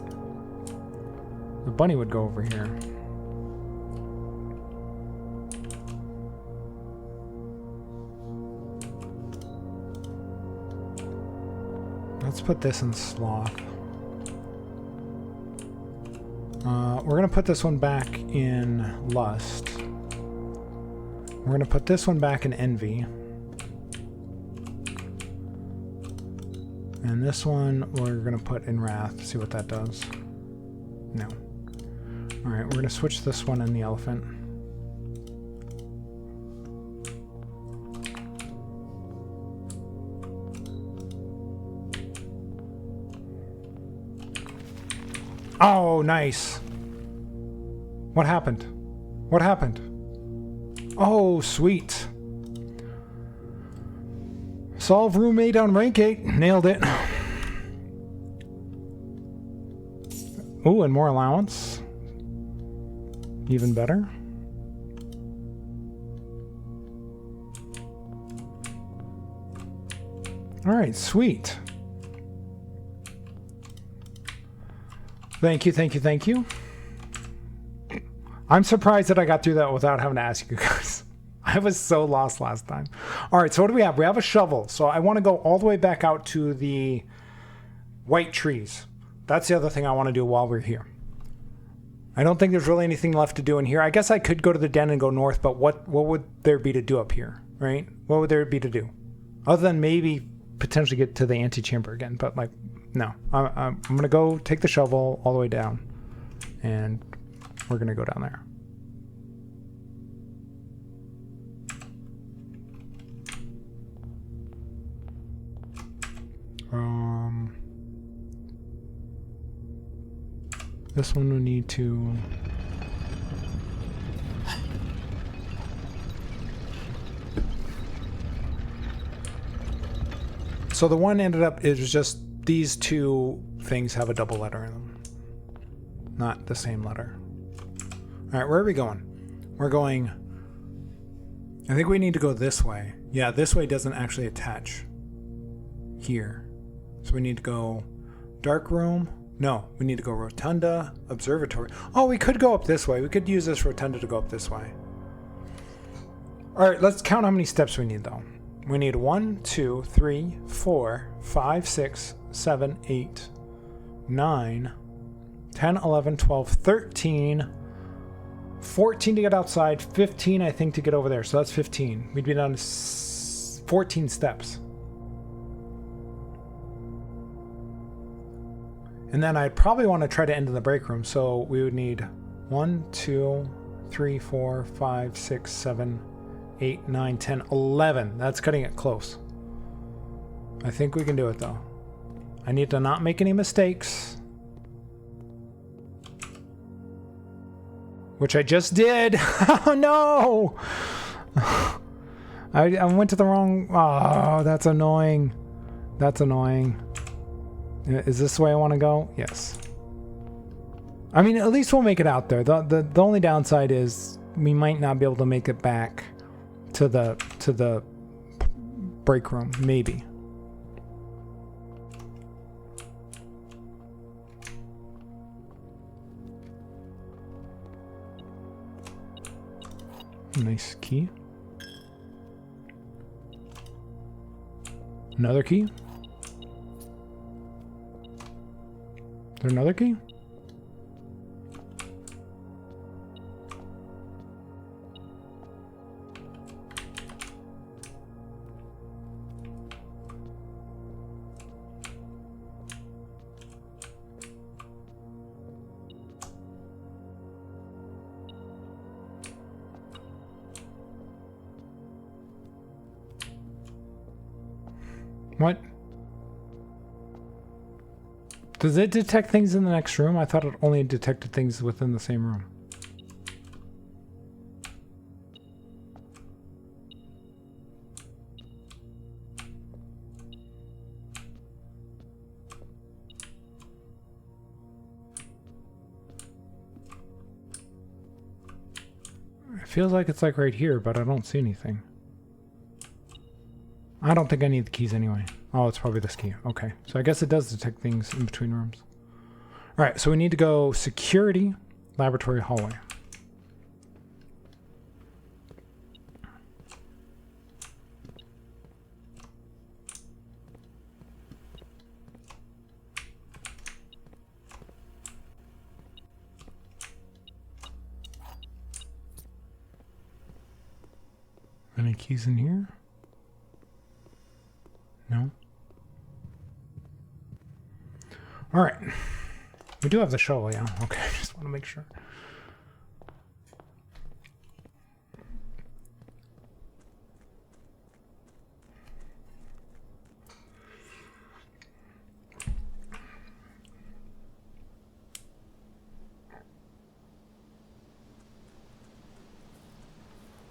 The bunny would go over here. Let's put this in sloth. We're gonna put this one back in lust. We're going to put this one back in Envy. And this one we're going to put in Wrath. See what that does. No. Alright, we're going to switch this one in the Elephant. Oh, nice. What happened? What happened? Oh, sweet. Solve room 8 on rank 8. Nailed it. Ooh, and more allowance. Even better. Alright, sweet. Thank you, thank you, thank you. I'm surprised that I got through that without having to ask you guys. I was so lost last time. All right, so what do we have? We have a shovel. So I want to go all the way back out to the white trees. That's the other thing I want to do while we're here. I don't think there's really anything left to do in here. I guess I could go to the den and go north, but what would there be to do up here, right? What would there be to do? Other than maybe potentially get to the antechamber again, but like, no. I'm going to go take the shovel all the way down, and we're going to go down there. This one we need to... So the one ended up, it was just these two things have a double letter in them. Not the same letter. Alright, where are we going? We're going... I think we need to go this way. Yeah, this way doesn't actually attach here. So we need to go dark room. No, we need to go rotunda, observatory. Oh, we could go up this way. We could use this rotunda to go up this way. All right, let's count how many steps we need, though. We need 1, 2, 3, 4, 5, 6, 7, 8, 9, 10, 11, 12, 13, 14 to get outside, 15, I think, to get over there. So that's 15. We'd be down to 14 steps. And then I'd probably want to try to end in the break room. So we would need 1, 2, 3, 4, 5, 6, 7, 8, 9, 10, 11. That's cutting it close. I think we can do it, though. I need to not make any mistakes. Which I just did. Oh, no! I went to the wrong... Oh, that's annoying. That's annoying. Is this the way I want to go? Yes. I mean, at least we'll make it out there. The only downside is we might not be able to make it back to the break room. Maybe. Nice key. Another key. Is there another key? What? Does it detect things in the next room? I thought it only detected things within the same room. It feels like it's like right here, but I don't see anything. I don't think I need the keys anyway. Oh, it's probably this key. Okay. So I guess it does detect things in between rooms. All right. So we need to go security, laboratory, hallway. Any keys in here? No. All right. We do have the shovel, yeah. Okay, I just want to make sure.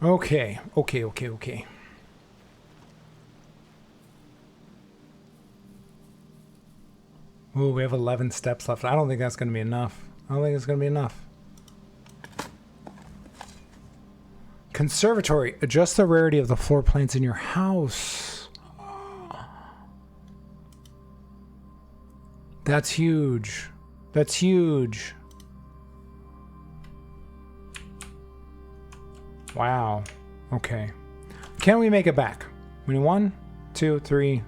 Okay. Ooh, we have 11 steps left. I don't think that's going to be enough. I don't think it's going to be enough. Conservatory. Adjust the rarity of the floor plans in your house. That's huge. That's huge. Wow. Okay. Can we make it back? We need 1, 2, 3,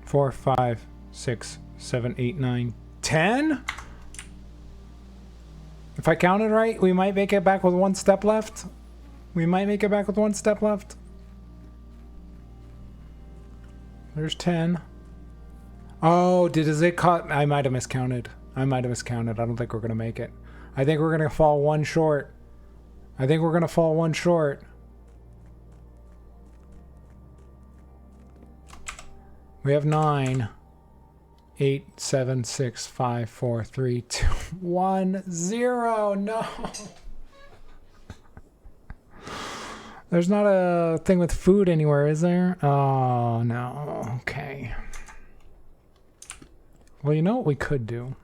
4, 5, 6, 7, 8, 9, 10? If I counted right, we might make it back with 1 step left. We might make it back with 1 step left. There's 10. Oh, does it cut? I might have miscounted. I don't think we're going to make it. I think we're going to fall 1 short. We have 9, 8, 7, 6, 5, 4, 3, 2, 1, 0. No. There's not a thing with food anywhere, is there? Oh, no. Okay. Well, you know what we could do?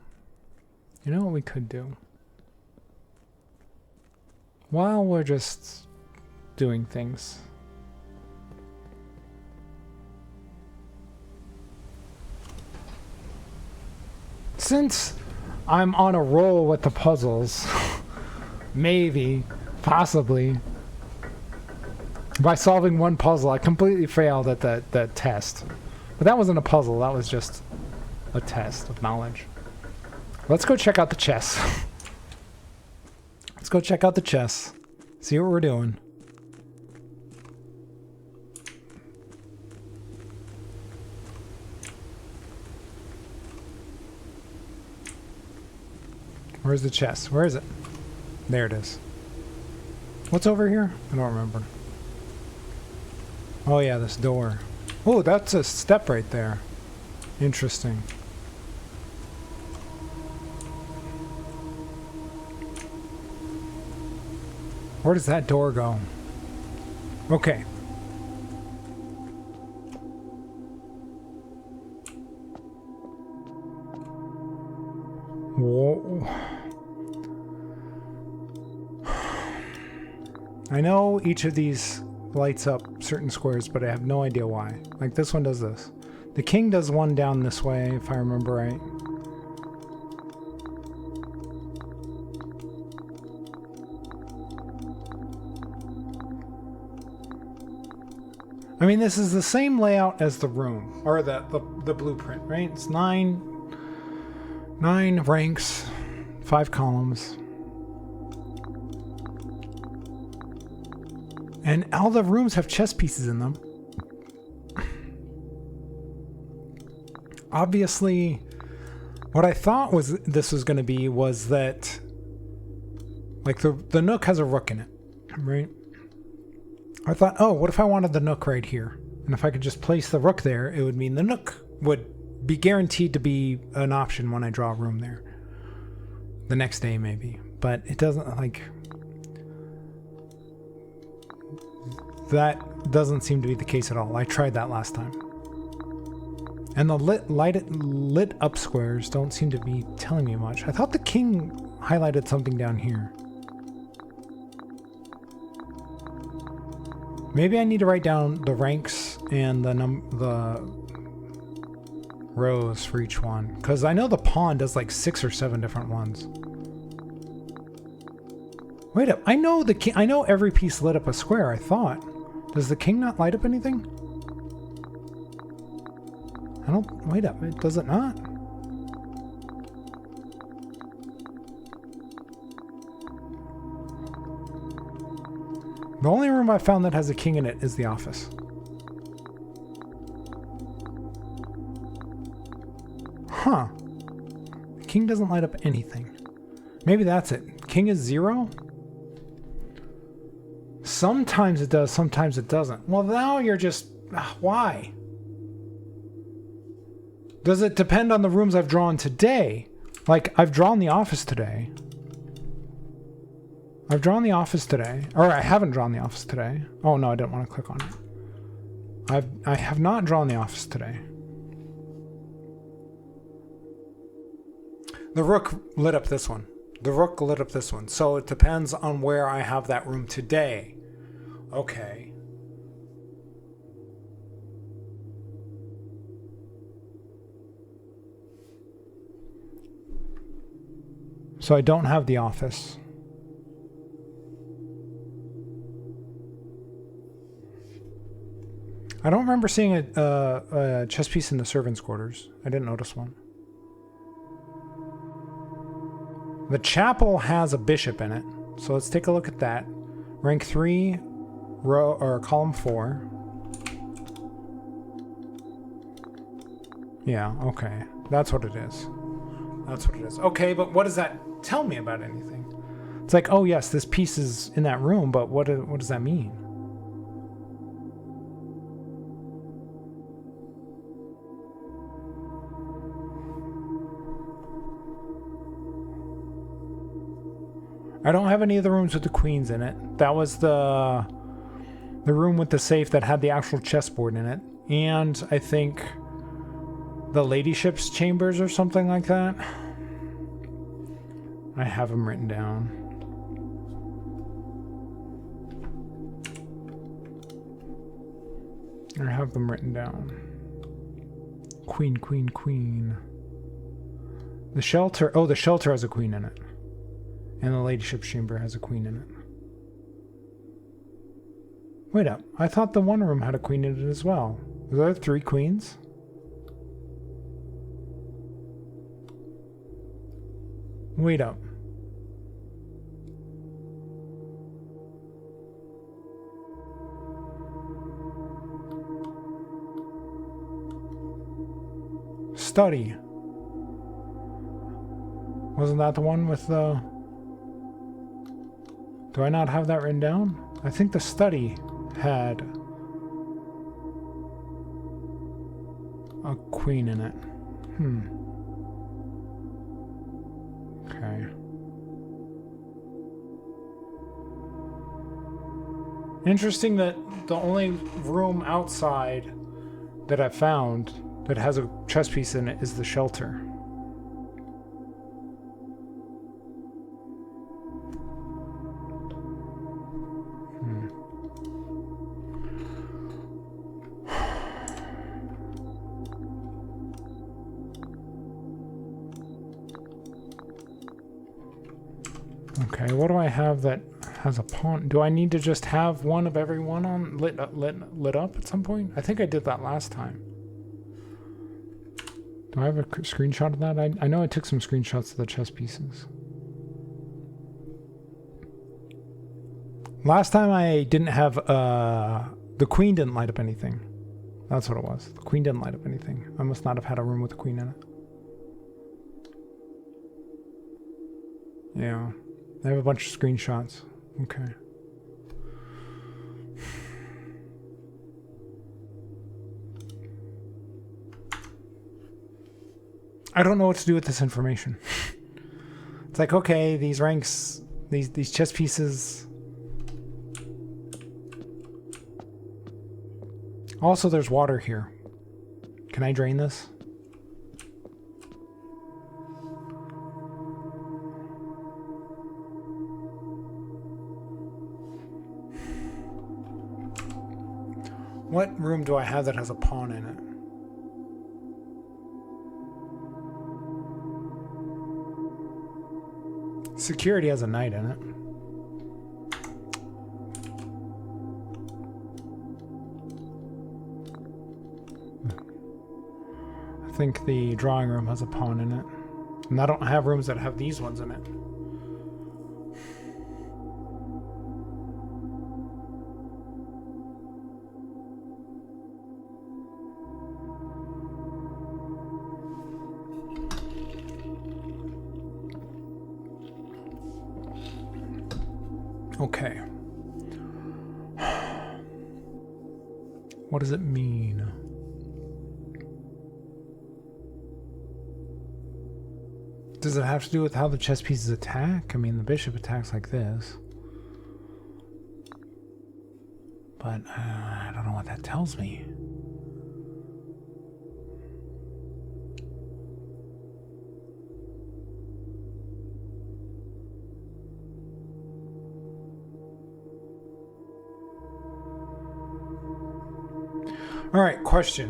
While we're just doing things. Since I'm on a roll with the puzzles, maybe, possibly, by solving 1 puzzle, I completely failed at that test. But that wasn't a puzzle, that was just a test of knowledge. Let's go check out the chess. Let's go check out the chess. See what we're doing. Where's the chest? Where is it? There it is. What's over here? I don't remember. Oh yeah, this door. Oh, that's a step right there. Interesting. Where does that door go? Okay. Whoa. I know each of these lights up certain squares, but I have no idea why. Like this one does this. The king does one down this way, if I remember right. I mean, this is the same layout as the room, or the blueprint, right? It's 9 ranks, 5 columns. And all the rooms have chess pieces in them. Obviously, what I thought this was going to be was that, like, the nook has a rook in it, right? I thought, oh, what if I wanted the nook right here? And if I could just place the rook there, it would mean the nook would be guaranteed to be an option when I draw a room there. The next day, maybe. But it doesn't, like... That doesn't seem to be the case at all. I tried that last time. And the lit up squares don't seem to be telling me much. I thought the king highlighted something down here. Maybe I need to write down the ranks and the rows for each one, because I know the pawn does like 6 or 7 different ones. Wait up! I know the king. I know every piece lit up a square. I thought. Does the king not light up anything? I don't. Wait up! Does it not? The only room I found that has a king in it is the office. Huh. King doesn't light up anything. Maybe that's it. King is 0? Sometimes it does, sometimes it doesn't. Well, now you're just... why? Does it depend on the rooms I've drawn today? Like, I've drawn the office today. I've drawn the office today. Or I haven't drawn the office today. Oh, no, I didn't want to click on it. I have not drawn the office today. The rook lit up this one. The rook lit up this one. So it depends on where I have that room today. Okay. So I don't have the office. I don't remember seeing a chess piece in the servants' quarters. I didn't notice one. The chapel has a bishop in it, so let's take a look at that. Rank 3, row or column 4. Yeah, okay. That's what it is. That's what it is. Okay, but what does that tell me about anything? It's like, oh yes, this piece is in that room, but what does that mean? I don't have any of the rooms with the queens in it. That was the room with the safe that had the actual chessboard in it. And I think the ladyship's chambers or something like that. I have them written down. I have them written down. Queen, queen, queen. The shelter. Oh, the shelter has a queen in it. And the ladyship's chamber has a queen in it. Wait up. I thought the one room had a queen in it as well. Are there 3 queens? Wait up. Study. Wasn't that the one with the... Do I not have that written down? I think the study had a queen in it. Okay. Interesting that the only room outside that I found that has a chess piece in it is the shelter. Okay, what do I have that has a pawn? Do I need to just have one of every one on lit up at some point? I think I did that last time. Do I have a screenshot of that? I know I took some screenshots of the chess pieces. Last time I didn't have the queen didn't light up anything. That's what it was. The queen didn't light up anything. I must not have had a room with a queen in it. Yeah. I have a bunch of screenshots. Okay. I don't know what to do with this information. It's like, okay, these ranks, these chess pieces. Also, there's water here. Can I drain this? What room do I have that has a pawn in it? Security has a knight in it. I think the drawing room has a pawn in it. And I don't have rooms that have these ones in it. Okay. What does it mean? Does it have to do with how the chess pieces attack? I mean, the bishop attacks like this. But I don't know what that tells me. All right, question.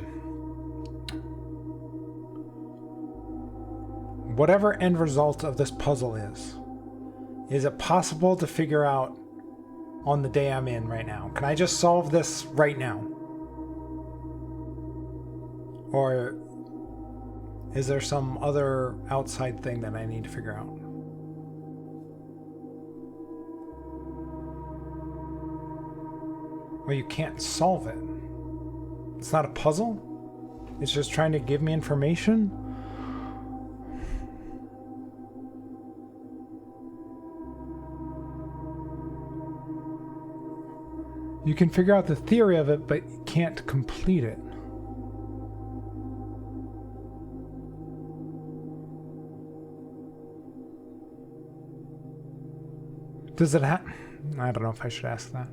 Whatever end result of this puzzle is it possible to figure out on the day I'm in right now? Can I just solve this right now? Or is there some other outside thing that I need to figure out? Well, you can't solve it. It's not a puzzle? It's just trying to give me information? You can figure out the theory of it, but you can't complete it. Does it have... I don't know if I should ask that.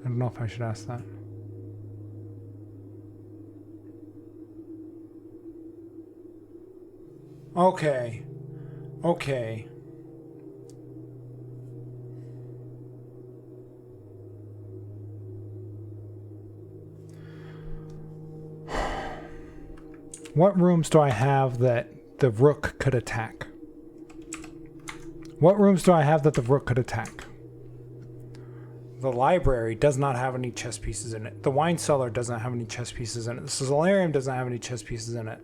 I don't know if I should ask that. Okay. Okay. What rooms do I have that the rook could attack? What rooms do I have that the rook could attack? The library does not have any chess pieces in it. The wine cellar doesn't have any chess pieces in it. The solarium doesn't have any chess pieces in it.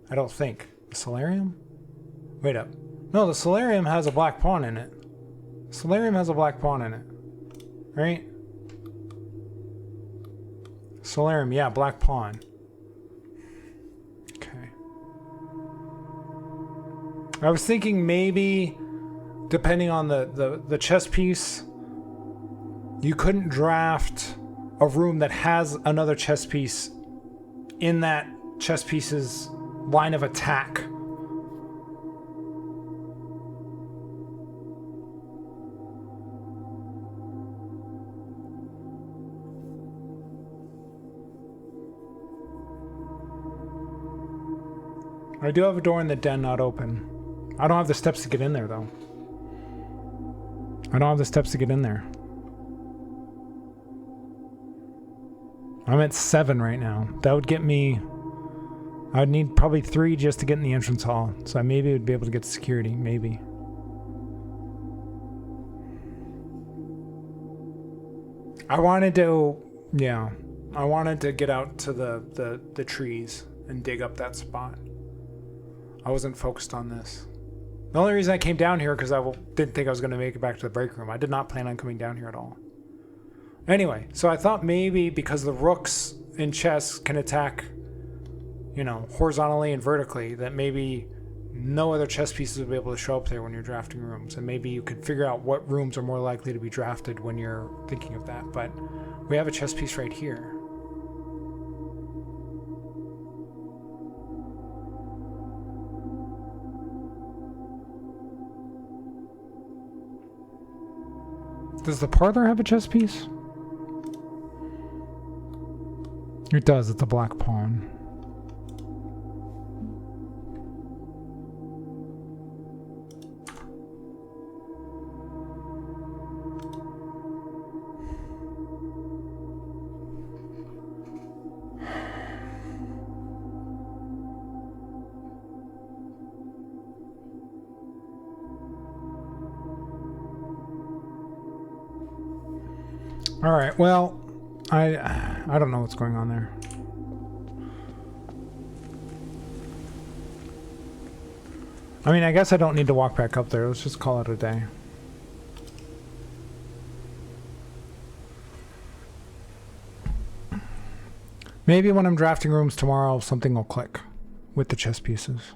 I don't think. The solarium? Wait up. No, the solarium has a black pawn in it. The solarium has a black pawn in it. Right? Solarium, yeah, black pawn. Okay. I was thinking maybe, depending on the chess piece, you couldn't draft a room that has another chess piece in that chess piece's line of attack. I do have a door in the den not open. I don't have the steps to get in there, though. I don't have the steps to get in there. I'm at 7 right now. That would get me... I would need probably 3 just to get in the entrance hall. So I maybe would be able to get security. Maybe. I wanted to... Yeah. I wanted to get out to the trees and dig up that spot. I wasn't focused on this. The only reason I came down here because I didn't think I was going to make it back to the break room. I did not plan on coming down here at all. Anyway, so I thought maybe because the rooks in chess can attack, you know, horizontally and vertically, that maybe no other chess pieces would be able to show up there when you're drafting rooms. And maybe you could figure out what rooms are more likely to be drafted when you're thinking of that. But we have a chess piece right here. Does the parlor have a chess piece? It does. It's a black pawn. All right, well, I don't know what's going on there. I mean, I guess I don't need to walk back up there. Let's just call it a day. Maybe when I'm drafting rooms tomorrow, something will click with the chess pieces.